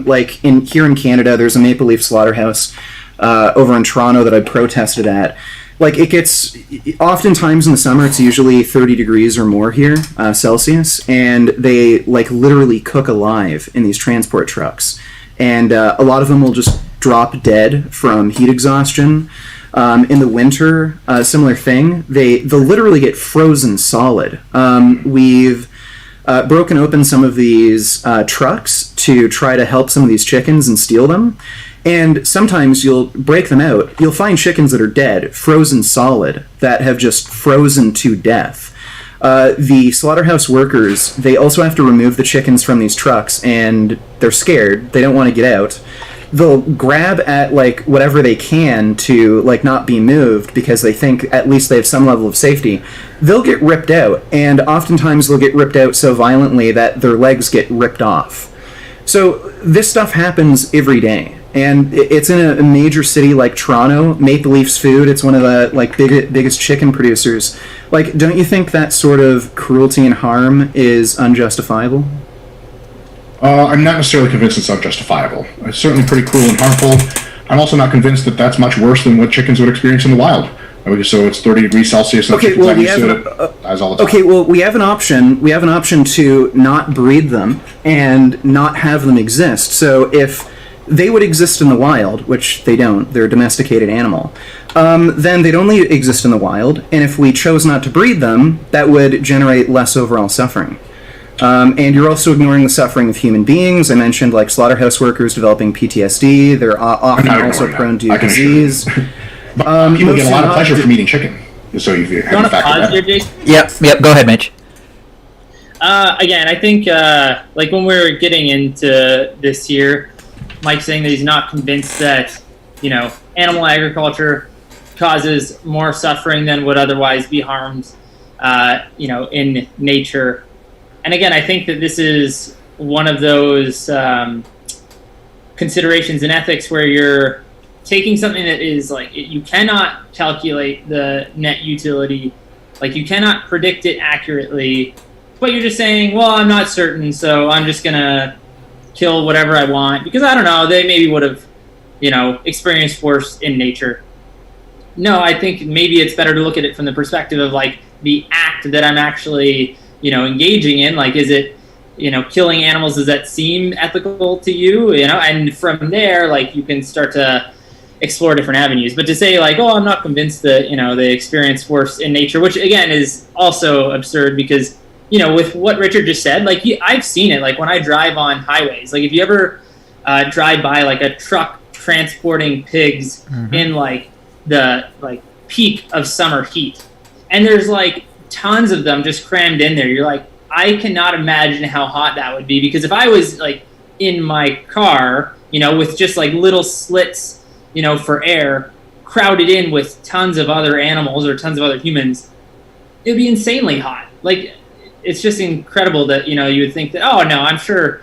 Like, here in Canada, there's a Maple Leaf slaughterhouse over in Toronto that I protested at. Like, it gets, oftentimes in the summer, it's usually 30 degrees or more here, Celsius, and they, like, literally cook alive in these transport trucks. And a lot of them will just drop dead from heat exhaustion. In the winter, similar thing. They'll literally get frozen solid. We've broken open some of these trucks to try to help some of these chickens and steal them. And sometimes you'll break them out. You'll find chickens that are dead, frozen solid, that have just frozen to death. The slaughterhouse workers, they also have to remove the chickens from these trucks, and they're scared. They don't want to get out. They'll grab at, like, whatever they can to, like, not be moved because they think at least they have some level of safety. They'll get ripped out, and oftentimes they'll get ripped out so violently that their legs get ripped off. So this stuff happens every day. And it's in a major city like Toronto. Maple Leaf's food, it's one of the, like, biggest chicken producers. Like, don't you think that sort of cruelty and harm is unjustifiable? I'm not necessarily convinced it's unjustifiable. It's certainly pretty cruel and harmful. I'm also not convinced that that's much worse than what chickens would experience in the wild. So it's 30 degrees Celsius. And Okay, well, we have as all the time. okay, well, we have an option. We have an option to not breed them and not have them exist. So if they would exist in the wild, which they don't, they're a domesticated animal, then they'd only exist in the wild, and if we chose not to breed them, that would generate less overall suffering. And you're also ignoring the suffering of human beings. I mentioned, like, slaughterhouse workers developing PTSD. They're often also prone to disease. People get a lot of pleasure from eating chicken. So you You want to pause here, Jason? Yep. Go ahead, Mitch. Again, I think like when we were getting into this here, Mike's saying that he's not convinced that, animal agriculture causes more suffering than would otherwise be harmed, in nature. And again, I think that this is one of those considerations in ethics where you're taking something that is like, you cannot calculate the net utility, like you cannot predict it accurately, but you're just saying, well, I'm not certain, so I'm just gonna kill whatever I want because I don't know, they maybe would have, experienced worse in nature. No, I think maybe it's better to look at it from the perspective of, like, the act that I'm actually, engaging in. Like, is it, killing animals, does that seem ethical to you? And from there, like, you can start to explore different avenues. But to say, like, oh, I'm not convinced that, they experience worse in nature, which again is also absurd because, with what Richard just said, like, I've seen it, like, when I drive on highways, like, if you ever drive by, like, a truck transporting pigs in, like, the, like, peak of summer heat, and there's, like, tons of them just crammed in there, you're like, I cannot imagine how hot that would be, because if I was, like, in my car, with just, like, little slits, for air, crowded in with tons of other animals or tons of other humans, it would be insanely hot. Like, it's just incredible that, you would think that, oh, no, I'm sure,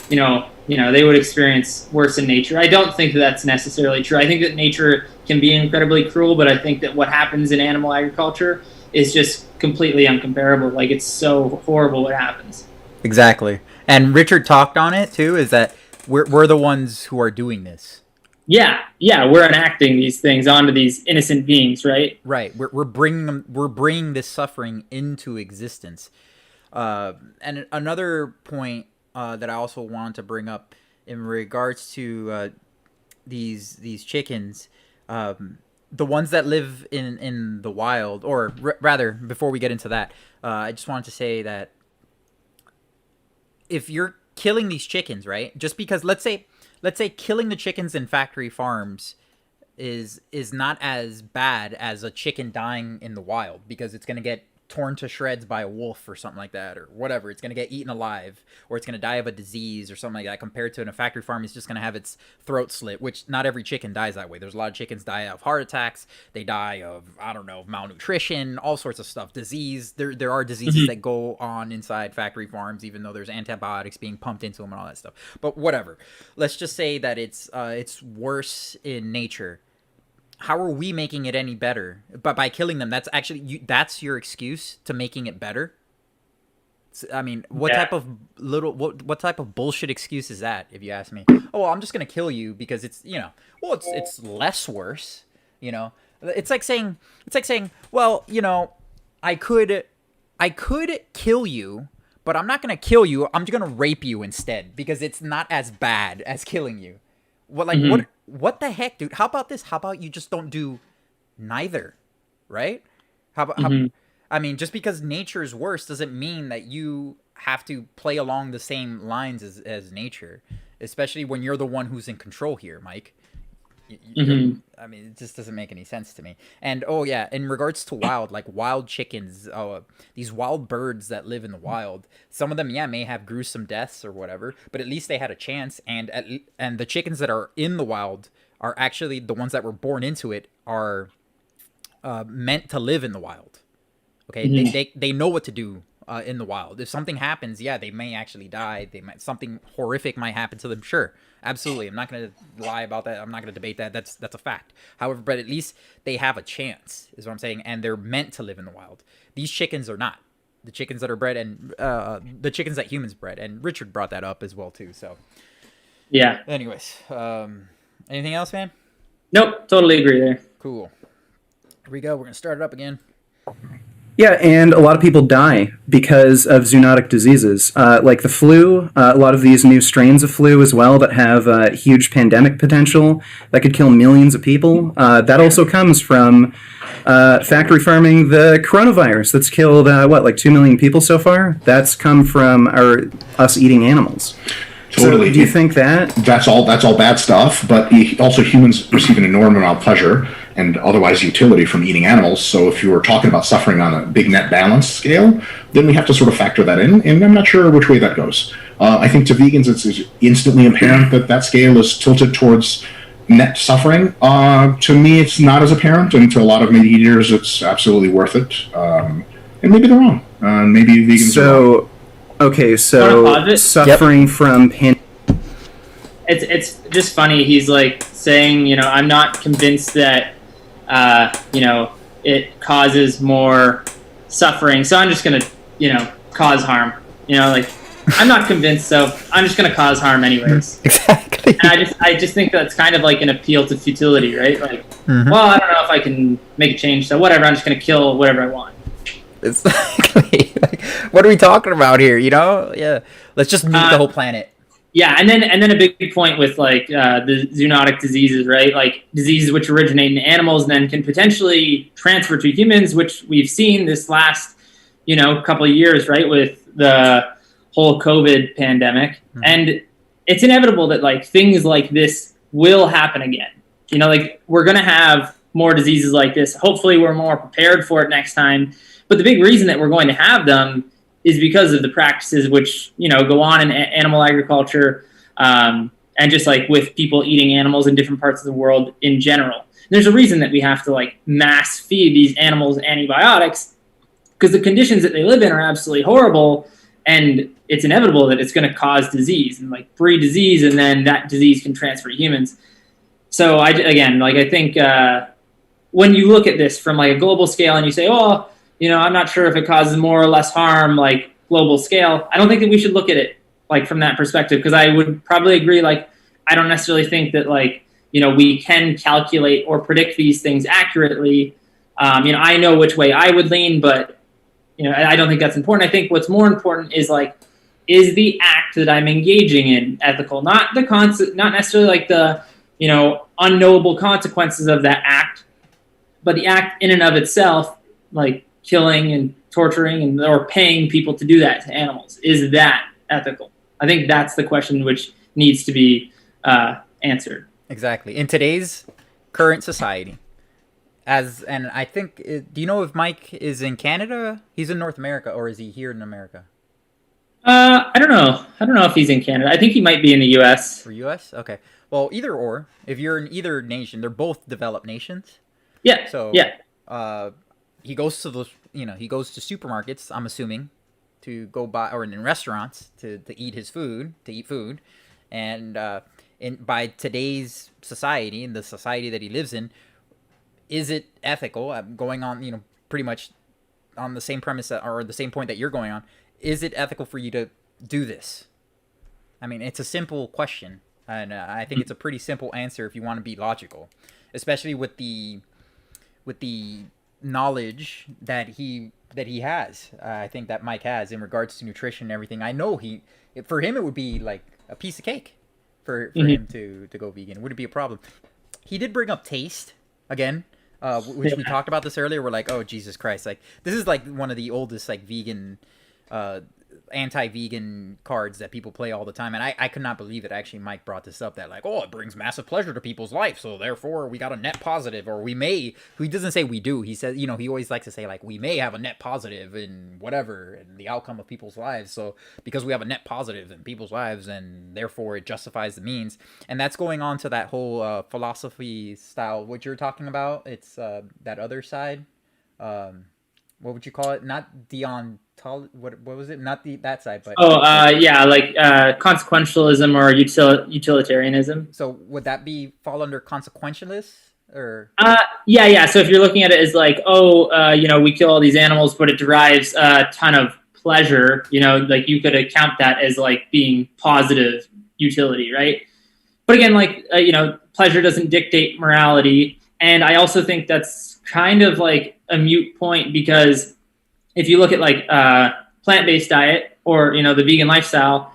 they would experience worse in nature. I don't think that that's necessarily true. I think that nature can be incredibly cruel, but I think that what happens in animal agriculture is just completely uncomparable. Like, it's so horrible what happens. Exactly. And Richard talked on it too, is that we're the ones who are doing this. Yeah, we're enacting these things onto these innocent beings, right? Right. We're bringing this suffering into existence. And another point that I also want to bring up in regards to these chickens, the ones that live in the wild, or rather, before we get into that, I just wanted to say that if you're killing these chickens, right? Just because, let's say let's say killing the chickens in factory farms is not as bad as a chicken dying in the wild, because it's going to get torn to shreds by a wolf or something like that, or whatever. It's going to get eaten alive, or it's going to die of a disease or something like that, compared to in a factory farm, it's just going to have its throat slit, which not every chicken dies that way. There's a lot of chickens die of heart attacks. They die of, I don't know, malnutrition, all sorts of stuff, disease. There are diseases that go on inside factory farms, even though there's antibiotics being pumped into them and all that stuff. But whatever. Let's just say that it's worse in nature. How are we making it any better? But by killing them, that's actually that's your excuse to making it better. I mean, what type of bullshit excuse is that, if you ask me? Oh, well, I'm just gonna kill you because it's, you know, well, it's less worse, you know. It's like saying, well, you know, I could kill you, but I'm not gonna kill you. I'm just gonna rape you instead, because it's not as bad as killing you. What, like, what the heck, dude? How about this? How about you just don't do neither, right? I mean, just because nature is worse doesn't mean that you have to play along the same lines as nature, especially when you're the one who's in control here, Mike. I mean, it just doesn't make any sense to me. And, oh, yeah, in regards to wild chickens, these wild birds that live in the wild, some of them, may have gruesome deaths or whatever, but at least they had a chance. And the chickens that are in the wild are actually the ones that were born into it are meant to live in the wild. Okay, they know what to do in the wild. If something happens, they may actually die. Something horrific might happen to them. Sure, absolutely. I'm not going to lie about that. I'm not going to debate that. That's a fact. However, but at least they have a chance, is what I'm saying, and they're meant to live in the wild. These chickens are not. The chickens that are bred, and the chickens that humans bred, and Richard brought that up as well too. So, yeah. Anyways, anything else, man? Nope, totally agree there. Cool. Here we go. We're gonna start it up again. Yeah, and a lot of people die because of zoonotic diseases, like the flu. A lot of these new strains of flu as well that have huge pandemic potential that could kill millions of people. That also comes from factory farming. The coronavirus that's killed, like 2 million people so far, that's come from us eating animals. Totally. So do you think that's all bad stuff? But also, humans receive an enormous amount of pleasure and otherwise utility from eating animals. So if you were talking about suffering on a big net balance scale, then we have to sort of factor that in. And I'm not sure which way that goes. I think to vegans, it's instantly apparent that scale is tilted towards net suffering. To me, it's not as apparent, and to a lot of meat eaters, it's absolutely worth it. And maybe they're wrong. Maybe vegans are wrong. Okay, so suffering from it's just funny. He's like saying, I'm not convinced that it causes more suffering, so I'm just gonna cause harm. I'm not convinced, so I'm just gonna cause harm anyways. Exactly. And I just think that's kind of like an appeal to futility, right? Like, well, I don't know if I can make a change, so whatever. I'm just gonna kill whatever I want. Exactly. Like, what are we talking about here? Yeah. Let's just nuke the whole planet. Yeah, and then a big point with like the zoonotic diseases, right? Like diseases which originate in animals and then can potentially transfer to humans, which we've seen this last, couple of years, right, with the whole COVID pandemic. And it's inevitable that like things like this will happen again. Like we're gonna have more diseases like this. Hopefully, we're more prepared for it next time. But the big reason that we're going to have them is because of the practices which, go on in animal agriculture and just like with people eating animals in different parts of the world in general. There's a reason that we have to like mass feed these animals antibiotics because the conditions that they live in are absolutely horrible, and it's inevitable that it's going to cause disease and like breed disease, and then that disease can transfer to humans. So I think when you look at this from like a global scale and you say, oh, I'm not sure if it causes more or less harm, like global scale. I don't think that we should look at it like from that perspective, because I would probably agree. Like, I don't necessarily think that like, we can calculate or predict these things accurately. I know which way I would lean, but, I don't think that's important. I think what's more important is like, is the act that I'm engaging in ethical? Not the concept, not necessarily like the, unknowable consequences of that act, but the act in and of itself, like killing and torturing or paying people to do that to animals. Is that ethical? I think that's the question which needs to be answered. Exactly. In today's current society, and I think, do you know if Mike is in Canada? He's in North America, or is he here in America? I don't know. I don't know if he's in Canada. I think he might be in the U.S. For U.S.? Okay. Well, either or. If you're in either nation, they're both developed nations. Yeah. So yeah. He goes to he goes to supermarkets, I'm assuming, to go buy, or in restaurants to eat food. And by today's society, in the society that he lives in, is it ethical? I'm going on, pretty much on the same premise or the same point that you're going on. Is it ethical for you to do this? I mean, it's a simple question, and I think it's a pretty simple answer if you want to be logical, especially with the knowledge that he has. I think that Mike has in regards to nutrition and everything. I know for him it would be like a piece of cake for him to go vegan. It wouldn't be a problem. He did bring up taste again, which we talked about this earlier. We're like, oh Jesus Christ! Like this is like one of the oldest like vegan. Anti-vegan cards that people play all the time, and I could not believe it. Actually, Mike brought this up that like, oh, it brings massive pleasure to people's life, so therefore we got a net positive, or we may. He doesn't say we do. He says, he always likes to say like we may have a net positive in whatever in the outcome of people's lives. So because we have a net positive in people's lives, and therefore it justifies the means, and that's going on to that whole philosophy style what you're talking about. It's that other side. What would you call it? Not what was it? Not that side, but like consequentialism or utilitarianism. So would that fall under consequentialist or? Yeah. So if you're looking at it as like, we kill all these animals, but it derives a ton of pleasure. Like you could account that as like being positive utility, right? But again, like pleasure doesn't dictate morality, and I also think that's kind of like a moot point, because if you look at like plant-based diet or the vegan lifestyle,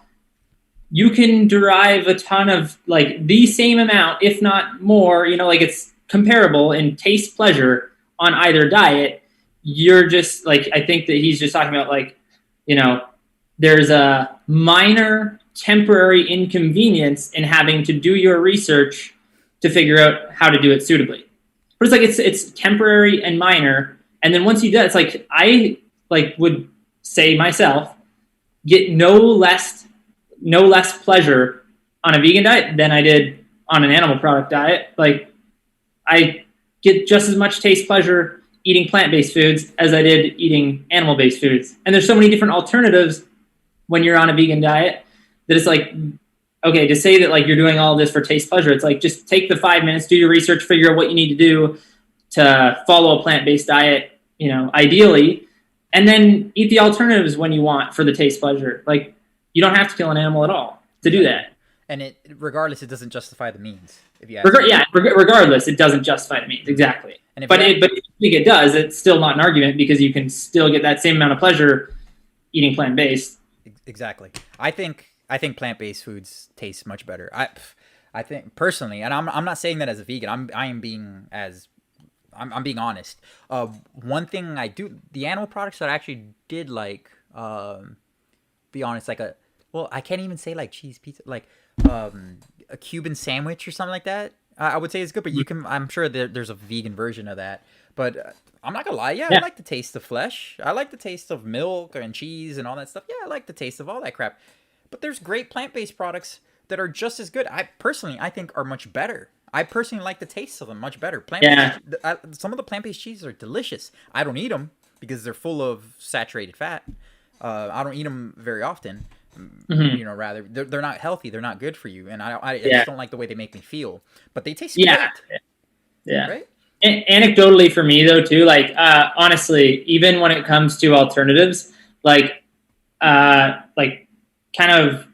you can derive a ton of like the same amount, if not more, like it's comparable in taste pleasure on either diet. You're just like, I think that he's just talking about like, there's a minor temporary inconvenience in having to do your research to figure out how to do it suitably. But it's like it's temporary and minor, and then once you do that, it's like I would say myself get no less pleasure on a vegan diet than I did on an animal product diet. Like I get just as much taste pleasure eating plant-based foods as I did eating animal-based foods, and there's so many different alternatives when you're on a vegan diet that it's like, okay, to say that like you're doing all this for taste pleasure, it's like just take the 5 minutes, do your research, figure out what you need to do to follow a plant-based diet, ideally, and then eat the alternatives when you want for the taste pleasure. Like you don't have to kill an animal at all to do that. And regardless, it doesn't justify the means. If you regardless, it doesn't justify the means, exactly. But if you think it does, it's still not an argument, because you can still get that same amount of pleasure eating plant-based. Exactly. I think plant-based foods taste much better. I think personally, and I'm not saying that as a vegan. I'm being honest. One thing I do, the animal products that I actually did like, be honest, like I can't even say like cheese pizza, like a Cuban sandwich or something like that. I would say it's good, but I'm sure there's a vegan version of that. But I'm not gonna lie, yeah, I like the taste of flesh. I like the taste of milk and cheese and all that stuff. Yeah, I like the taste of all that crap. But there's great plant-based products that are just as good. I think are much better. I personally like the taste of them much better. Some of the plant-based cheeses are delicious. I don't eat them because they're full of saturated fat. I don't eat them very often. Mm-hmm. Rather they're not healthy. They're not good for you, and I just don't like the way they make me feel. But they taste great. Yeah. Right? Anecdotally for me though too, like honestly, even when it comes to alternatives, like kind of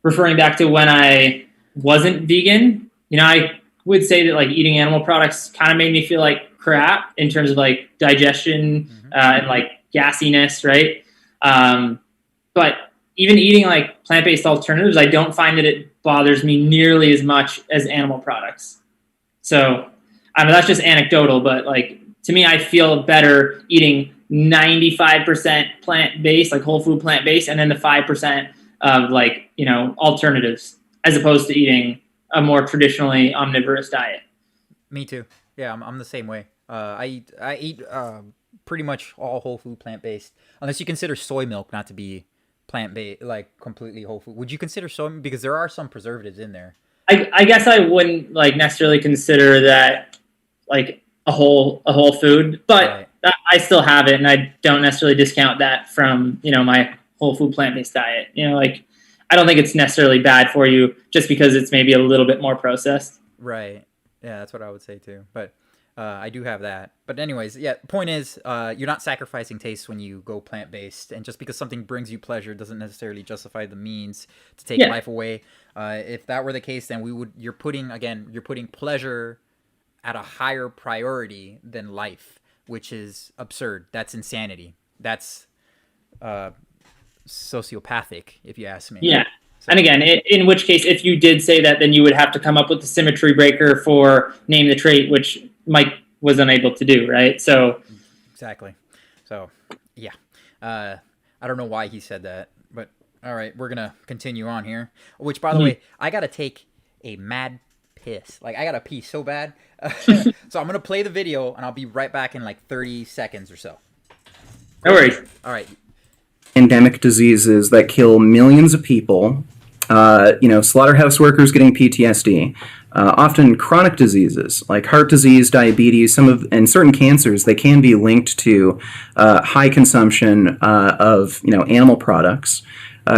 referring back to when I wasn't vegan, I would say that like eating animal products kind of made me feel like crap in terms of like digestion, and like gassiness, right? But even eating like plant-based alternatives, I don't find that it bothers me nearly as much as animal products. So I mean, that's just anecdotal, but like to me, I feel better eating 95% plant-based, like whole food plant-based, and then the 5% of like, alternatives, as opposed to eating a more traditionally omnivorous diet. Me too. Yeah, I'm the same way. I eat pretty much all whole food, plant based, unless you consider soy milk not to be plant based, like completely whole food. Would you consider soy milk? Because there are some preservatives in there. I guess I wouldn't like necessarily consider that like a whole food, but Right. I still have it, and I don't necessarily discount that from my whole food plant based diet. Like I don't think it's necessarily bad for you just because it's maybe a little bit more processed. Right. Yeah, that's what I would say too. But I do have that. But anyways, yeah. Point is, you're not sacrificing taste when you go plant based, and just because something brings you pleasure doesn't necessarily justify the means to take Yeah. life away. If that were the case, then you're putting pleasure at a higher priority than life, which is absurd. That's insanity. That's sociopathic, if you ask me. Yeah. And again, in which case, if you did say that, then you would have to come up with the symmetry breaker for name the trait, which Mike was unable to do, right? So Exactly. So, yeah. I don't know why he said that, but all right, we're going to continue on here. Which, by the way, I got to take a mad piss. Like, I got to pee so bad. So I'm going to play the video, and I'll be right back in like 30 seconds or so. no worries. All right. Endemic diseases that kill millions of people, slaughterhouse workers getting PTSD, often chronic diseases like heart disease, diabetes, and certain cancers, they can be linked to high consumption of animal products,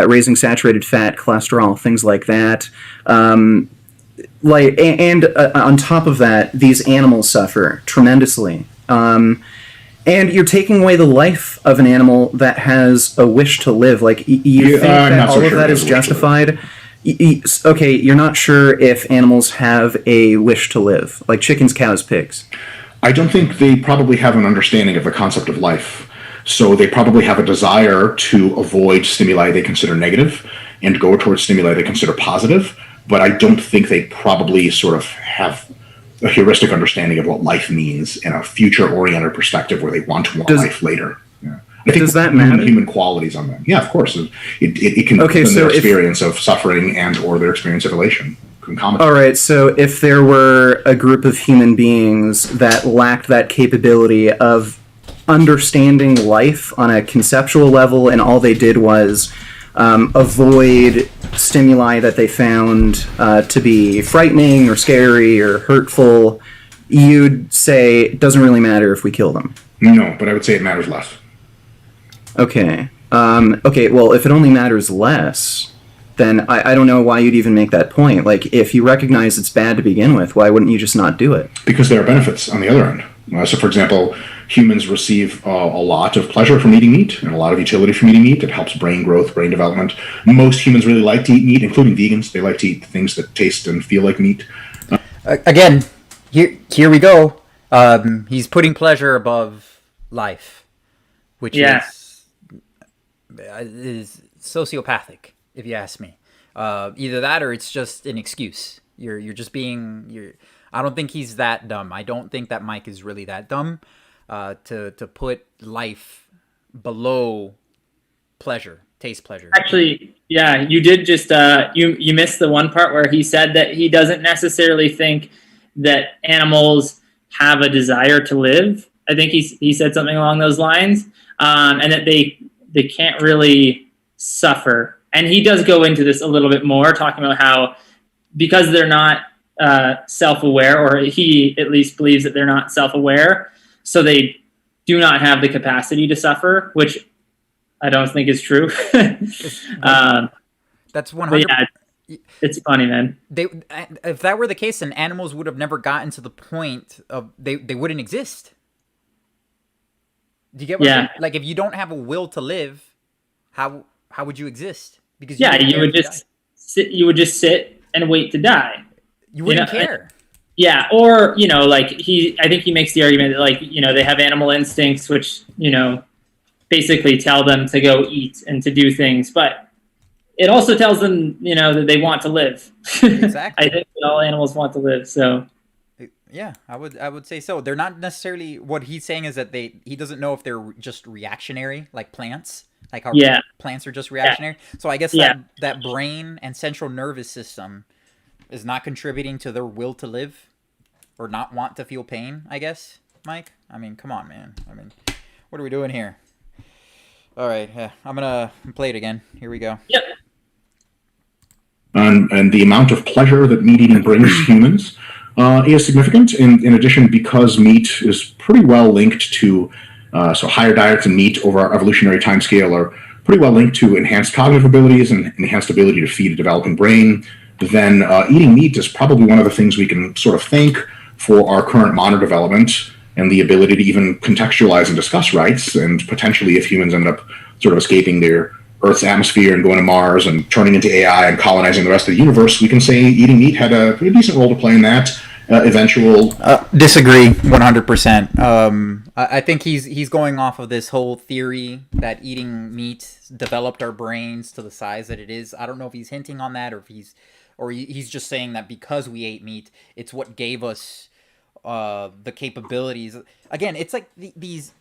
raising saturated fat, cholesterol, things like that. On top of that, these animals suffer tremendously. And you're taking away the life of an animal that has a wish to live. Like, you think that all of that is justified? Okay, you're not sure if animals have a wish to live, like chickens, cows, pigs. I don't think they probably have an understanding of the concept of life. So they probably have a desire to avoid stimuli they consider negative and go towards stimuli they consider positive. But I don't think they probably sort of have a heuristic understanding of what life means in a future-oriented perspective where they want more life later. Yeah. I think does that matter? Human qualities on them. Yeah, of course. It can Okay, so their if- experience of suffering and or their experience of elation. All right, so if there were a group of human beings that lacked that capability of understanding life on a conceptual level, and all they did was avoid stimuli that they found to be frightening or scary or hurtful, you'd say it doesn't really matter if we kill them. No, but I would say it matters less. Okay. Well, if it only matters less, then I don't know why you'd even make that point. Like, if you recognize it's bad to begin with, why wouldn't you just not do it? Because there are benefits on the other end. So, for example, humans receive a lot of pleasure from eating meat and a lot of utility from eating meat. It helps brain growth, brain development. Most humans really like to eat meat, including vegans. They like to eat things that taste and feel like meat. Again, here we go. He's putting pleasure above life, which is sociopathic, if you ask me. Either that or it's just an excuse. You're just being. I don't think he's that dumb. I don't think that Mike is really that dumb to put life below pleasure, taste pleasure. Actually, yeah, you did just you missed the one part where he said that he doesn't necessarily think that animals have a desire to live. I think he said something along those lines, and that they can't really suffer. And he does go into this a little bit more, talking about how because they're not self-aware, or he at least believes that they're not self-aware, so they do not have the capacity to suffer, which I don't think is true. That's 100%. Yeah, it's funny, man. If that were the case, then animals would have never gotten to the point of they wouldn't exist. Do you get what I'm saying? Like, if you don't have a will to live, how would you exist? Because you would just sit. You would just sit and wait to die. You wouldn't care. Yeah, or like I think he makes the argument that like they have animal instincts, which basically tell them to go eat and to do things, but it also tells them that they want to live. Exactly. I think that all animals want to live. So yeah, I would say so. They're not necessarily, what he's saying is that he doesn't know if they're just reactionary, like plants, like how plants are just reactionary. So I guess that brain and central nervous system is not contributing to their will to live or not want to feel pain, I guess, Mike? I mean, come on, man. I mean, what are we doing here? All right, I'm going to play it again. Here we go. Yep. And the amount of pleasure that meat eating brings humans is significant. In addition, because meat is pretty well linked to, so higher diets and meat over our evolutionary timescale are pretty well linked to enhanced cognitive abilities and enhanced ability to feed a developing brain, then eating meat is probably one of the things we can sort of thank for our current modern development and the ability to even contextualize and discuss rights. And potentially, if humans end up sort of escaping their Earth's atmosphere and going to Mars and turning into AI and colonizing the rest of the universe, we can say eating meat had a pretty decent role to play in that eventual. Disagree 100%. I think he's going off of this whole theory that eating meat developed our brains to the size that it is. I don't know if he's hinting on that, or if he's just saying that because we ate meat, it's what gave us the capabilities. Again, it's like these.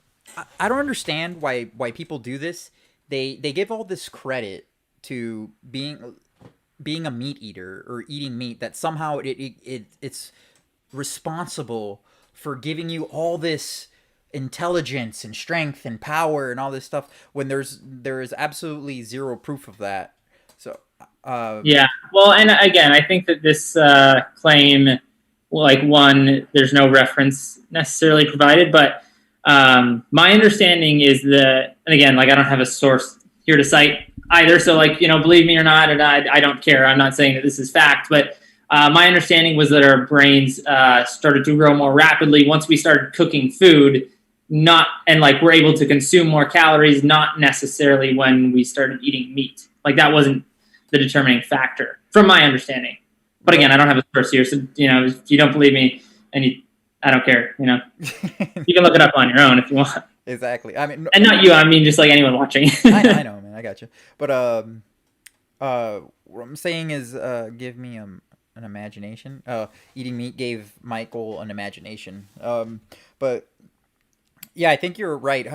I don't understand why people do this. They give all this credit to being a meat eater or eating meat, that somehow it's responsible for giving you all this intelligence and strength and power and all this stuff, when there is absolutely zero proof of that. So yeah, well, and again, I think that this claim, like, one, there's no reference necessarily provided, but my understanding is that, and again, like, I don't have a source here to cite either, so, like, believe me or not, and I don't care. I'm not saying that this is fact, but my understanding was that our brains started to grow more rapidly once we started cooking food, we're able to consume more calories, not necessarily when we started eating meat. Like, that wasn't the determining factor, from my understanding. But again, I don't have a source here, so if you don't believe me, I don't care. You can look it up on your own if you want. Exactly. I mean, and not you. I mean, just like anyone watching. I know, man. I got you. But what I'm saying is, give me an imagination. Eating meat gave Michael an imagination. But yeah, I think you're right.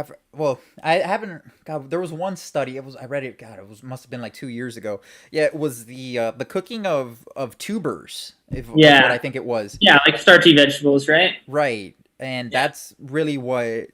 I haven't. God, there was one study. I read it. God, must have been like 2 years ago. Yeah, it was the cooking of tubers. What I think it was. Yeah, like starchy vegetables, right? Right, and that's really what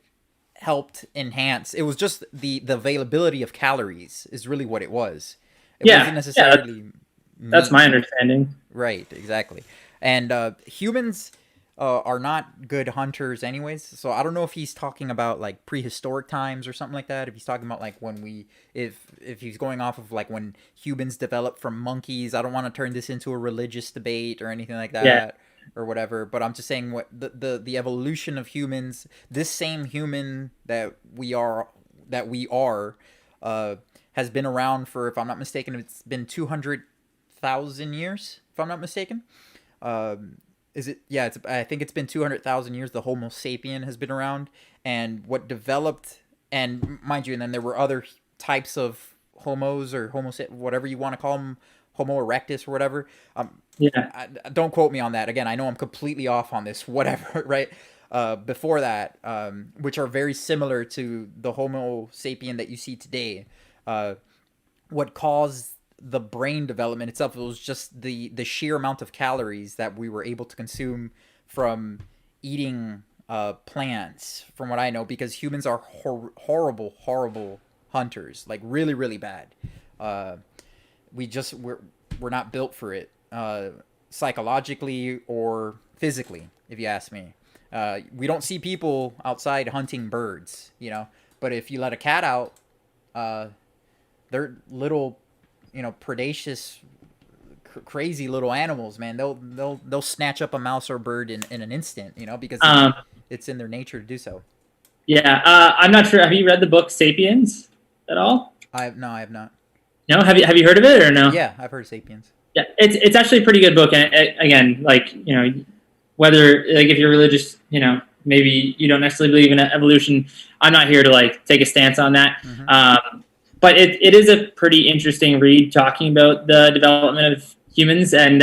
helped enhance. It was just the availability of calories is really what it was. It wasn't necessarily. That's my understanding. Right, exactly. And humans are not good hunters anyways, so I don't know if he's talking about like prehistoric times or something like that. If he's talking about like when if he's going off of like when humans developed from monkeys. I don't want to turn this into a religious debate or anything like that, or whatever, but I'm just saying what the evolution of humans, this same human that we are has been around for, if I'm not mistaken, it's been 200,000 years, if I'm not mistaken. Is it? Yeah, I think it's been 200,000 years. The Homo sapien has been around, and what developed, and mind you, and then there were other types of homos or whatever you want to call them, Homo erectus or whatever. Don't quote me on that. Again, I know I'm completely off on this. Whatever, right? Before that, which are very similar to the Homo sapien that you see today. What caused the brain development itself, it was just the sheer amount of calories that we were able to consume from eating plants, from what I know, because humans are horrible hunters, like really, really bad. We're not built for it, psychologically or physically, if you ask me. We don't see people outside hunting birds, but if you let a cat out, they're little, predacious, crazy little animals, man. They'll snatch up a mouse or a bird in an instant, because it's in their nature to do so. Yeah, I'm not sure. Have you read the book *Sapiens* at all? I have not. No, have you heard of it or no? Yeah, I've heard of *Sapiens*. Yeah, it's actually a pretty good book, and again, like, whether, like, if you're religious, maybe you don't necessarily believe in evolution. I'm not here to like take a stance on that. Mm-hmm. But it is a pretty interesting read, talking about the development of humans. And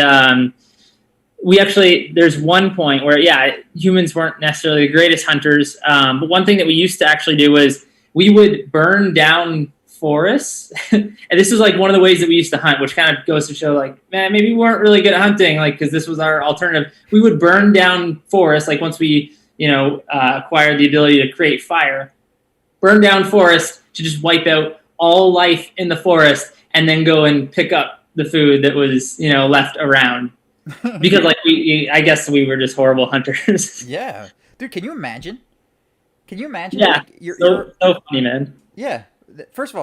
there's one point where, humans weren't necessarily the greatest hunters. But one thing that we used to actually do was we would burn down forests. And this is like one of the ways that we used to hunt, which kind of goes to show like, man, maybe we weren't really good at hunting, like, because this was our alternative. We would burn down forests, like once we, acquired the ability to create fire, burn down forests to just wipe out all life in the forest, and then go and pick up the food that was, left around. Because like I guess we were just horrible hunters. Yeah, dude, can you imagine? Yeah, like, you're so funny, man. Yeah. First of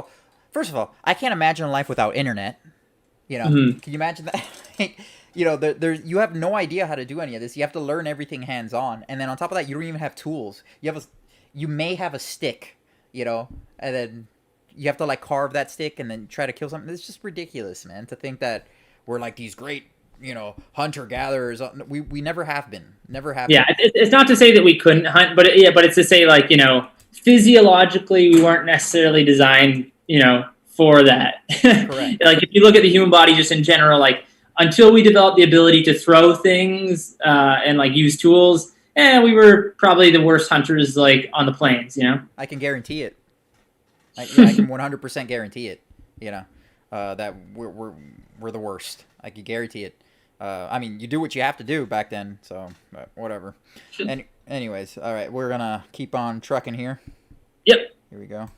all, I can't imagine a life without internet. Can you imagine that? You have no idea how to do any of this. You have to learn everything hands on, and then on top of that, you don't even have tools. You may have a stick, and then you have to like carve that stick and then try to kill something. It's just ridiculous, man. To think that we're like these great, hunter gatherers. We never have been. Yeah, it's not to say that we couldn't hunt, but it's to say like physiologically we weren't necessarily designed, for that. Correct. Like if you look at the human body just in general, like until we developed the ability to throw things and like use tools, we were probably the worst hunters like on the plains. I can guarantee it. I can 100% guarantee it. That we're the worst. I can guarantee it. I mean, you do what you have to do back then, so whatever. Anyways, all right, we're gonna keep on trucking here. Yep. Here we go.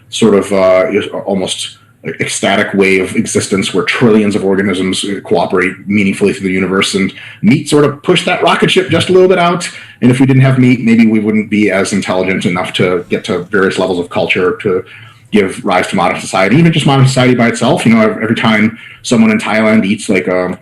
Sort of almost ecstatic way of existence where trillions of organisms cooperate meaningfully through the universe, and meat sort of pushed that rocket ship just a little bit out. And if we didn't have meat, maybe we wouldn't be as intelligent enough to get to various levels of culture to give rise to modern society, even just modern society by itself. Every time someone in Thailand eats like a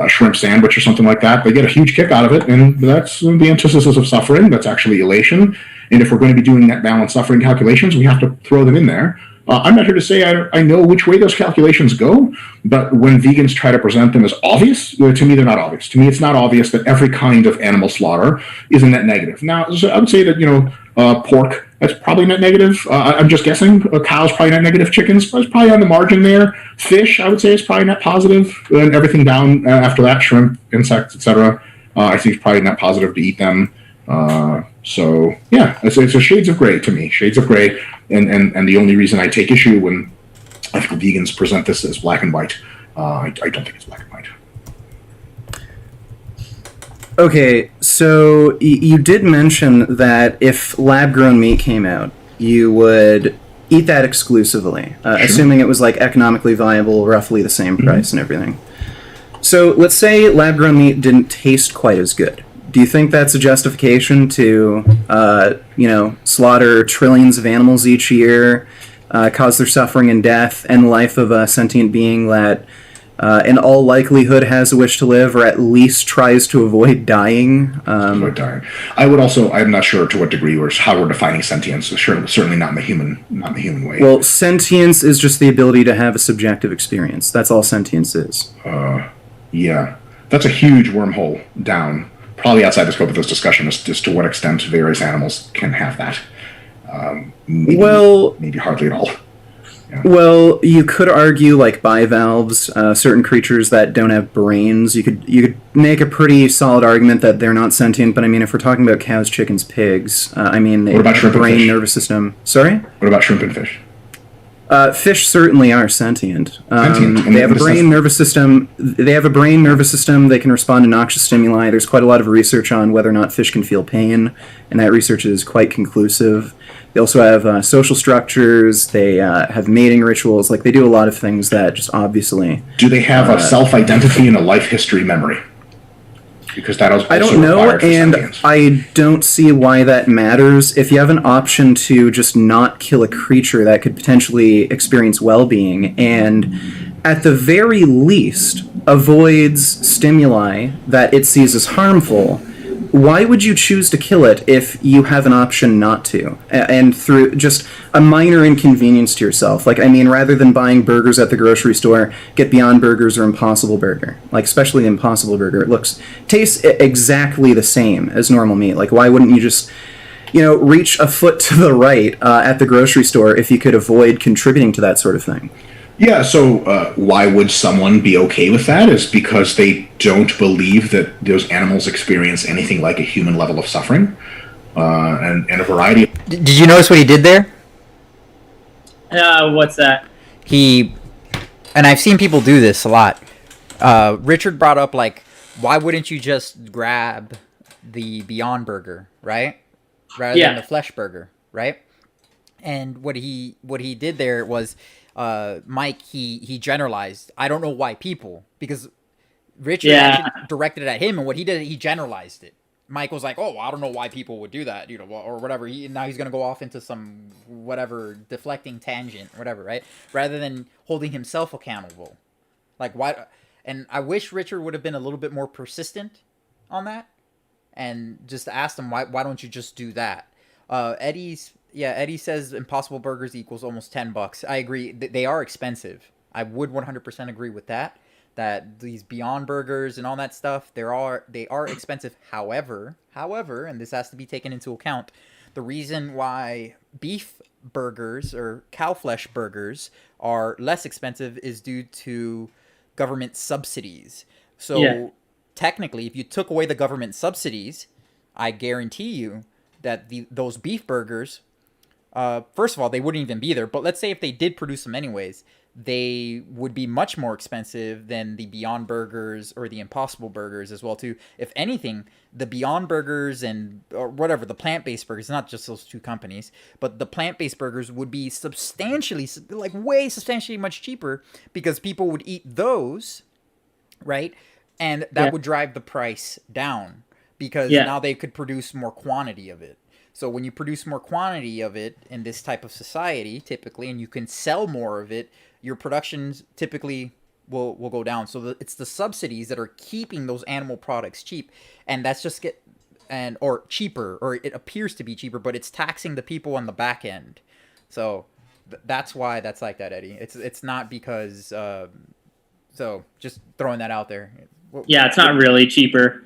shrimp sandwich or something like that, they get a huge kick out of it, and that's the antithesis of suffering. That's actually elation. And if we're going to be doing net balance suffering calculations, we have to throw them in there. I'm not here to say I know which way those calculations go, but when vegans try to present them as obvious, to me they're not obvious. To me, it's not obvious that every kind of animal slaughter is a net negative. Now, I would say that pork, that's probably net negative. I'm just guessing. Cows probably net negative. Chickens, it's probably on the margin there. Fish, I would say, is probably net positive. And everything down after that, shrimp, insects, etc. I think it's probably net positive to eat them. So yeah, it's a shades of gray to me. Shades of gray, and the only reason I take issue when ethical vegans present this as black and white, I don't think it's black and white. Okay, so you did mention that if lab-grown meat came out, you would eat that exclusively, Sure. assuming it was like economically viable, roughly the same price and everything. So let's say lab-grown meat didn't taste quite as good. Do you think that's a justification to, slaughter trillions of animals each year, cause their suffering and death, and the life of a sentient being that, in all likelihood, has a wish to live, or at least tries to avoid dying? Avoid dying. I would also. I'm not sure to what degree or how we're defining sentience. Certainly not in the human way. Well, sentience is just the ability to have a subjective experience. That's all sentience is. Yeah, that's a huge wormhole down. Probably outside the scope of this discussion as to what extent various animals can have that. Maybe hardly at all. Yeah. Well, you could argue like bivalves, certain creatures that don't have brains. You could make a pretty solid argument that they're not sentient. But I mean, if we're talking about cows, chickens, pigs, they what about have a brain, nervous system. Sorry? What about shrimp and fish? Fish certainly are sentient. They have a brain, nervous system. They have a brain, nervous system. They can respond to noxious stimuli. There's quite a lot of research on whether or not fish can feel pain, and that research is quite conclusive. They also have social structures. They have mating rituals. Like, they do a lot of things that just obviously... Do they have a self-identity and a life history memory? Because that also I don't know, and sentience. I don't see why that matters. If you have an option to just not kill a creature that could potentially experience well-being, and at the very least avoids stimuli that it sees as harmful, why would you choose to kill it if you have an option not to? And through just a minor inconvenience to yourself. Like, I mean, rather than buying burgers at the grocery store, get Beyond Burgers or Impossible Burger. Like, especially the Impossible Burger. Tastes exactly the same as normal meat. Like, why wouldn't you just, reach a foot to the right at the grocery store if you could avoid contributing to that sort of thing? Yeah, so why would someone be okay with that? Is because they don't believe that those animals experience anything like a human level of suffering, and a variety of... Did you notice what he did there? What's that? And I've seen people do this a lot. Richard brought up, like, why wouldn't you just grab the Beyond Burger, right? Rather than the Flesh Burger, right? And what he did there was, Mike, he generalized. I don't know why people, because Richard actually directed it at him, and what he did, he generalized it. Mike was like, "Oh, I don't know why people would do that, or whatever." Now he's gonna go off into some whatever deflecting tangent, whatever, right? Rather than holding himself accountable, like why? And I wish Richard would have been a little bit more persistent on that, and just asked him why don't you just do that? Eddie says Impossible Burgers equals almost $10. I agree. They are expensive. I would 100% agree with that. That these Beyond Burgers and all that stuff, they are expensive. However, and this has to be taken into account, the reason why beef burgers or cow flesh burgers are less expensive is due to government subsidies. So technically, if you took away the government subsidies, I guarantee you that those beef burgers, first of all, they wouldn't even be there. But let's say if they did produce them anyways, they would be much more expensive than the Beyond Burgers or the Impossible Burgers as well too. If anything, the Beyond Burgers or whatever, the plant-based burgers, not just those two companies, but the plant-based burgers would be substantially much cheaper because people would eat those, right? And that would drive the price down because now they could produce more quantity of it. So when you produce more quantity of it in this type of society, typically, and you can sell more of it, your productions typically will go down. So it's the subsidies that are keeping those animal products cheap, and that's just or cheaper, or it appears to be cheaper, but it's taxing the people on the back end. So that's why that's like that, Eddie. It's not because. So just throwing that out there. Yeah, it's not really cheaper.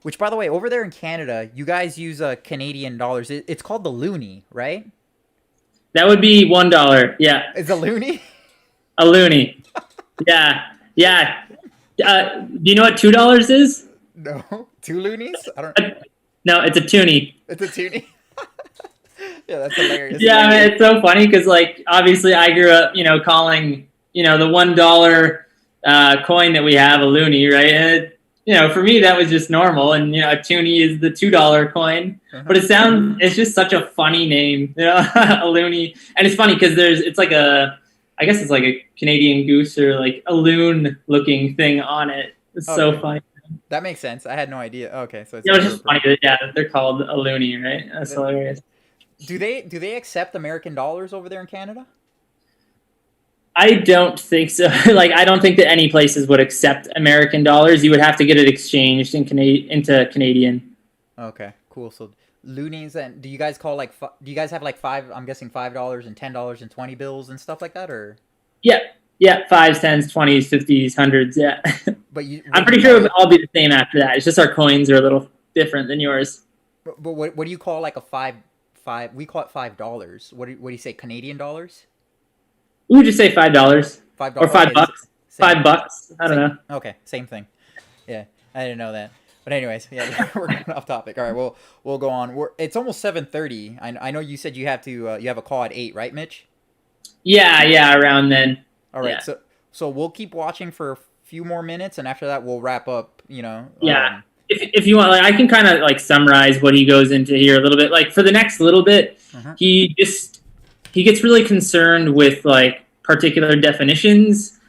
Which, by the way, over there in Canada, you guys use Canadian dollars. It's called the loonie, right? That would be $1. Yeah. It's a loonie? A loonie. Yeah. Do you know what $2 is? No. 2 loonies? I don't. No, it's a toonie. It's a toonie. Yeah, that's hilarious. Yeah, man, it's so funny because, like, obviously, I grew up, calling, the $1 coin that we have a loonie, right? And for me, that was just normal. And, a toonie is the $2 coin. But it's just such a funny name, a loonie. And it's funny because it's like I guess it's like a Canadian goose or like a loon looking thing on it. It's so funny. That makes sense. I had no idea. Okay. So it's just funny that, they're called a loonie, right? That's hilarious. Do they accept American dollars over there in Canada? I don't think so. I don't think that any places would accept American dollars. You would have to get it exchanged into Canadian. Okay, cool. So loonies, and do you guys call do you guys have five? I'm guessing $5 and $10 and 20 bills and stuff like that, or? Yeah, 5s, 10s, 20s, 50s, 100s. Yeah. But I'm pretty sure it would all be the same after that. It's just our coins are a little different than yours. But what do you call a five? We call it $5. What do you say? Canadian dollars? We would just say $5. $5 or $5. $5. I don't know. Okay, same thing. Yeah, I didn't know that. But anyways, yeah, we're going off topic. All right, we'll go on. It's almost 7:30. I know you said you have to you have a call at 8, right, Mitch? Yeah, around then. All right, so we'll keep watching for a few more minutes, and after that we'll wrap up. Yeah. If you want, I can kind of summarize what he goes into here a little bit. For the next little bit, he gets really concerned with particular definitions.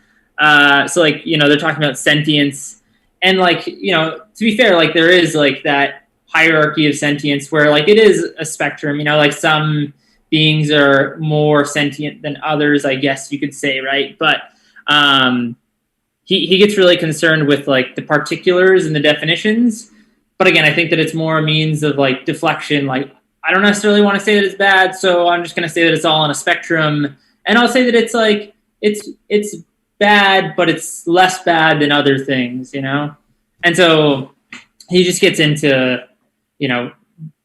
So they're talking about sentience, and to be fair, there is that hierarchy of sentience where it is a spectrum. Some beings are more sentient than others, I guess you could say, right? But he gets really concerned with the particulars and the definitions. But again, I think that it's more a means of deflection. I don't necessarily want to say that it's bad, so I'm just going to say that it's all on a spectrum. And I'll say that it's it's bad, but it's less bad than other things, And so he just gets into,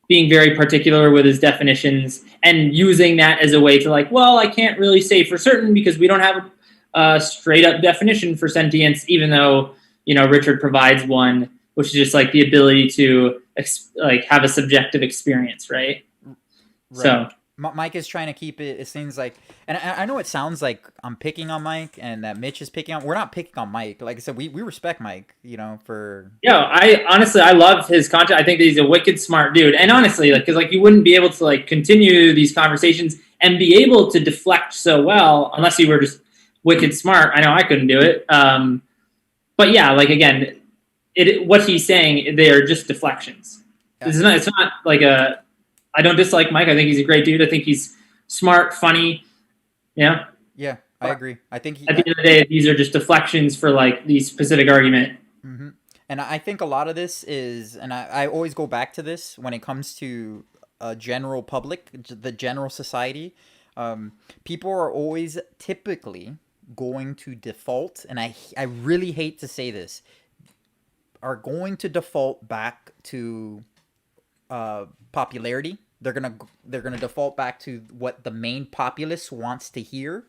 being very particular with his definitions and using that as a way to I can't really say for certain because we don't have a straight up definition for sentience, even though, Richard provides one, which is just the ability to have a subjective experience, right? So Mike is trying to keep it. It seems like, and I know it sounds like I'm picking on Mike, and that Mitch is picking on. We're not picking on Mike. Like I said, we respect Mike. You know, for I honestly I love his content. I think that he's a wicked smart dude. And honestly, like, because like you wouldn't be able to like continue these conversations and be able to deflect so well unless you were just wicked smart. I know I couldn't do it. But yeah, like again, what he's saying, they are just deflections. Yeah. It's not like a. I don't dislike Mike. I think he's a great dude. I think he's smart, funny. Yeah. Yeah, I agree. I think at the end of the day, these are just deflections for like the specific argument. Mm-hmm. And I think a lot of this is, and I always go back to this when it comes to a general public, the general society. People are always typically going to default, and I really hate to say this, are going to default back to popularity. They're gonna default back to what the main populace wants to hear,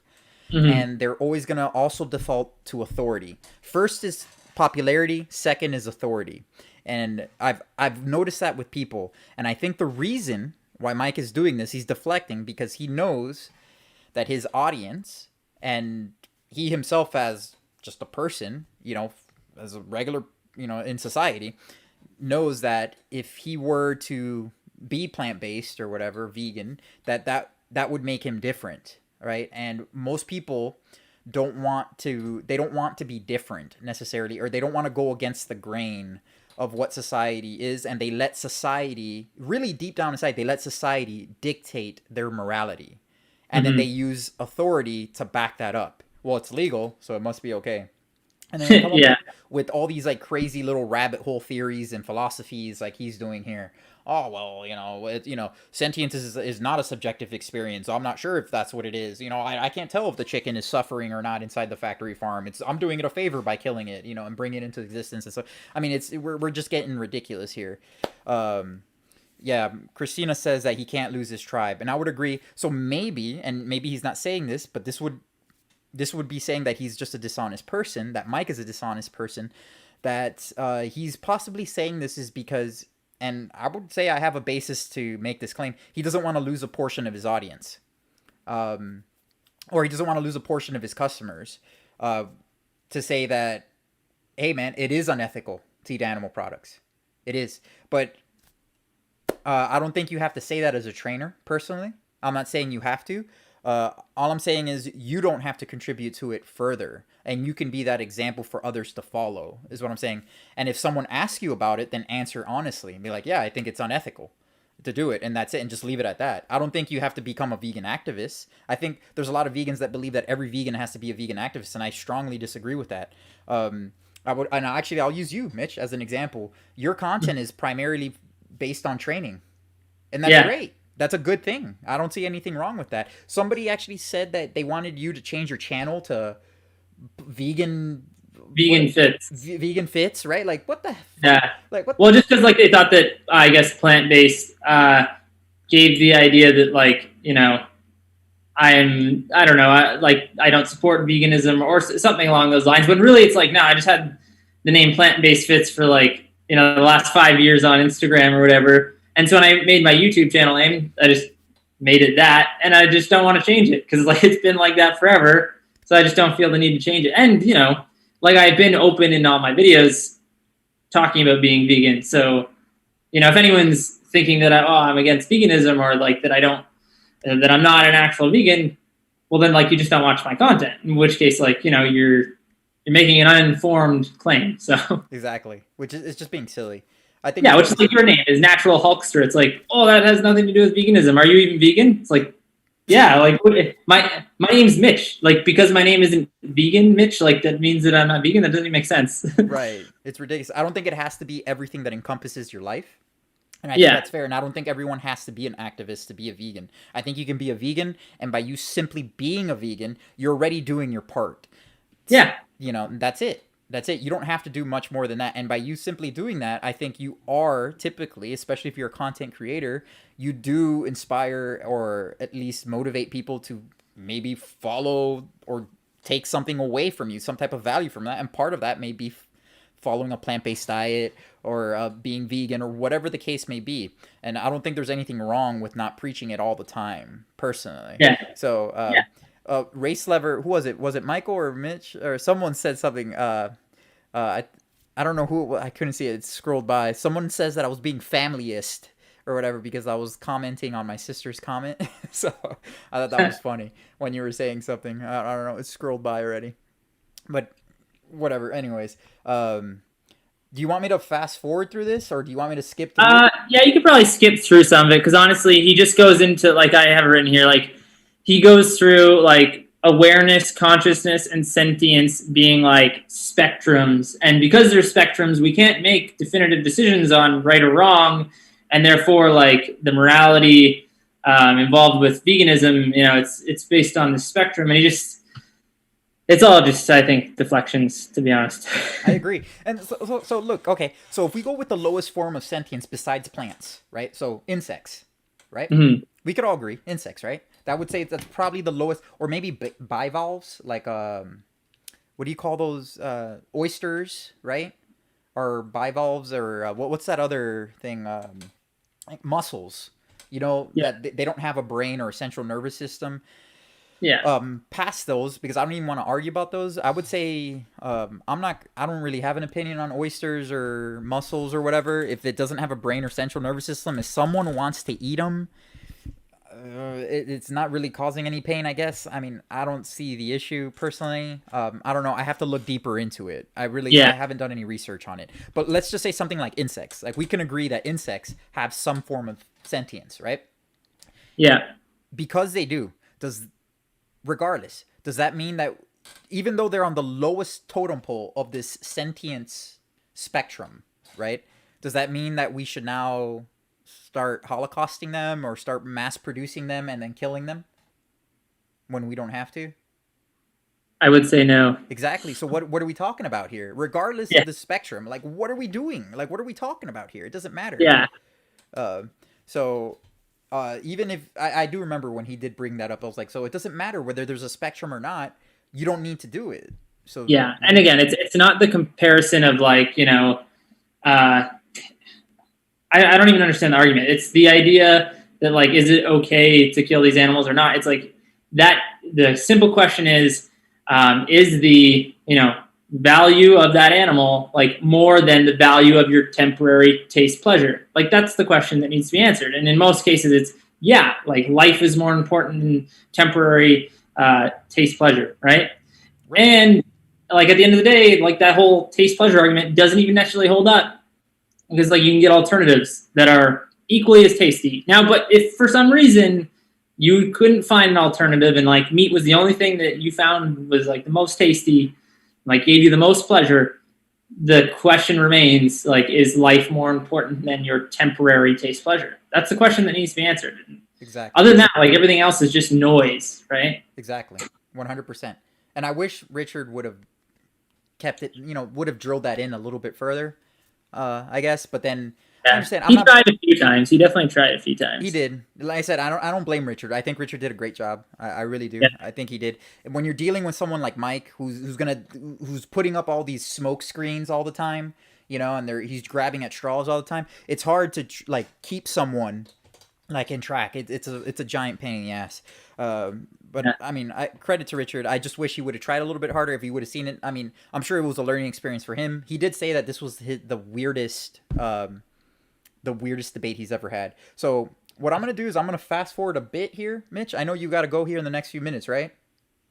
and they're always gonna also default to authority. First is popularity, second is authority, and I've noticed that with people, and I think the reason why Mike is doing this, he's deflecting because he knows that his audience and he himself as just a person, you know, as a regular, you know, in society, knows that if he were to be plant-based or whatever, vegan, that would make him different, right? And most people don't want to be different necessarily, or they don't want to go against the grain of what society is, and they let society, really deep down inside, they let society dictate their morality. And then they use authority to back that up. Well, it's legal, so it must be okay. And then they come up with all these like crazy little rabbit hole theories and philosophies like he's doing here. Oh, well, you know, sentience is not a subjective experience. So I'm not sure if that's what it is. You know, I can't tell if the chicken is suffering or not inside the factory farm. I'm doing it a favor by killing it, you know, and bringing it into existence. And so, I mean, we're just getting ridiculous here. Yeah, Christina says that he can't lose his tribe, and I would agree. So maybe he's not saying this, but this would be saying that he's just a dishonest person, that Mike is a dishonest person, that he's possibly saying this is because, and I would say I have a basis to make this claim, he doesn't want to lose a portion of his audience. Or he doesn't want to lose a portion of his customers to say that, hey man, it is unethical to eat animal products. It is. But I don't think you have to say that as a trainer, personally. I'm not saying you have to. All I'm saying is you don't have to contribute to it further, and you can be that example for others to follow, is what I'm saying. And if someone asks you about it, then answer honestly and be like, yeah, I think it's unethical to do it, and that's it, and just leave it at that. I don't think you have to become a vegan activist. I think there's a lot of vegans that believe that every vegan has to be a vegan activist, and I strongly disagree with that. I'll use you, Mitch, as an example. Your content is primarily based on training, and that's great. That's a good thing. I don't see anything wrong with that. Somebody actually said that they wanted you to change your channel to Vegan Fitz, right? Like, what the? Yeah. Like, what? Well, just because like they thought that I guess plant-based gave the idea that like, you know, I don't support veganism or something along those lines. When really it's like, no, I just had the name Plant Based Fitz for like, you know, the last 5 years on Instagram or whatever. And so when I made my YouTube channel name, I just made it that, and I just don't want to change it because like it's been like that forever. So I just don't feel the need to change it. And you know, like I've been open in all my videos talking about being vegan. So you know, if anyone's thinking that I'm against veganism or like that that I'm not an actual vegan, well then like you just don't watch my content. In which case, like you know, you're making an uninformed claim. So exactly, which is it's just being silly. I think which is like your name is Natural Hulkster. It's like, oh, that has nothing to do with veganism. Are you even vegan? It's like, yeah, like my name's Mitch. Like because my name isn't vegan, Mitch. Like that means that I'm not vegan. That doesn't even make sense. Right? It's ridiculous. I don't think it has to be everything that encompasses your life, and I think that's fair. And I don't think everyone has to be an activist to be a vegan. I think you can be a vegan, and by you simply being a vegan, you're already doing your part. Yeah, you know, that's it. That's it. You don't have to do much more than that. And by you simply doing that, I think you are typically, especially if you're a content creator, you do inspire or at least motivate people to maybe follow or take something away from you, some type of value from that. And part of that may be following a plant-based diet or being vegan or whatever the case may be. And I don't think there's anything wrong with not preaching it all the time, personally. Yeah. So, Race Lever, who was it? Was it Michael or Mitch or someone said something? I don't know who. I couldn't see it. It scrolled by. Someone says that I was being familyist or whatever because I was commenting on my sister's comment. So I thought that was funny when you were saying something. I don't know. It scrolled by already, but whatever. Anyways, do you want me to fast forward through this, or do you want me to skip through it? Yeah, you could probably skip through some of it because honestly, he just goes into, like, I have it written here, like he goes through like awareness, consciousness, and sentience being like spectrums, and because they're spectrums, we can't make definitive decisions on right or wrong, and therefore, like, the morality involved with veganism, you know, it's based on the spectrum, and it's all just, I think, deflections, to be honest. I agree. And so look, okay, so if we go with the lowest form of sentience besides plants, right? So insects, right? Mm-hmm. We could all agree, insects, right? That would say that's probably the lowest, or maybe bivalves, like what do you call those? Oysters, right? Or bivalves, or what's that other thing? Like mussels. You know, that they don't have a brain or a central nervous system. Yeah. Past those, because I don't even want to argue about those. I would say I don't really have an opinion on oysters or mussels or whatever. If it doesn't have a brain or central nervous system, if someone wants to eat them, it's not really causing any pain, I guess. I mean, I don't see the issue personally. I don't know. I have to look deeper into it. I haven't done any research on it. But let's just say something like insects. Like, we can agree that insects have some form of sentience, right? Yeah. Because they do. Regardless, does that mean that even though they're on the lowest totem pole of this sentience spectrum, right? Does that mean that we should now start holocausting them or start mass producing them and then killing them when we don't have to? I would say no. Exactly. So what are we talking about here? Regardless of the spectrum, like, what are we doing? Like, what are we talking about here? It doesn't matter. Yeah. Even if I do remember when he did bring that up, I was like, so it doesn't matter whether there's a spectrum or not. You don't need to do it. So yeah, and again, it's not the comparison of, like, you know, I don't even understand the argument. It's the idea that, like, is it okay to kill these animals or not? It's like that. The simple question is the, you know, value of that animal, like, more than the value of your temporary taste pleasure? Like, that's the question that needs to be answered. And in most cases, it's, yeah, like, life is more important than temporary taste pleasure, right? And, like, at the end of the day, like, that whole taste pleasure argument doesn't even necessarily hold up, because, like, you can get alternatives that are equally as tasty. Now, but if for some reason you couldn't find an alternative and, like, meat was the only thing that you found was, like, the most tasty, like, gave you the most pleasure, the question remains, like, is life more important than your temporary taste pleasure? That's the question that needs to be answered. Exactly. Other than that, like, everything else is just noise, right? Exactly. 100%. And I wish Richard would have kept it, you know, would have drilled that in a little bit further, I guess. But then I understand. He tried a few times. He definitely tried a few times. He did. Like I said, I don't blame Richard. I think Richard did a great job. I really do. Yeah. I think he did. And when you're dealing with someone like Mike, who's putting up all these smoke screens all the time, you know, and he's grabbing at straws all the time, it's hard to like keep someone like in track. It's a giant pain in the ass. But yeah. I mean, credit to Richard. I just wish he would have tried a little bit harder if he would have seen it. I mean, I'm sure it was a learning experience for him. He did say that this was the weirdest debate he's ever had. So what I'm going to do is I'm going to fast forward a bit here, Mitch. I know you got to go here in the next few minutes, right?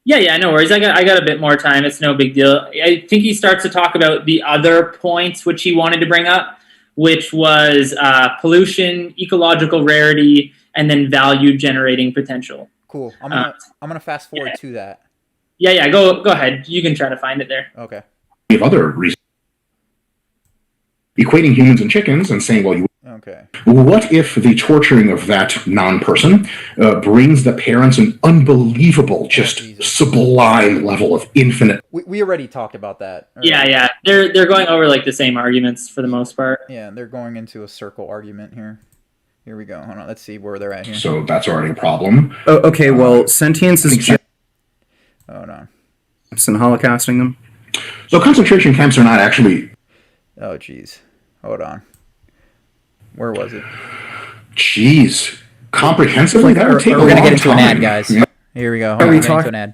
Yeah, no worries. I got a bit more time. It's no big deal. I think he starts to talk about the other points which he wanted to bring up, which was pollution, ecological rarity, and then value generating potential. Cool. I'm gonna fast forward to that. Yeah. Go ahead. You can try to find it there. Okay. We have other reasons. Equating humans and chickens and saying, well, okay. What if the torturing of that non-person brings the parents an unbelievable, just sublime level of infinite? We already talked about that. Yeah. They're going over like the same arguments for the most part. Yeah, they're going into a circle argument here. Here we go. Hold on. Let's see where they're at here. So that's already a problem. Oh, okay, well, sentience is just... Oh, no. And holocausting them. So concentration camps are not actually... Oh, jeez. Hold on. Where was it? Jeez. Comprehensively, that would take a We're long gonna get into an ad, time. guys. Yeah. Here we go. Are we Into talking? an ad.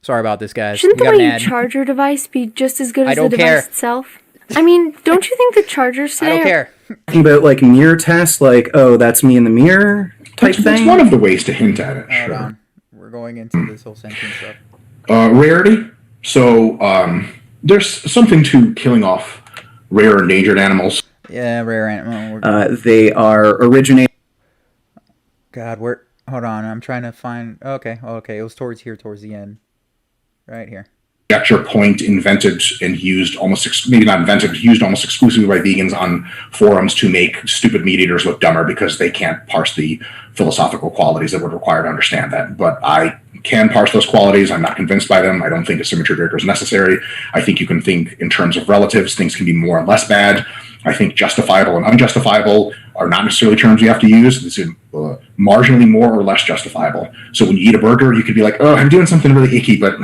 Sorry about this, guys. Shouldn't We the got way an you ad. charge your device be just as good I as the don't device care. itself? I mean, don't you think the chargers I today don't care. Talking about like mirror tests, like, oh, that's me in the mirror type That's thing. one of the ways to hint at it. Hold Sure. on. We're going into this whole sentient stuff. Rarity. So there's something to killing off rare endangered animals. Yeah, rare animal. They are originating. God, where? Hold on. I'm trying to find. Okay. It was towards the end. Right here. Conjecture point invented and used maybe not invented, but used almost exclusively by vegans on forums to make stupid meat eaters look dumber because they can't parse the philosophical qualities that would require to understand that. But I can parse those qualities. I'm not convinced by them. I don't think a symmetry breaker is necessary. I think you can think in terms of relatives. Things can be more and less bad. I think justifiable and unjustifiable are not necessarily terms you have to use. This is marginally more or less justifiable. So when you eat a burger, you could be like, oh, I'm doing something really icky, but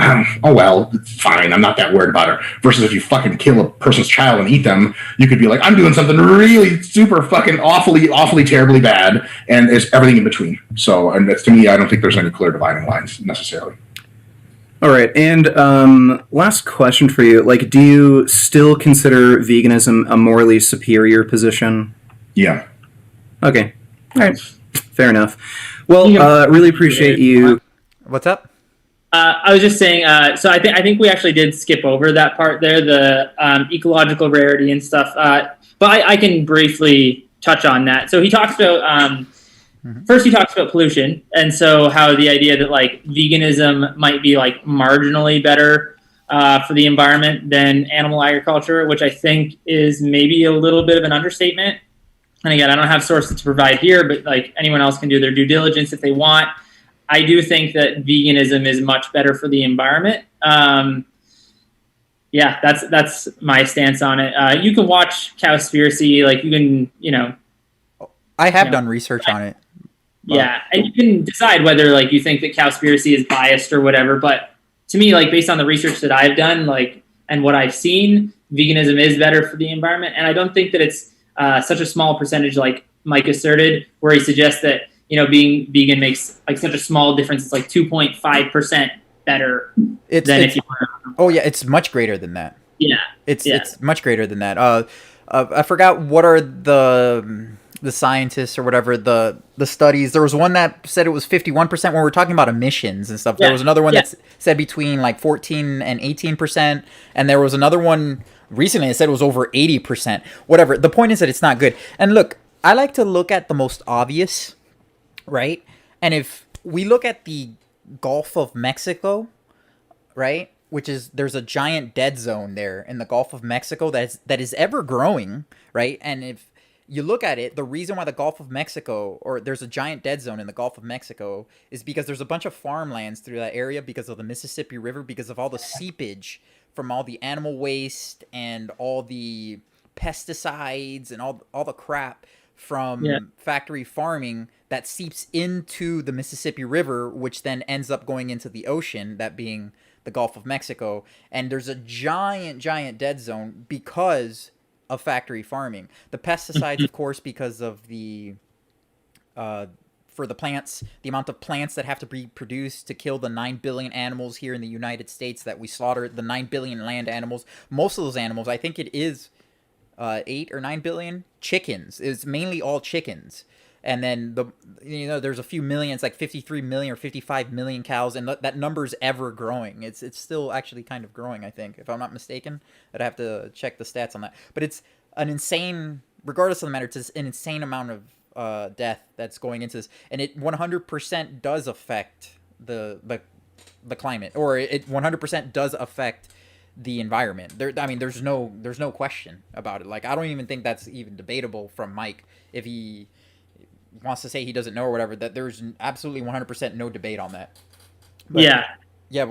oh well, it's fine. I'm not that worried about it. Versus if you fucking kill a person's child and eat them, you could be like, I'm doing something really super fucking awfully terribly bad, and there's everything in between. So, and that's, to me, I don't think there's any clear dividing lines necessarily. All right, and last question for you: like, do you still consider veganism a morally superior position? Yeah. Okay, all right, fair enough. Well, really appreciate you. What's up? I was just saying. So I think we actually did skip over that part there, the ecological rarity and stuff. But I can briefly touch on that. So he talks about. First, he talks about pollution, and so how the idea that like veganism might be like marginally better for the environment than animal agriculture, which I think is maybe a little bit of an understatement. And again, I don't have sources to provide here, but like anyone else can do their due diligence if they want. I do think that veganism is much better for the environment. Yeah, that's my stance on it. You can watch Cowspiracy, like you can, I have done research on it. Yeah, and you can decide whether like you think that Cowspiracy is biased or whatever. But to me, like based on the research that I've done, like and what I've seen, veganism is better for the environment. And I don't think that it's such a small percentage, like Mike asserted, where he suggests that being vegan makes like such a small difference. It's like 2.5% better than if you were. Oh yeah, it's much greater than that. Yeah, it's much greater than that. I forgot what are the scientists or whatever the studies. There was one that said it was 51% when we're talking about emissions and stuff. There was another one that said between like 14 and 18%, and there was another one recently that said it was over 80%. Whatever. The point is that it's not good. And look, I like to look at the most obvious, right? And if we look at the Gulf of Mexico, right, which is there's a giant dead zone there in the Gulf of Mexico that is ever growing, right? And if you look at it, the reason why the Gulf of Mexico, or there's a giant dead zone in the Gulf of Mexico, is because there's a bunch of farmlands through that area because of the Mississippi River, because of all the seepage from all the animal waste and all the pesticides and all the crap from factory farming that seeps into the Mississippi River, which then ends up going into the ocean, that being the Gulf of Mexico. And there's a giant dead zone because of factory farming. The pesticides, of course, because of the for the plants, the amount of plants that have to be produced to kill the 9 billion animals here in the United States that we slaughter, the 9 billion land animals. Most of those animals, I think it is 8 or 9 billion chickens. It's mainly all chickens. And then there's a few million, it's like 53 million or 55 million cows, and that number's ever growing. It's still actually kind of growing, I think, if I'm not mistaken. I'd have to check the stats on that. But it's an insane, regardless of the matter, it's an insane amount of death that's going into this, and it 100% does affect the climate, or it 100% does affect the environment. There's no question about it. Like, I don't even think that's even debatable from Mike if he wants to say he doesn't know or whatever. That there's absolutely 100% no debate on that. But, yeah.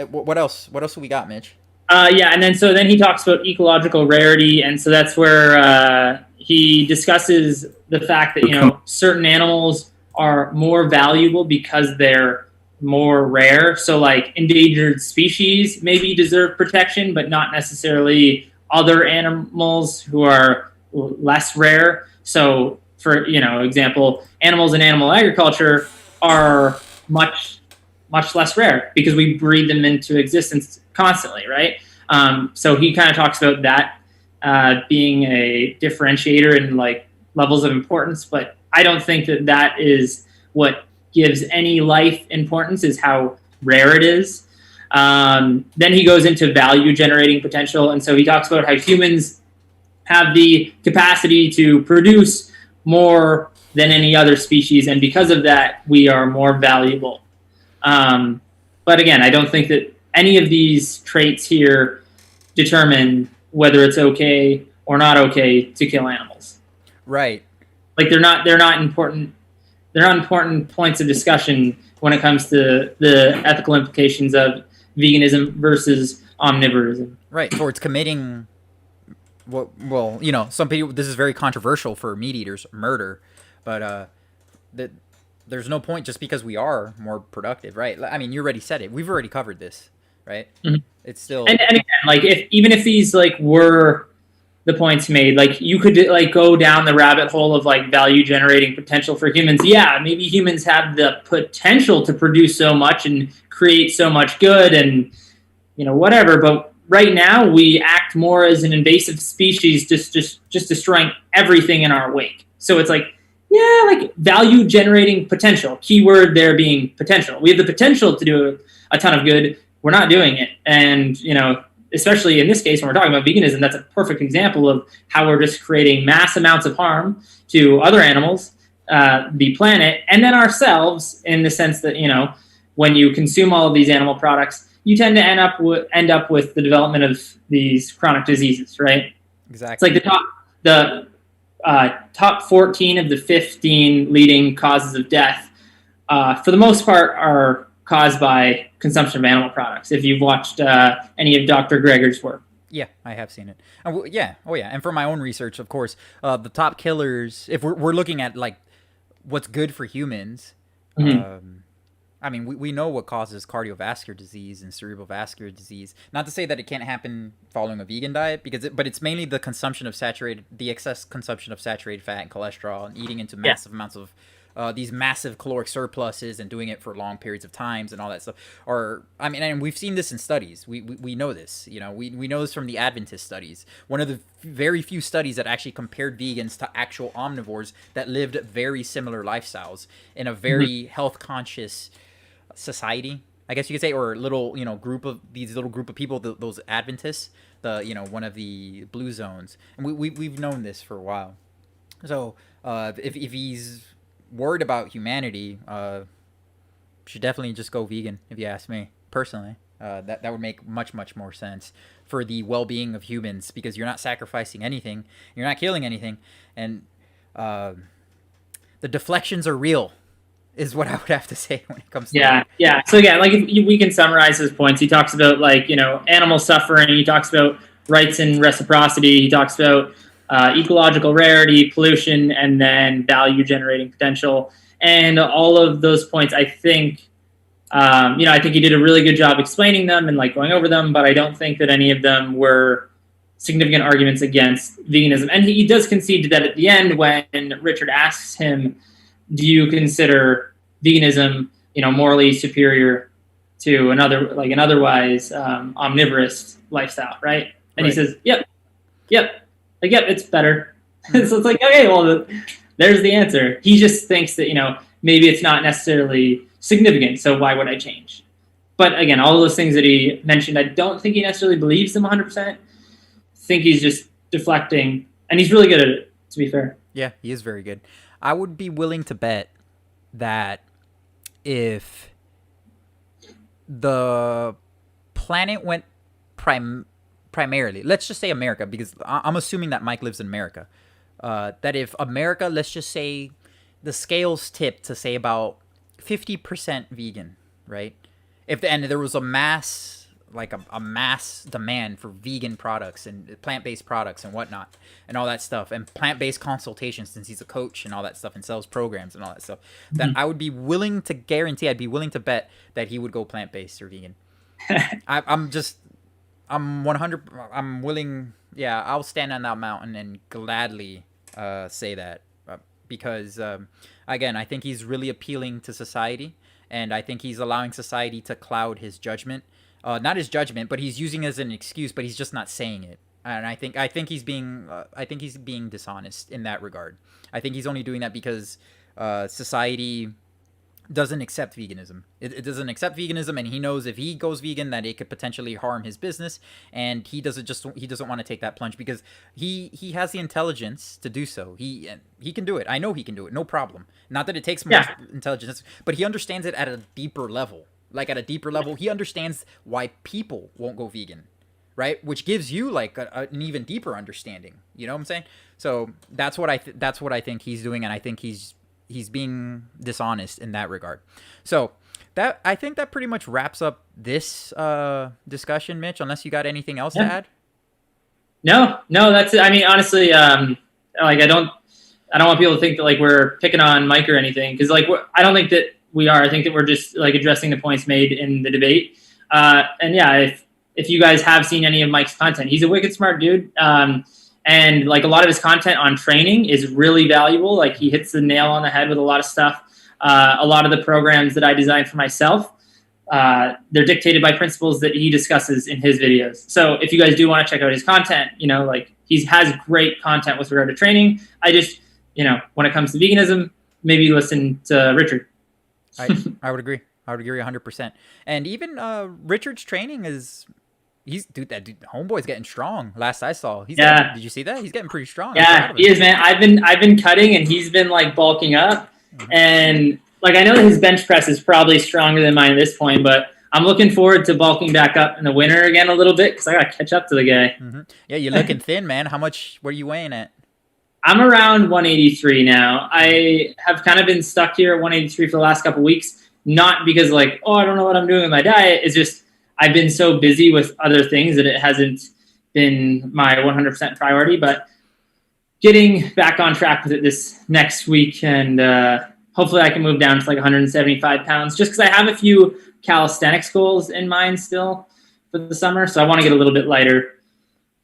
What else? What else do we got, Mitch? And then he talks about ecological rarity, and so that's where he discusses the fact that certain animals are more valuable because they're more rare. So like endangered species maybe deserve protection, but not necessarily other animals who are less rare. So for, example, animals in animal agriculture are much less rare because we breed them into existence constantly, right? So he kind of talks about that being a differentiator in like levels of importance, but I don't think that is what gives any life importance, is how rare it is. Then he goes into value generating potential, and so he talks about how humans have the capacity to produce more than any other species, and because of that, we are more valuable. But again, I don't think that any of these traits here determine whether it's okay or not okay to kill animals. Right. Like they're not important. They're not important points of discussion when it comes to the ethical implications of veganism versus omnivorism. Right. Towards committing. Well, some people. This is very controversial for meat eaters. Murder, but there's no point just because we are more productive, right? I mean, you already said it. We've already covered this, right? Mm-hmm. It's still and again, like even if these like were the points made, like you could like go down the rabbit hole of like value generating potential for humans. Yeah, maybe humans have the potential to produce so much and create so much good and whatever, but right now we act more as an invasive species, just destroying everything in our wake. So it's like, yeah, like value generating potential, keyword there being potential. We have the potential to do a ton of good. We're not doing it. And, especially in this case, when we're talking about veganism, that's a perfect example of how we're just creating mass amounts of harm to other animals, the planet, and then ourselves, in the sense that, when you consume all of these animal products, you tend to end up with the development of these chronic diseases, right? Exactly. It's like the top 14 of the 15 leading causes of death, for the most part, are caused by consumption of animal products. If you've watched any of Dr. Greger's work. Yeah, I have seen it. Yeah. Oh, yeah. And for my own research, of course, the top killers, if we're looking at like what's good for humans, Mm-hmm. I mean, we know what causes cardiovascular disease and cerebral vascular disease. Not to say that it can't happen following a vegan diet, but it's mainly the excess consumption of saturated fat and cholesterol, and eating into massive amounts of these massive caloric surpluses and doing it for long periods of times and all that stuff. And we've seen this in studies. We know this. We know this from the Adventist studies. One of the very few studies that actually compared vegans to actual omnivores that lived very similar lifestyles in a very health conscious society, I guess you could say, or little group of people, those Adventists, one of the blue zones, and we've known this for a while. So if he's worried about humanity, should definitely just go vegan, if you ask me personally. That would make much more sense for the well-being of humans, because you're not sacrificing anything, you're not killing anything, and the deflections are real, is what I would have to say when it comes to that. So again, like if we can summarize his points. He talks about like animal suffering. He talks about rights and reciprocity. He talks about ecological rarity, pollution, and then value generating potential. And all of those points, I think, I think he did a really good job explaining them and like going over them. But I don't think that any of them were significant arguments against veganism. And he does concede to that at the end when Richard asks him, do you consider veganism, morally superior to an otherwise omnivorous lifestyle, right? And he says, yep, it's better. So it's like, okay, well, there's the answer. He just thinks that, maybe it's not necessarily significant, so why would I change? But again, all those things that he mentioned, I don't think he necessarily believes them 100%. I think he's just deflecting, and he's really good at it, to be fair. Yeah, he is very good. I would be willing to bet that if the planet went primarily, let's just say America, because I'm assuming that Mike lives in America, that if America, let's just say the scales tipped to say about 50% vegan, right? And there was a mass demand for vegan products and plant-based products and whatnot and all that stuff, and plant-based consultations, since he's a coach and all that stuff and sells programs and all that stuff, then I'd be willing to bet that he would go plant-based or vegan. I'm willing yeah, I'll stand on that mountain and gladly say that because again, I think he's really appealing to society, and I think he's allowing society to cloud his judgment. Not his judgment, but he's using it as an excuse, but he's just not saying it. And I think he's being dishonest in that regard. I think he's only doing that because society doesn't accept veganism. It doesn't accept veganism, and he knows if he goes vegan that it could potentially harm his business, and he doesn't want to take that plunge because he has the intelligence to do so. He can do it. I know he can do it. No problem. Not that it takes much intelligence, but he understands it at a deeper level. Like at a deeper level, he understands why people won't go vegan, right? Which gives you like an even deeper understanding. You know what I'm saying? So that's what I think he's doing, and I think he's being dishonest in that regard. So I think that pretty much wraps up this discussion, Mitch. Unless you got anything else to add? No, that's it. I mean, honestly, like I don't want people to think that like we're picking on Mike or anything, because like I don't think that we are. I think that we're just like addressing the points made in the debate. And yeah, if you guys have seen any of Mike's content, he's a wicked smart dude. And like a lot of his content on training is really valuable. Like he hits the nail on the head with a lot of stuff. A lot of the programs that I designed for myself, they're dictated by principles that he discusses in his videos. So if you guys do want to check out his content, like he has great content with regard to training. I just, when it comes to veganism, maybe listen to Richard. I would agree. I would agree 100%. And even Richard's training is... That dude, homeboy's getting strong. Last I saw, did you see that? He's getting pretty strong. Yeah, he is, man. I've been cutting, and he's been like bulking up, and like I know that his bench press is probably stronger than mine at this point, but I'm looking forward to bulking back up in the winter again a little bit because I gotta catch up to the guy. Mm-hmm. Yeah, you're looking thin, man. How much? What are you weighing at? I'm around 183 now. I have kind of been stuck here at 183 for the last couple of weeks, not because like, I don't know what I'm doing with my diet. It's just I've been so busy with other things that it hasn't been my 100% priority, but getting back on track with it this next week, and hopefully I can move down to like 175 pounds just because I have a few calisthenics goals in mind still for the summer, so I want to get a little bit lighter.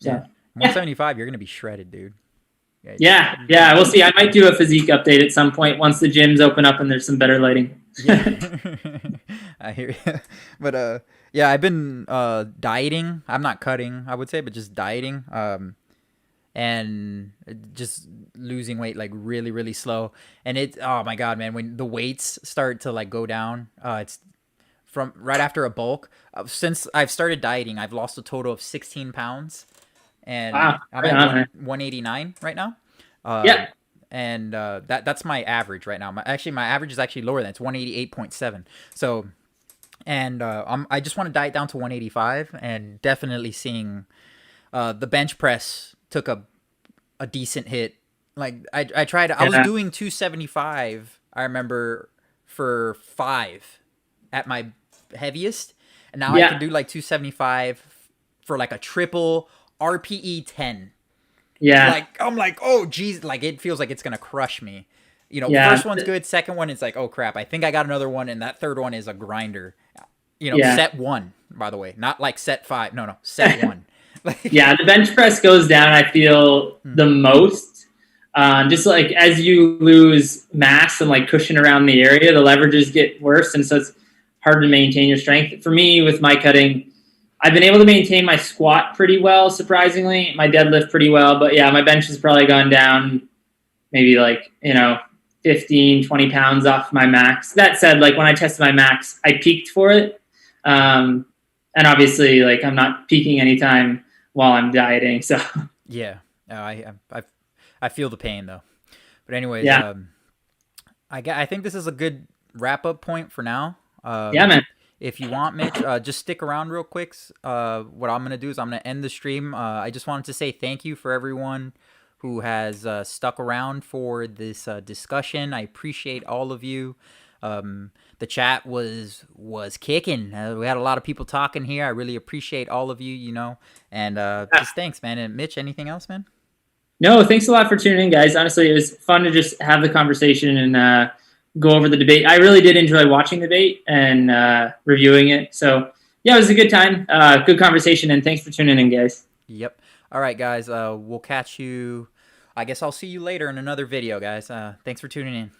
So, 175, you're going to be shredded, dude. Yeah, we'll see. I might do a physique update at some point once the gyms open up and there's some better lighting. Yeah. I hear you. But yeah, I've been dieting. I'm not cutting, I would say, but just dieting. And just losing weight like really, really slow. And oh my God, man, when the weights start to like go down, it's from right after a bulk. Since I've started dieting, I've lost a total of 16 pounds. And wow. I'm at 189 right now. Yeah. And that's my average right now. My average is actually lower than it's 188.7. So, and I just want to diet down to 185, and definitely seeing the bench press took a decent hit. Like I tried. I was doing 275. I remember for 5 at my heaviest, and now I can do like 275 for like a triple RPE 10. Yeah. Like I'm like, oh geez, like it feels like it's gonna crush me. First one's good, second one is like, oh crap, I think I got another one, and that third one is a grinder. Set 1, by the way, not like set 5. No, set 1. Yeah, the bench press goes down, I feel, the most. Just like as you lose mass and like cushion around the area, the leverages get worse, and so it's hard to maintain your strength. For me, with my cutting, I've been able to maintain my squat pretty well, surprisingly, my deadlift pretty well, but yeah, my bench has probably gone down maybe like, 15, 20 pounds off my max. That said, like when I tested my max, I peaked for it. And obviously like I'm not peaking anytime while I'm dieting. So yeah, I feel the pain though. But anyways, yeah. I think this is a good wrap up point for now. Yeah, man. If you want, Mitch, just stick around real quick. What I'm going to do is I'm going to end the stream. I just wanted to say thank you for everyone who has stuck around for this discussion. I appreciate all of you. The chat was kicking. We had a lot of people talking here. I really appreciate all of you, and just thanks, man. And Mitch, anything else, man? No, thanks a lot for tuning in, guys. Honestly, it was fun to just have the conversation and go over the debate. I really did enjoy watching the debate and reviewing it. So yeah, it was a good time, good conversation, and thanks for tuning in, guys. Yep. All right, guys. We'll catch you. I guess I'll see you later in another video, guys. Thanks for tuning in.